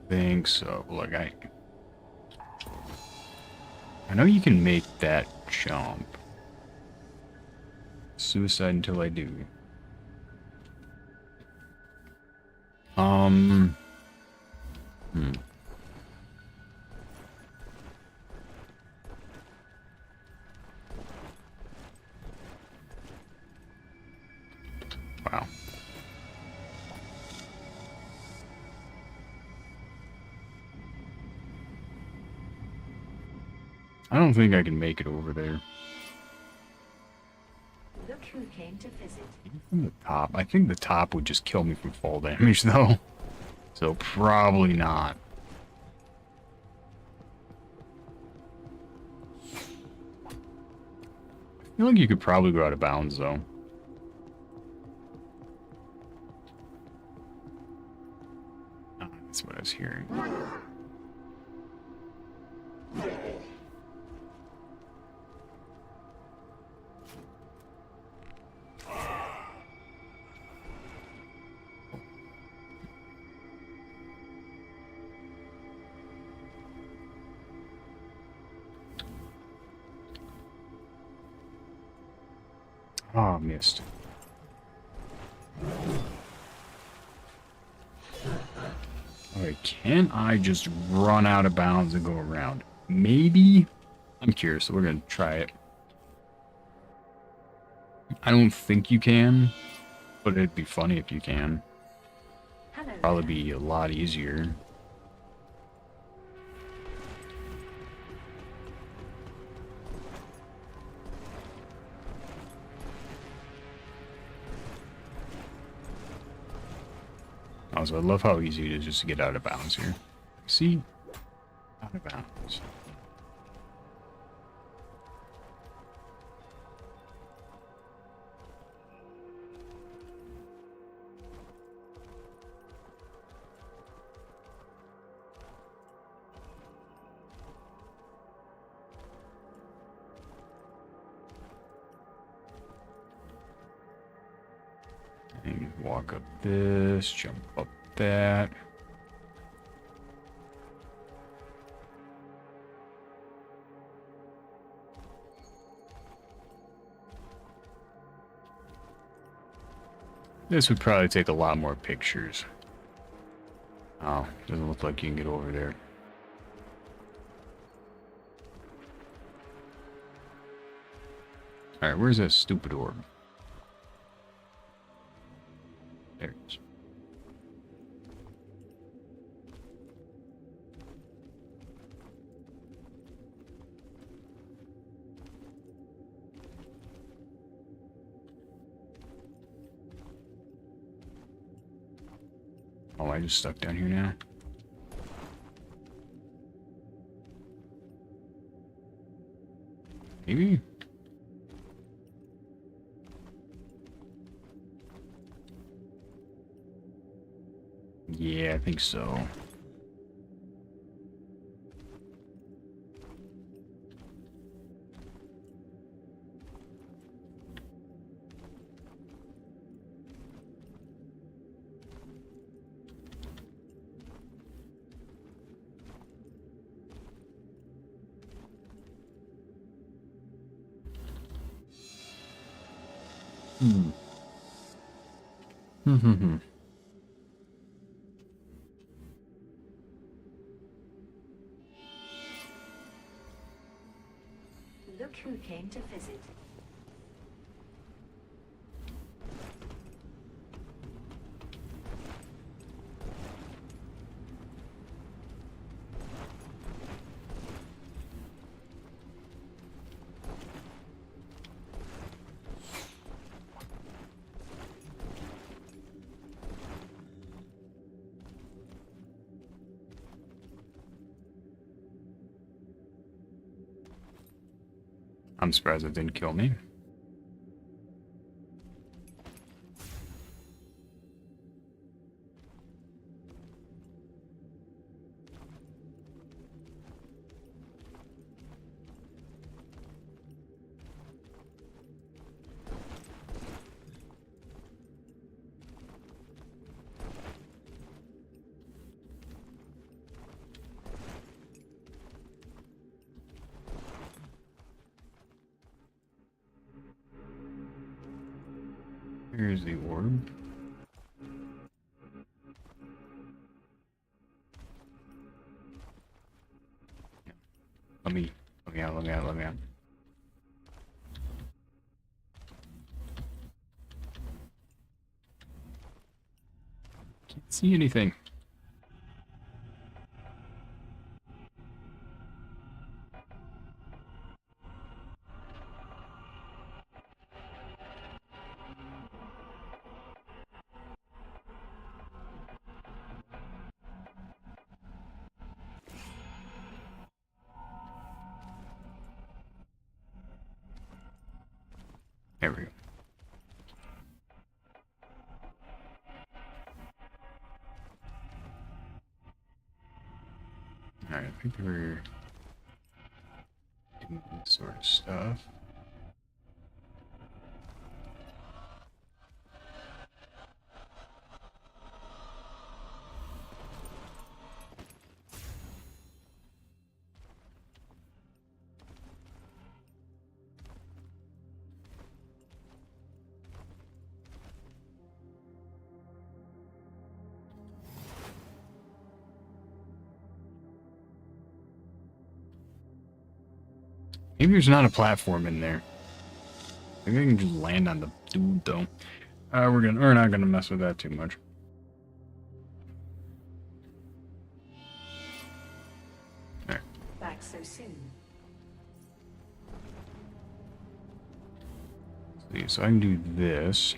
think so. Look, I know you can make that jump. Suicide until I do. Hmm. Wow. I don't think I can make it over there. Look who came to visit. Maybe from the top. I think the top would just kill me from fall damage, though. So probably not. I feel like you could probably go out of bounds, though. Ah, that's what I was hearing. Oh, missed. Alright, can I just run out of bounds and go around? Maybe? I'm curious, so we're gonna try it. I don't think you can, but it'd be funny if you can. Hello. Probably be a lot easier. Also, I love how easy it is just to get out of bounds here. See? Out of bounds. And walk up this, jump up that. This would probably take a lot more pictures. Oh, doesn't look like you can get over there. Alright, where's that stupid orb? There it is. Oh, I just stuck down here now. Maybe? Yeah, I think so. Hmm. Hmm. Look who came to visit. I'm surprised it didn't kill me. Here's the orb. Let me out, let me out, let me out. Can't see anything. There we go. Alright, I think we're doing this sort of stuff. Maybe there's not a platform in there. Maybe I can just land on the dude though. We're not gonna mess with that too much. Alright. Back so soon. See, so I can do this.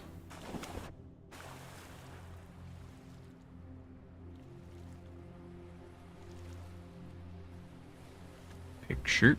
Picture.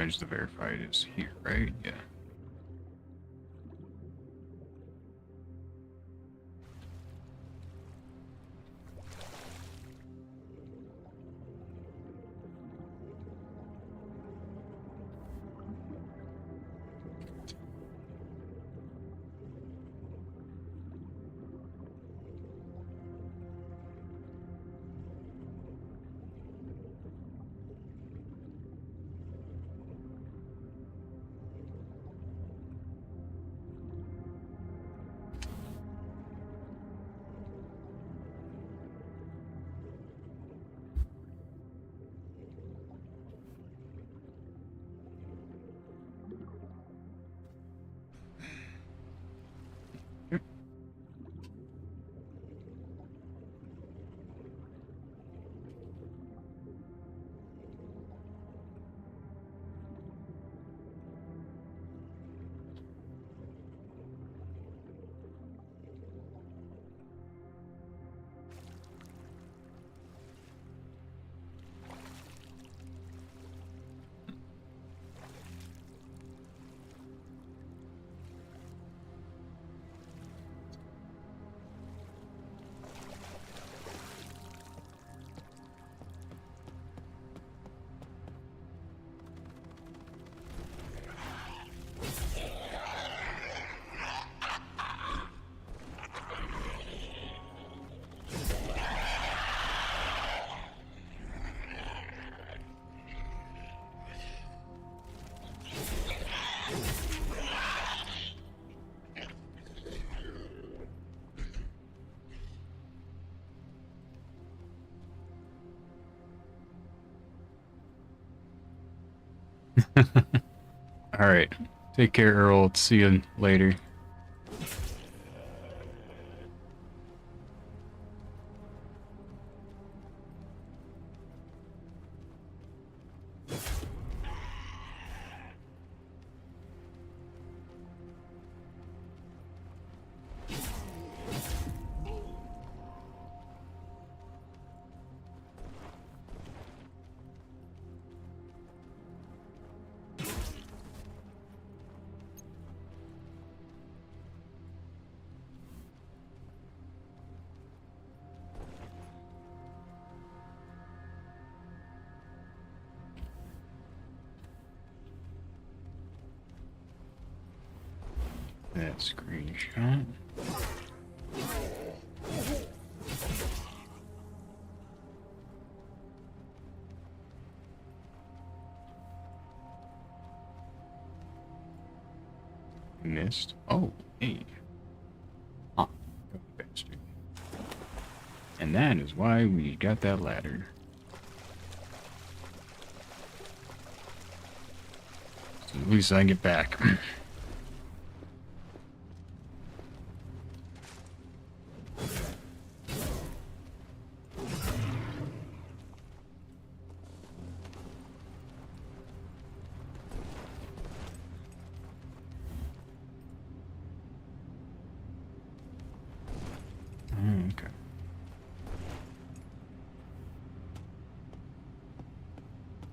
Just to verify it is here, right? Yeah. Alright. Take care, Earl. See you later. That screenshot. Missed. Oh, hey. Huh. Bastard. And that is why we got that ladder. So at least I can get back. Okay.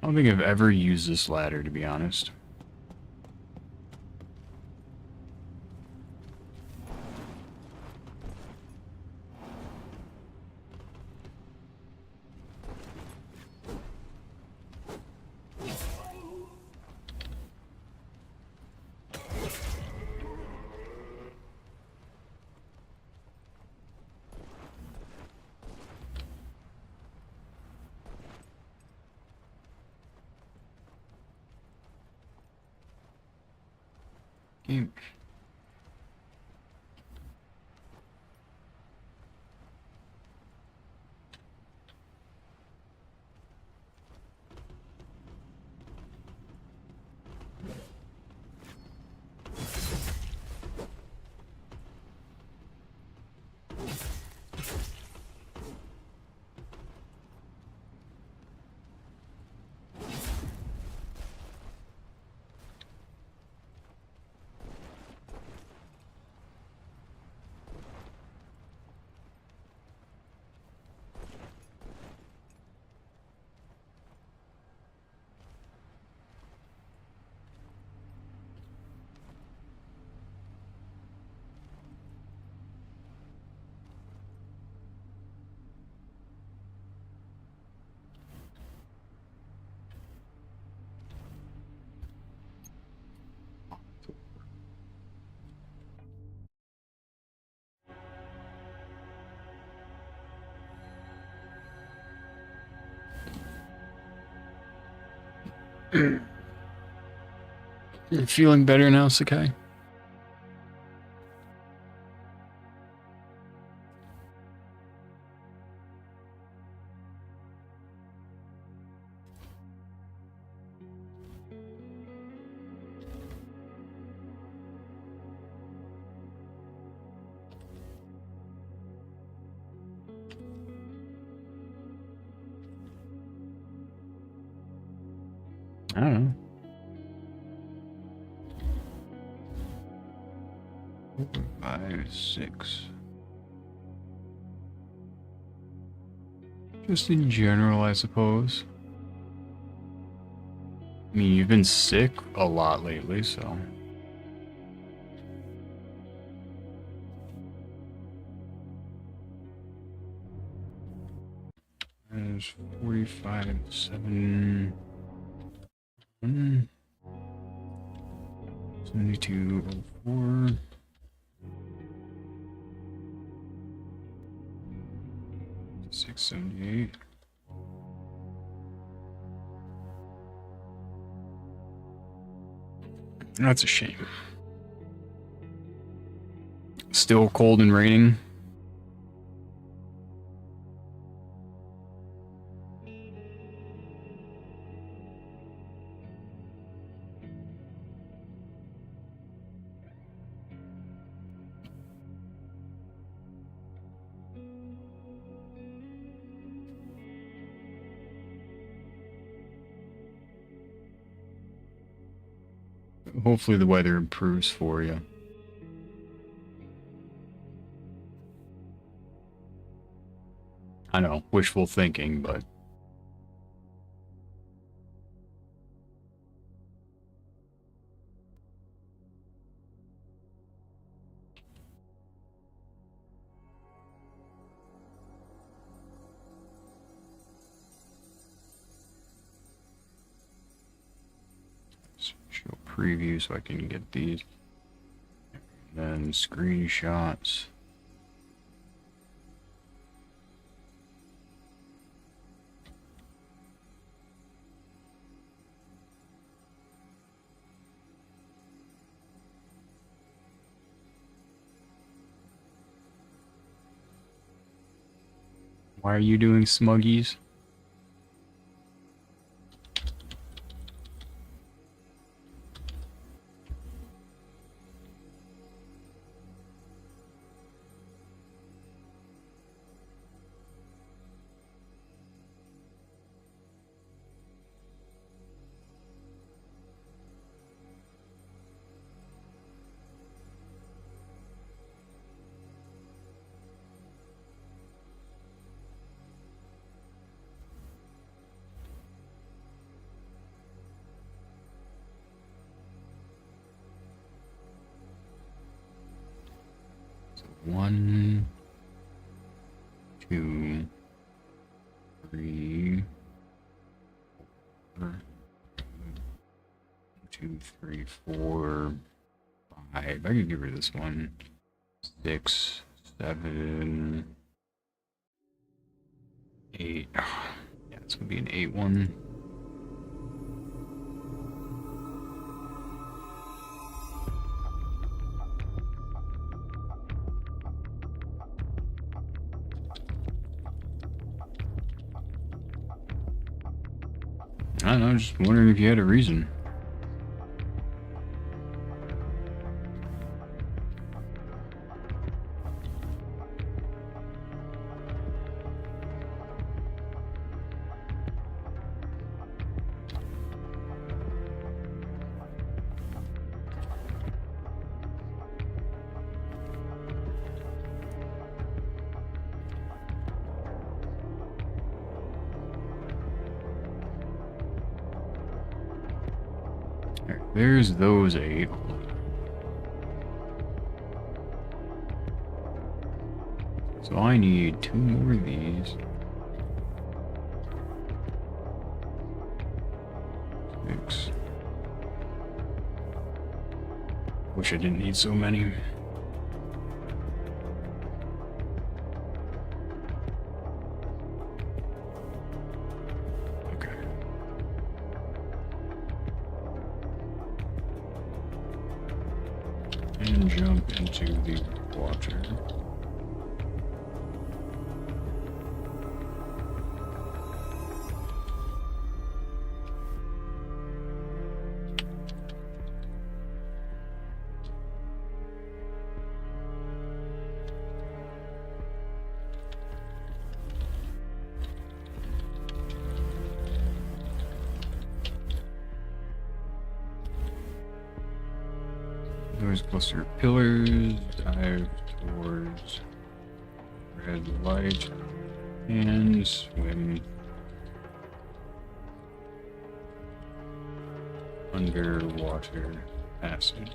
I don't think I've ever used this ladder, to be honest. Game. You feeling better now, Sakai? I don't know. 5, 6. Just in general, I suppose. I mean, you've been sick a lot lately, so. There's 45, 7, 72, 04. 678. That's a shame. Still cold and raining. Hopefully the weather improves for you. I know, wishful thinking, but show preview so I can get these. Then screenshots. Why are you doing smuggies? So 1, 2, 3, 4, 2, 3, 4, 5. I could give her this one. 6, 7, 8. Yeah, it's gonna be an 8 one. I don't know, just wondering if you had a reason. There's those 8. So I need 2 more of these. 6. Wish I didn't need so many. Okay. And jump into the water. There's cluster of pillars, dive towards red light, and swim underwater passage.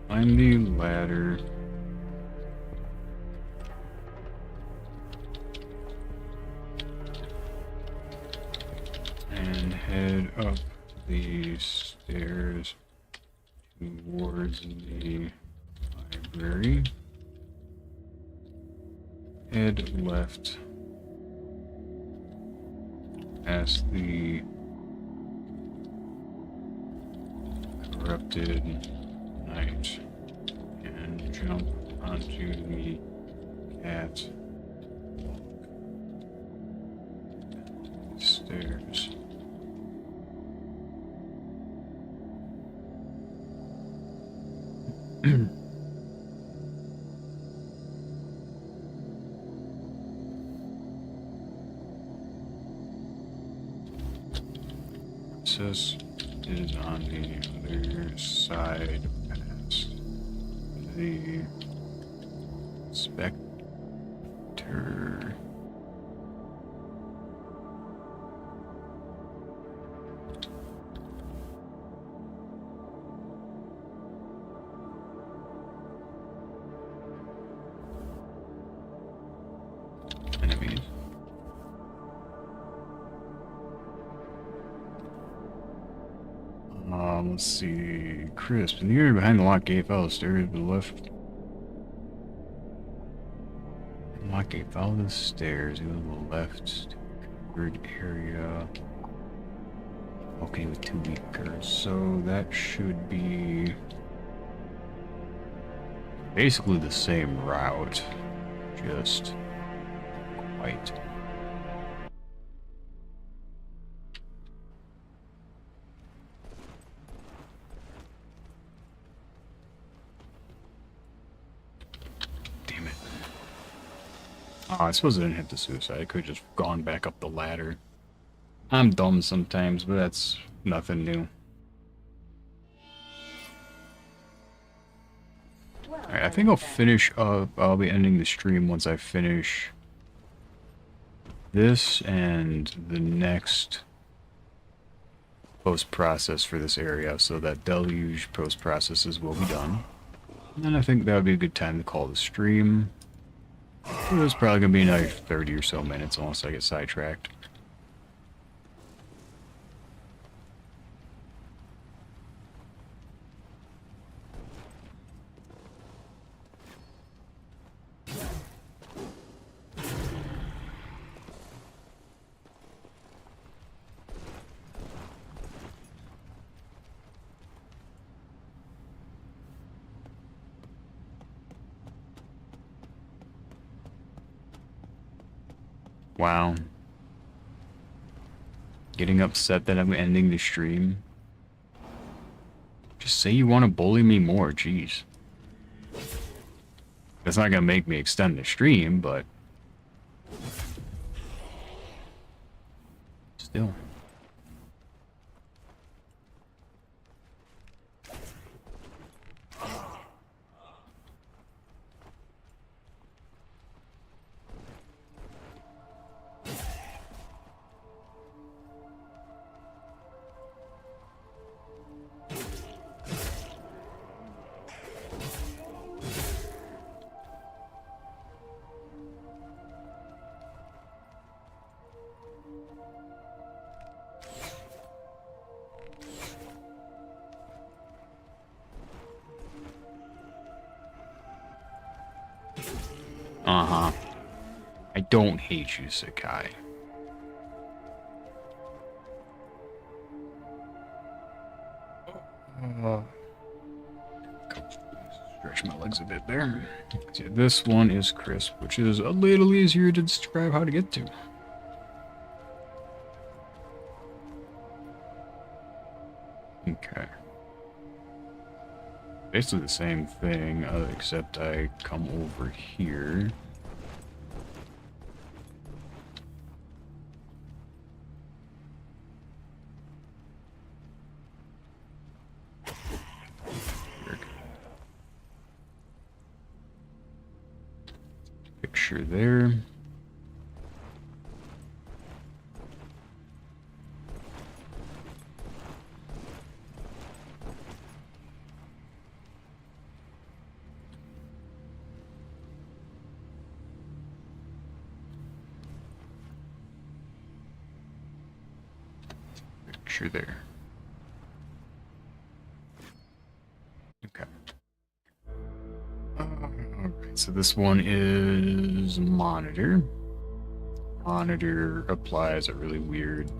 Climb the ladder. And head up the stairs towards the library. Head left past the corrupted knight and jump onto the cat stairs. Princess is on the other side past the specter. Enemies. Let's see. Crisp. In the area behind the locked gate, follow the stairs to the left. Locked gate, follow the stairs. Go to the left. Covered area. Okay, with 2 weakers. So that should be basically the same route. Just white. Damn it. Oh, I suppose I didn't hit the suicide. I could have just gone back up the ladder. I'm dumb sometimes, but that's nothing new. Alright, I think I'll finish up. I'll be ending the stream once I finish this and the next post-process for this area, so that deluge post-processes will be done. And then I think that would be a good time to call the stream. It's probably going to be another 30 or so minutes unless I get sidetracked. Wow. Getting upset that I'm ending the stream. Just say you want to bully me more, jeez. That's not gonna make me extend the stream, but still. Uh-huh. I don't hate you, Sakai. Stretch my legs a bit there. See, this one is Crisp, which is a little easier to describe how to get to. Okay. Basically the same thing, except I come over here. Picture there. Picture there. Okay. Alright, so this one is monitor. Monitor applies a really weird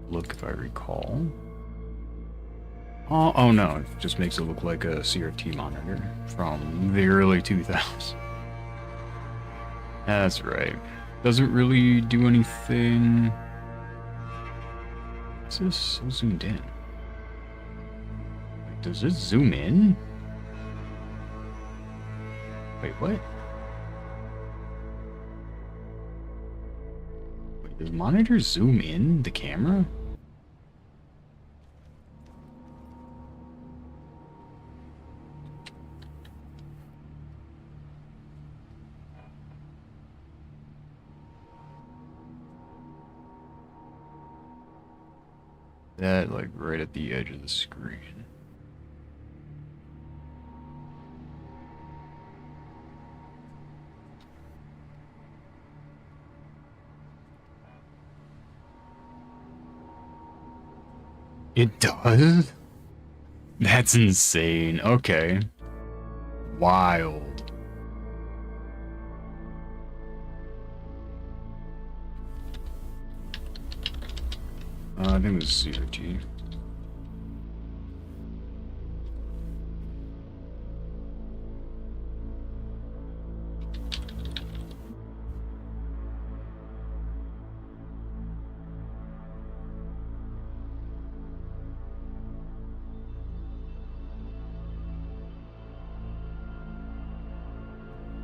look, if I recall. Oh no, it just makes it look like a CRT monitor from the early 2000s. That's right. Doesn't really do anything. Is this so zoomed in? Wait, does it zoom in? Wait, what? Wait, does monitor zoom in the camera? That, like, right at the edge of the screen. It does? That's insane. Okay. Wild. I think it was CRT.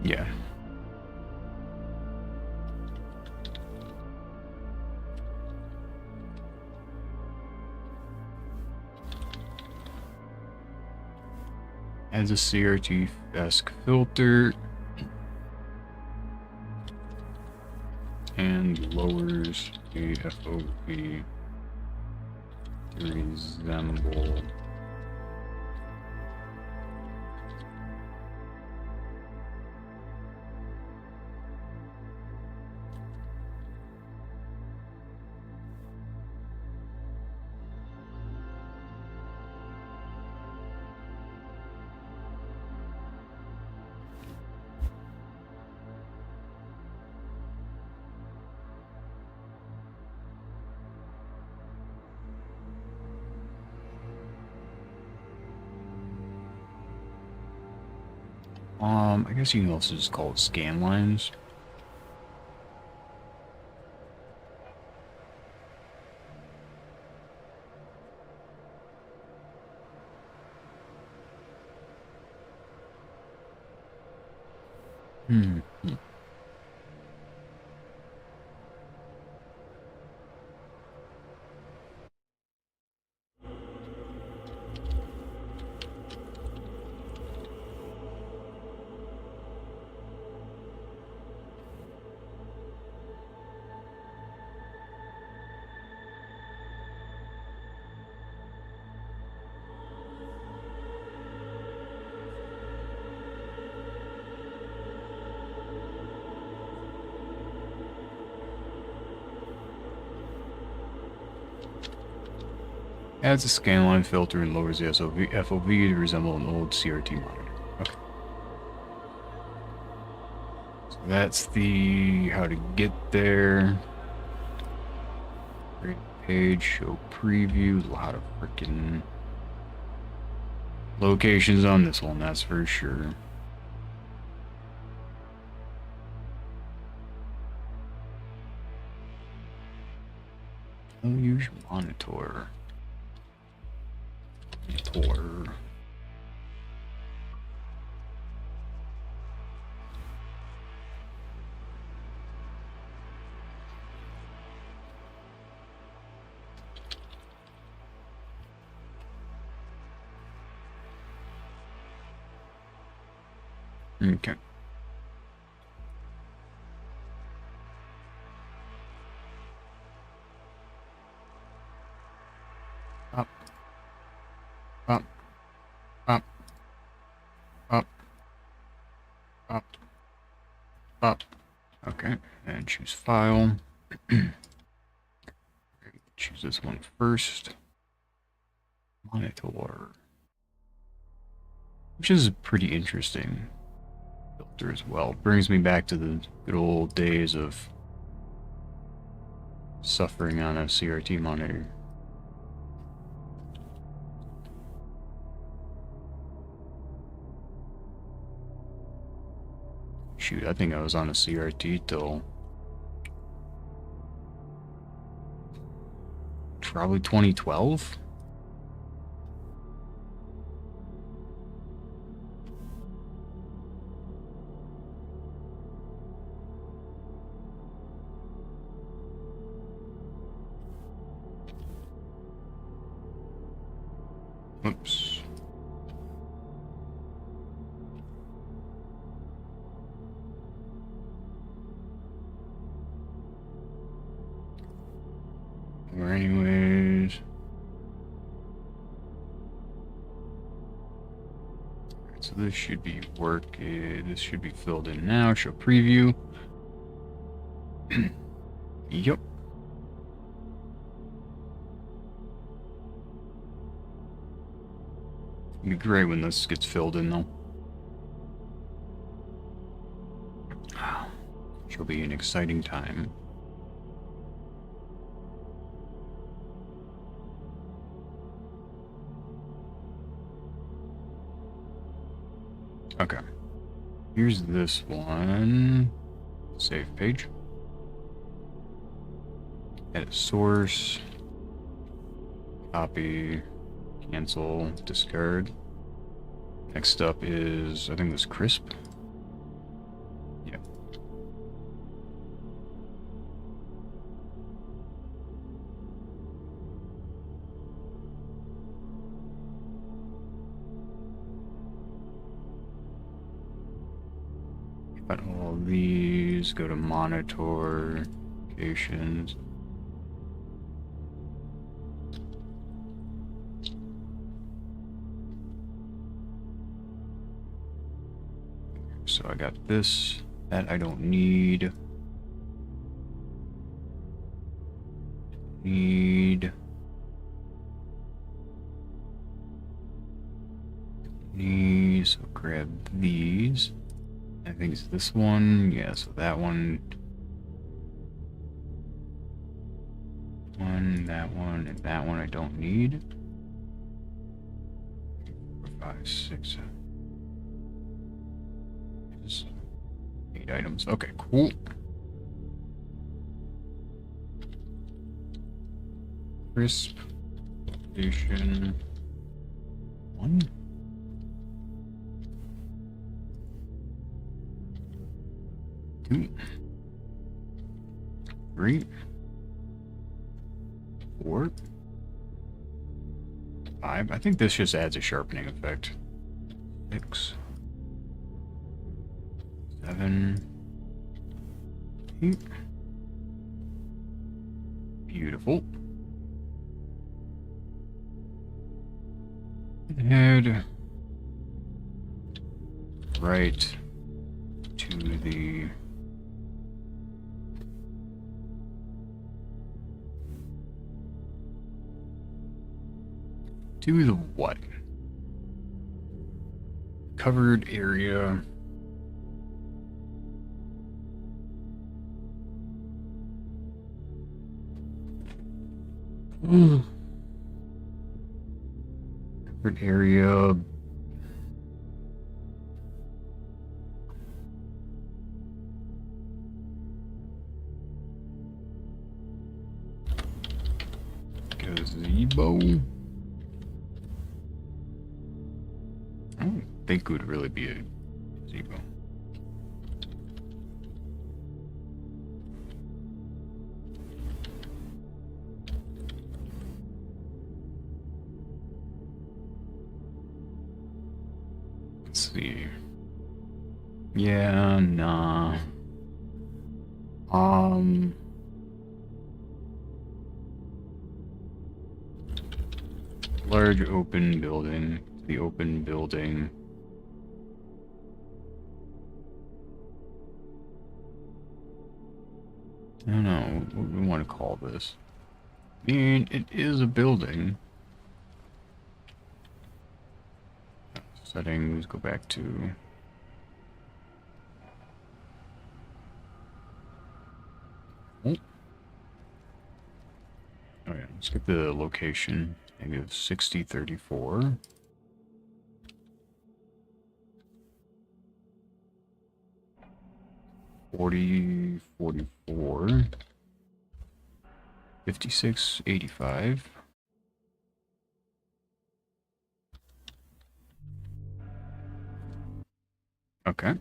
Yeah. Adds a CRT-esque filter and lowers the FOV to resemble I guess you can also just call it scan lines. Hmm. Adds a scanline filter and lowers the FOV to resemble an old CRT monitor. Okay. So that's the how to get there. Create page, show preview, a lot of freaking locations on this one, that's for sure. Use monitor. Monitor. Okay. Up. Up. Up. Up. Up. Up. Okay. And choose file. Choose this one first. Monitor. Which is pretty interesting filter as well. Brings me back to the good old days of suffering on a CRT monitor. Shoot, I think I was on a CRT till probably 2012. Oops. Or anyways. So this should be this should be filled in now. Show preview. Yep. It'd be great when this gets filled in, though. She'll be an exciting time. Okay. Here's this one. Save page. Edit source. Copy. Cancel. Discard. Next up is, I think this crisp. Yeah. Got all these. Go to monitor. Locations. So I got this, that I don't need. So grab these. I think it's this one. Yeah, so that one. That one, and that one I don't need. 4, 5, 6. 8 items. Okay, cool. Crisp. Station 1. 2. 3. 4. 5. I think this just adds a sharpening effect. 6. 7. 8. Beautiful. Head right to the what? Covered area. Covered area. Gazebo. I don't think it would really be a gazebo. Let's see. Yeah, nah. Large open building. The open building. I don't know what we want to call this. I mean, it is a building. Settings, go back to... Oh yeah, let's get the location. Negative 60, 34. $40, $44. $56, $85. Okay.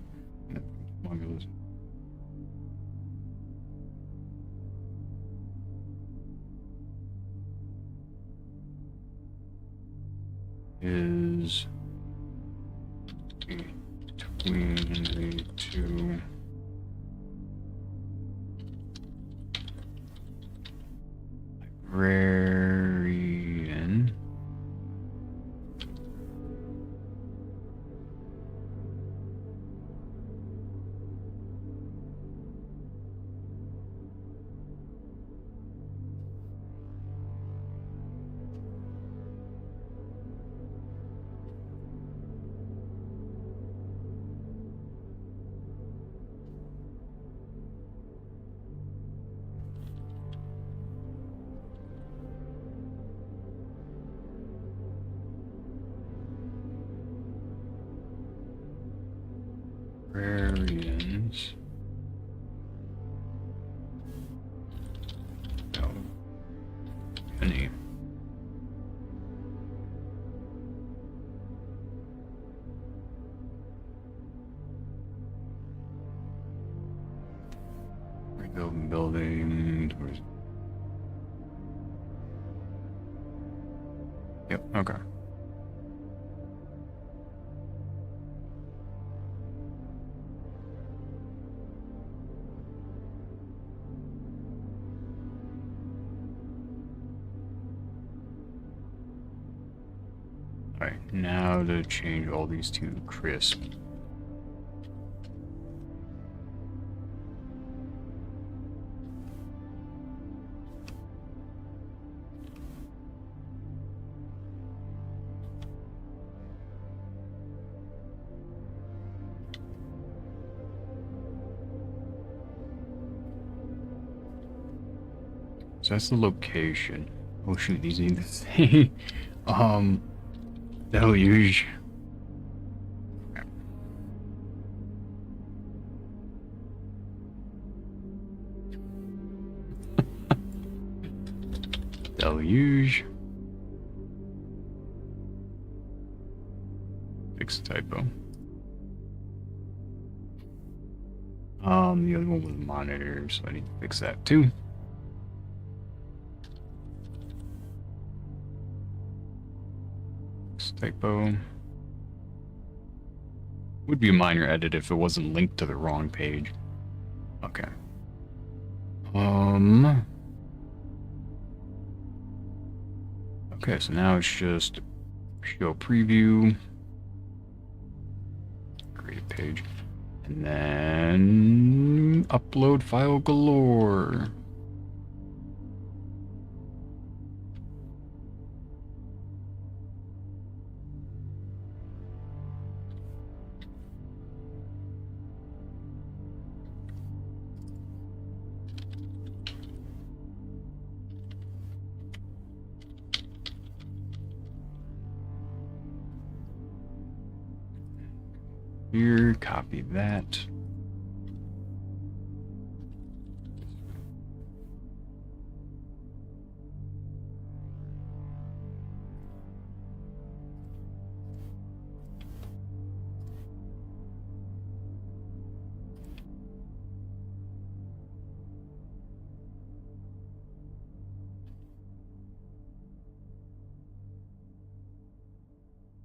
Is between the two. Librarian. Librarians. No. Any. Building. Yep, okay. Alright, now to change all these to crisp. So that's the location. Oh shoot, these need to say deluge. Deluge. Fix typo. The other one was monitor, so I need to fix that too. Typo. Would be a minor edit if it wasn't linked to the wrong page. Okay. Okay, so now it's just show preview. Create a page. And then upload file galore. Here, copy that.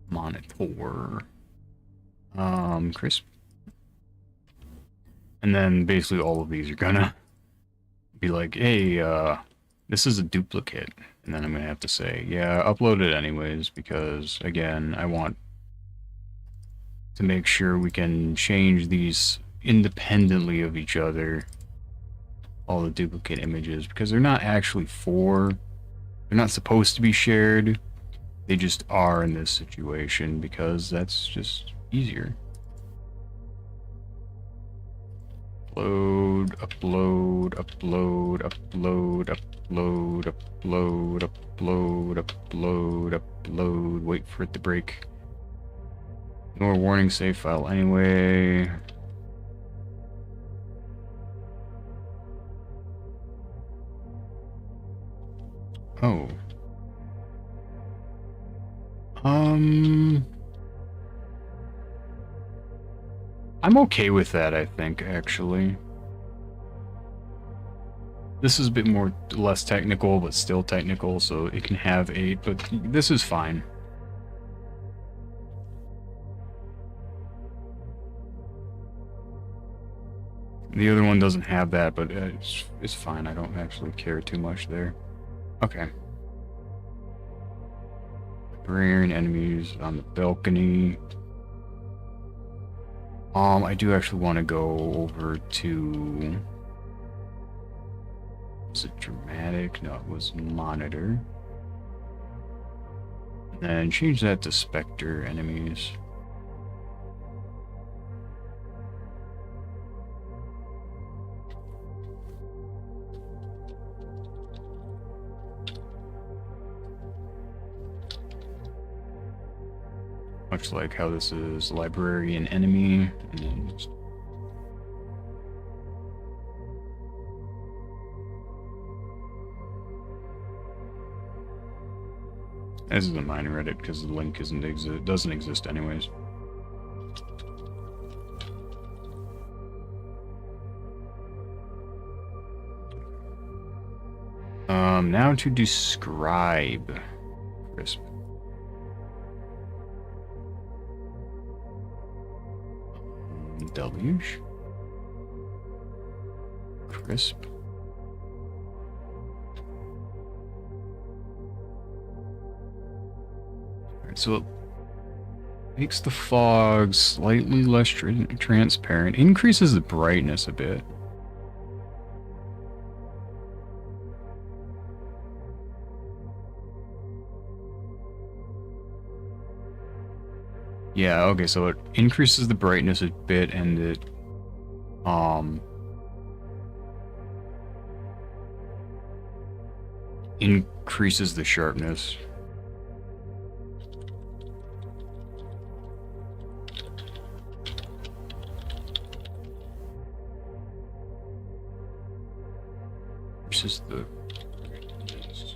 Monitor. Crisp. And then basically all of these are gonna be like, hey, this is a duplicate. And then I'm gonna have to say, yeah, upload it anyways, because again, I want to make sure we can change these independently of each other, all the duplicate images, because they're not actually they're not supposed to be shared. They just are in this situation because that's just easier. Upload, upload, upload, upload, upload, upload, upload, upload, upload. Wait for it to break. Ignore warning, save file anyway. Oh. I'm okay with that, I think, actually. This is a bit less technical, but still technical, so it can have 8, but this is fine. The other one doesn't have that, but it's fine. I don't actually care too much there. Okay. Librarian enemies on the balcony. I do actually want to go over to... Was it dramatic? No, it was monitor. And then change that to Spectre enemies. Much like how this is librarian enemy, and then just This isn't mine Reddit because the link doesn't exist anyways. Now to describe crisp. Deluge. Crisp. Alright, so it makes the fog slightly less transparent, increases the brightness a bit. Yeah, okay, so it increases the brightness a bit and it increases the sharpness. Increases the brightness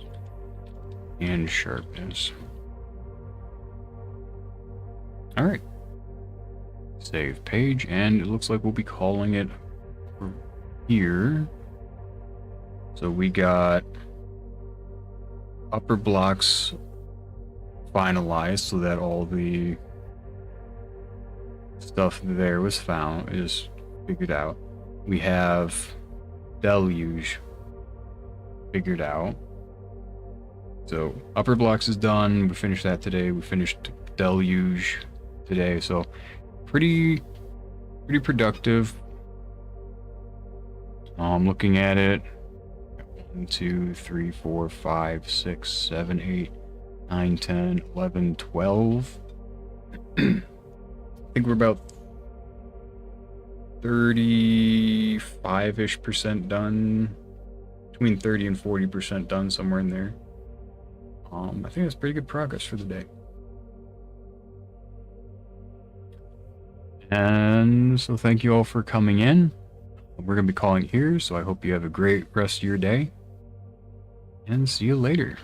and sharpness. Alright. Save page, and it looks like we'll be calling it here. So we got upper blocks finalized so that all the stuff there is figured out. We have deluge figured out. So upper blocks is done. We finished that today. We finished deluge today, so pretty productive. Looking at it, 1, 2, 3, 4, 5, 6, 7, 8, 9, 10, 11, 12. I think we're about 35-ish% done, between 30 and 40% done, somewhere in there. I think that's pretty good progress for the day. And so thank you all for coming in. We're going to be calling here, so I hope you have a great rest of your day. And see you later.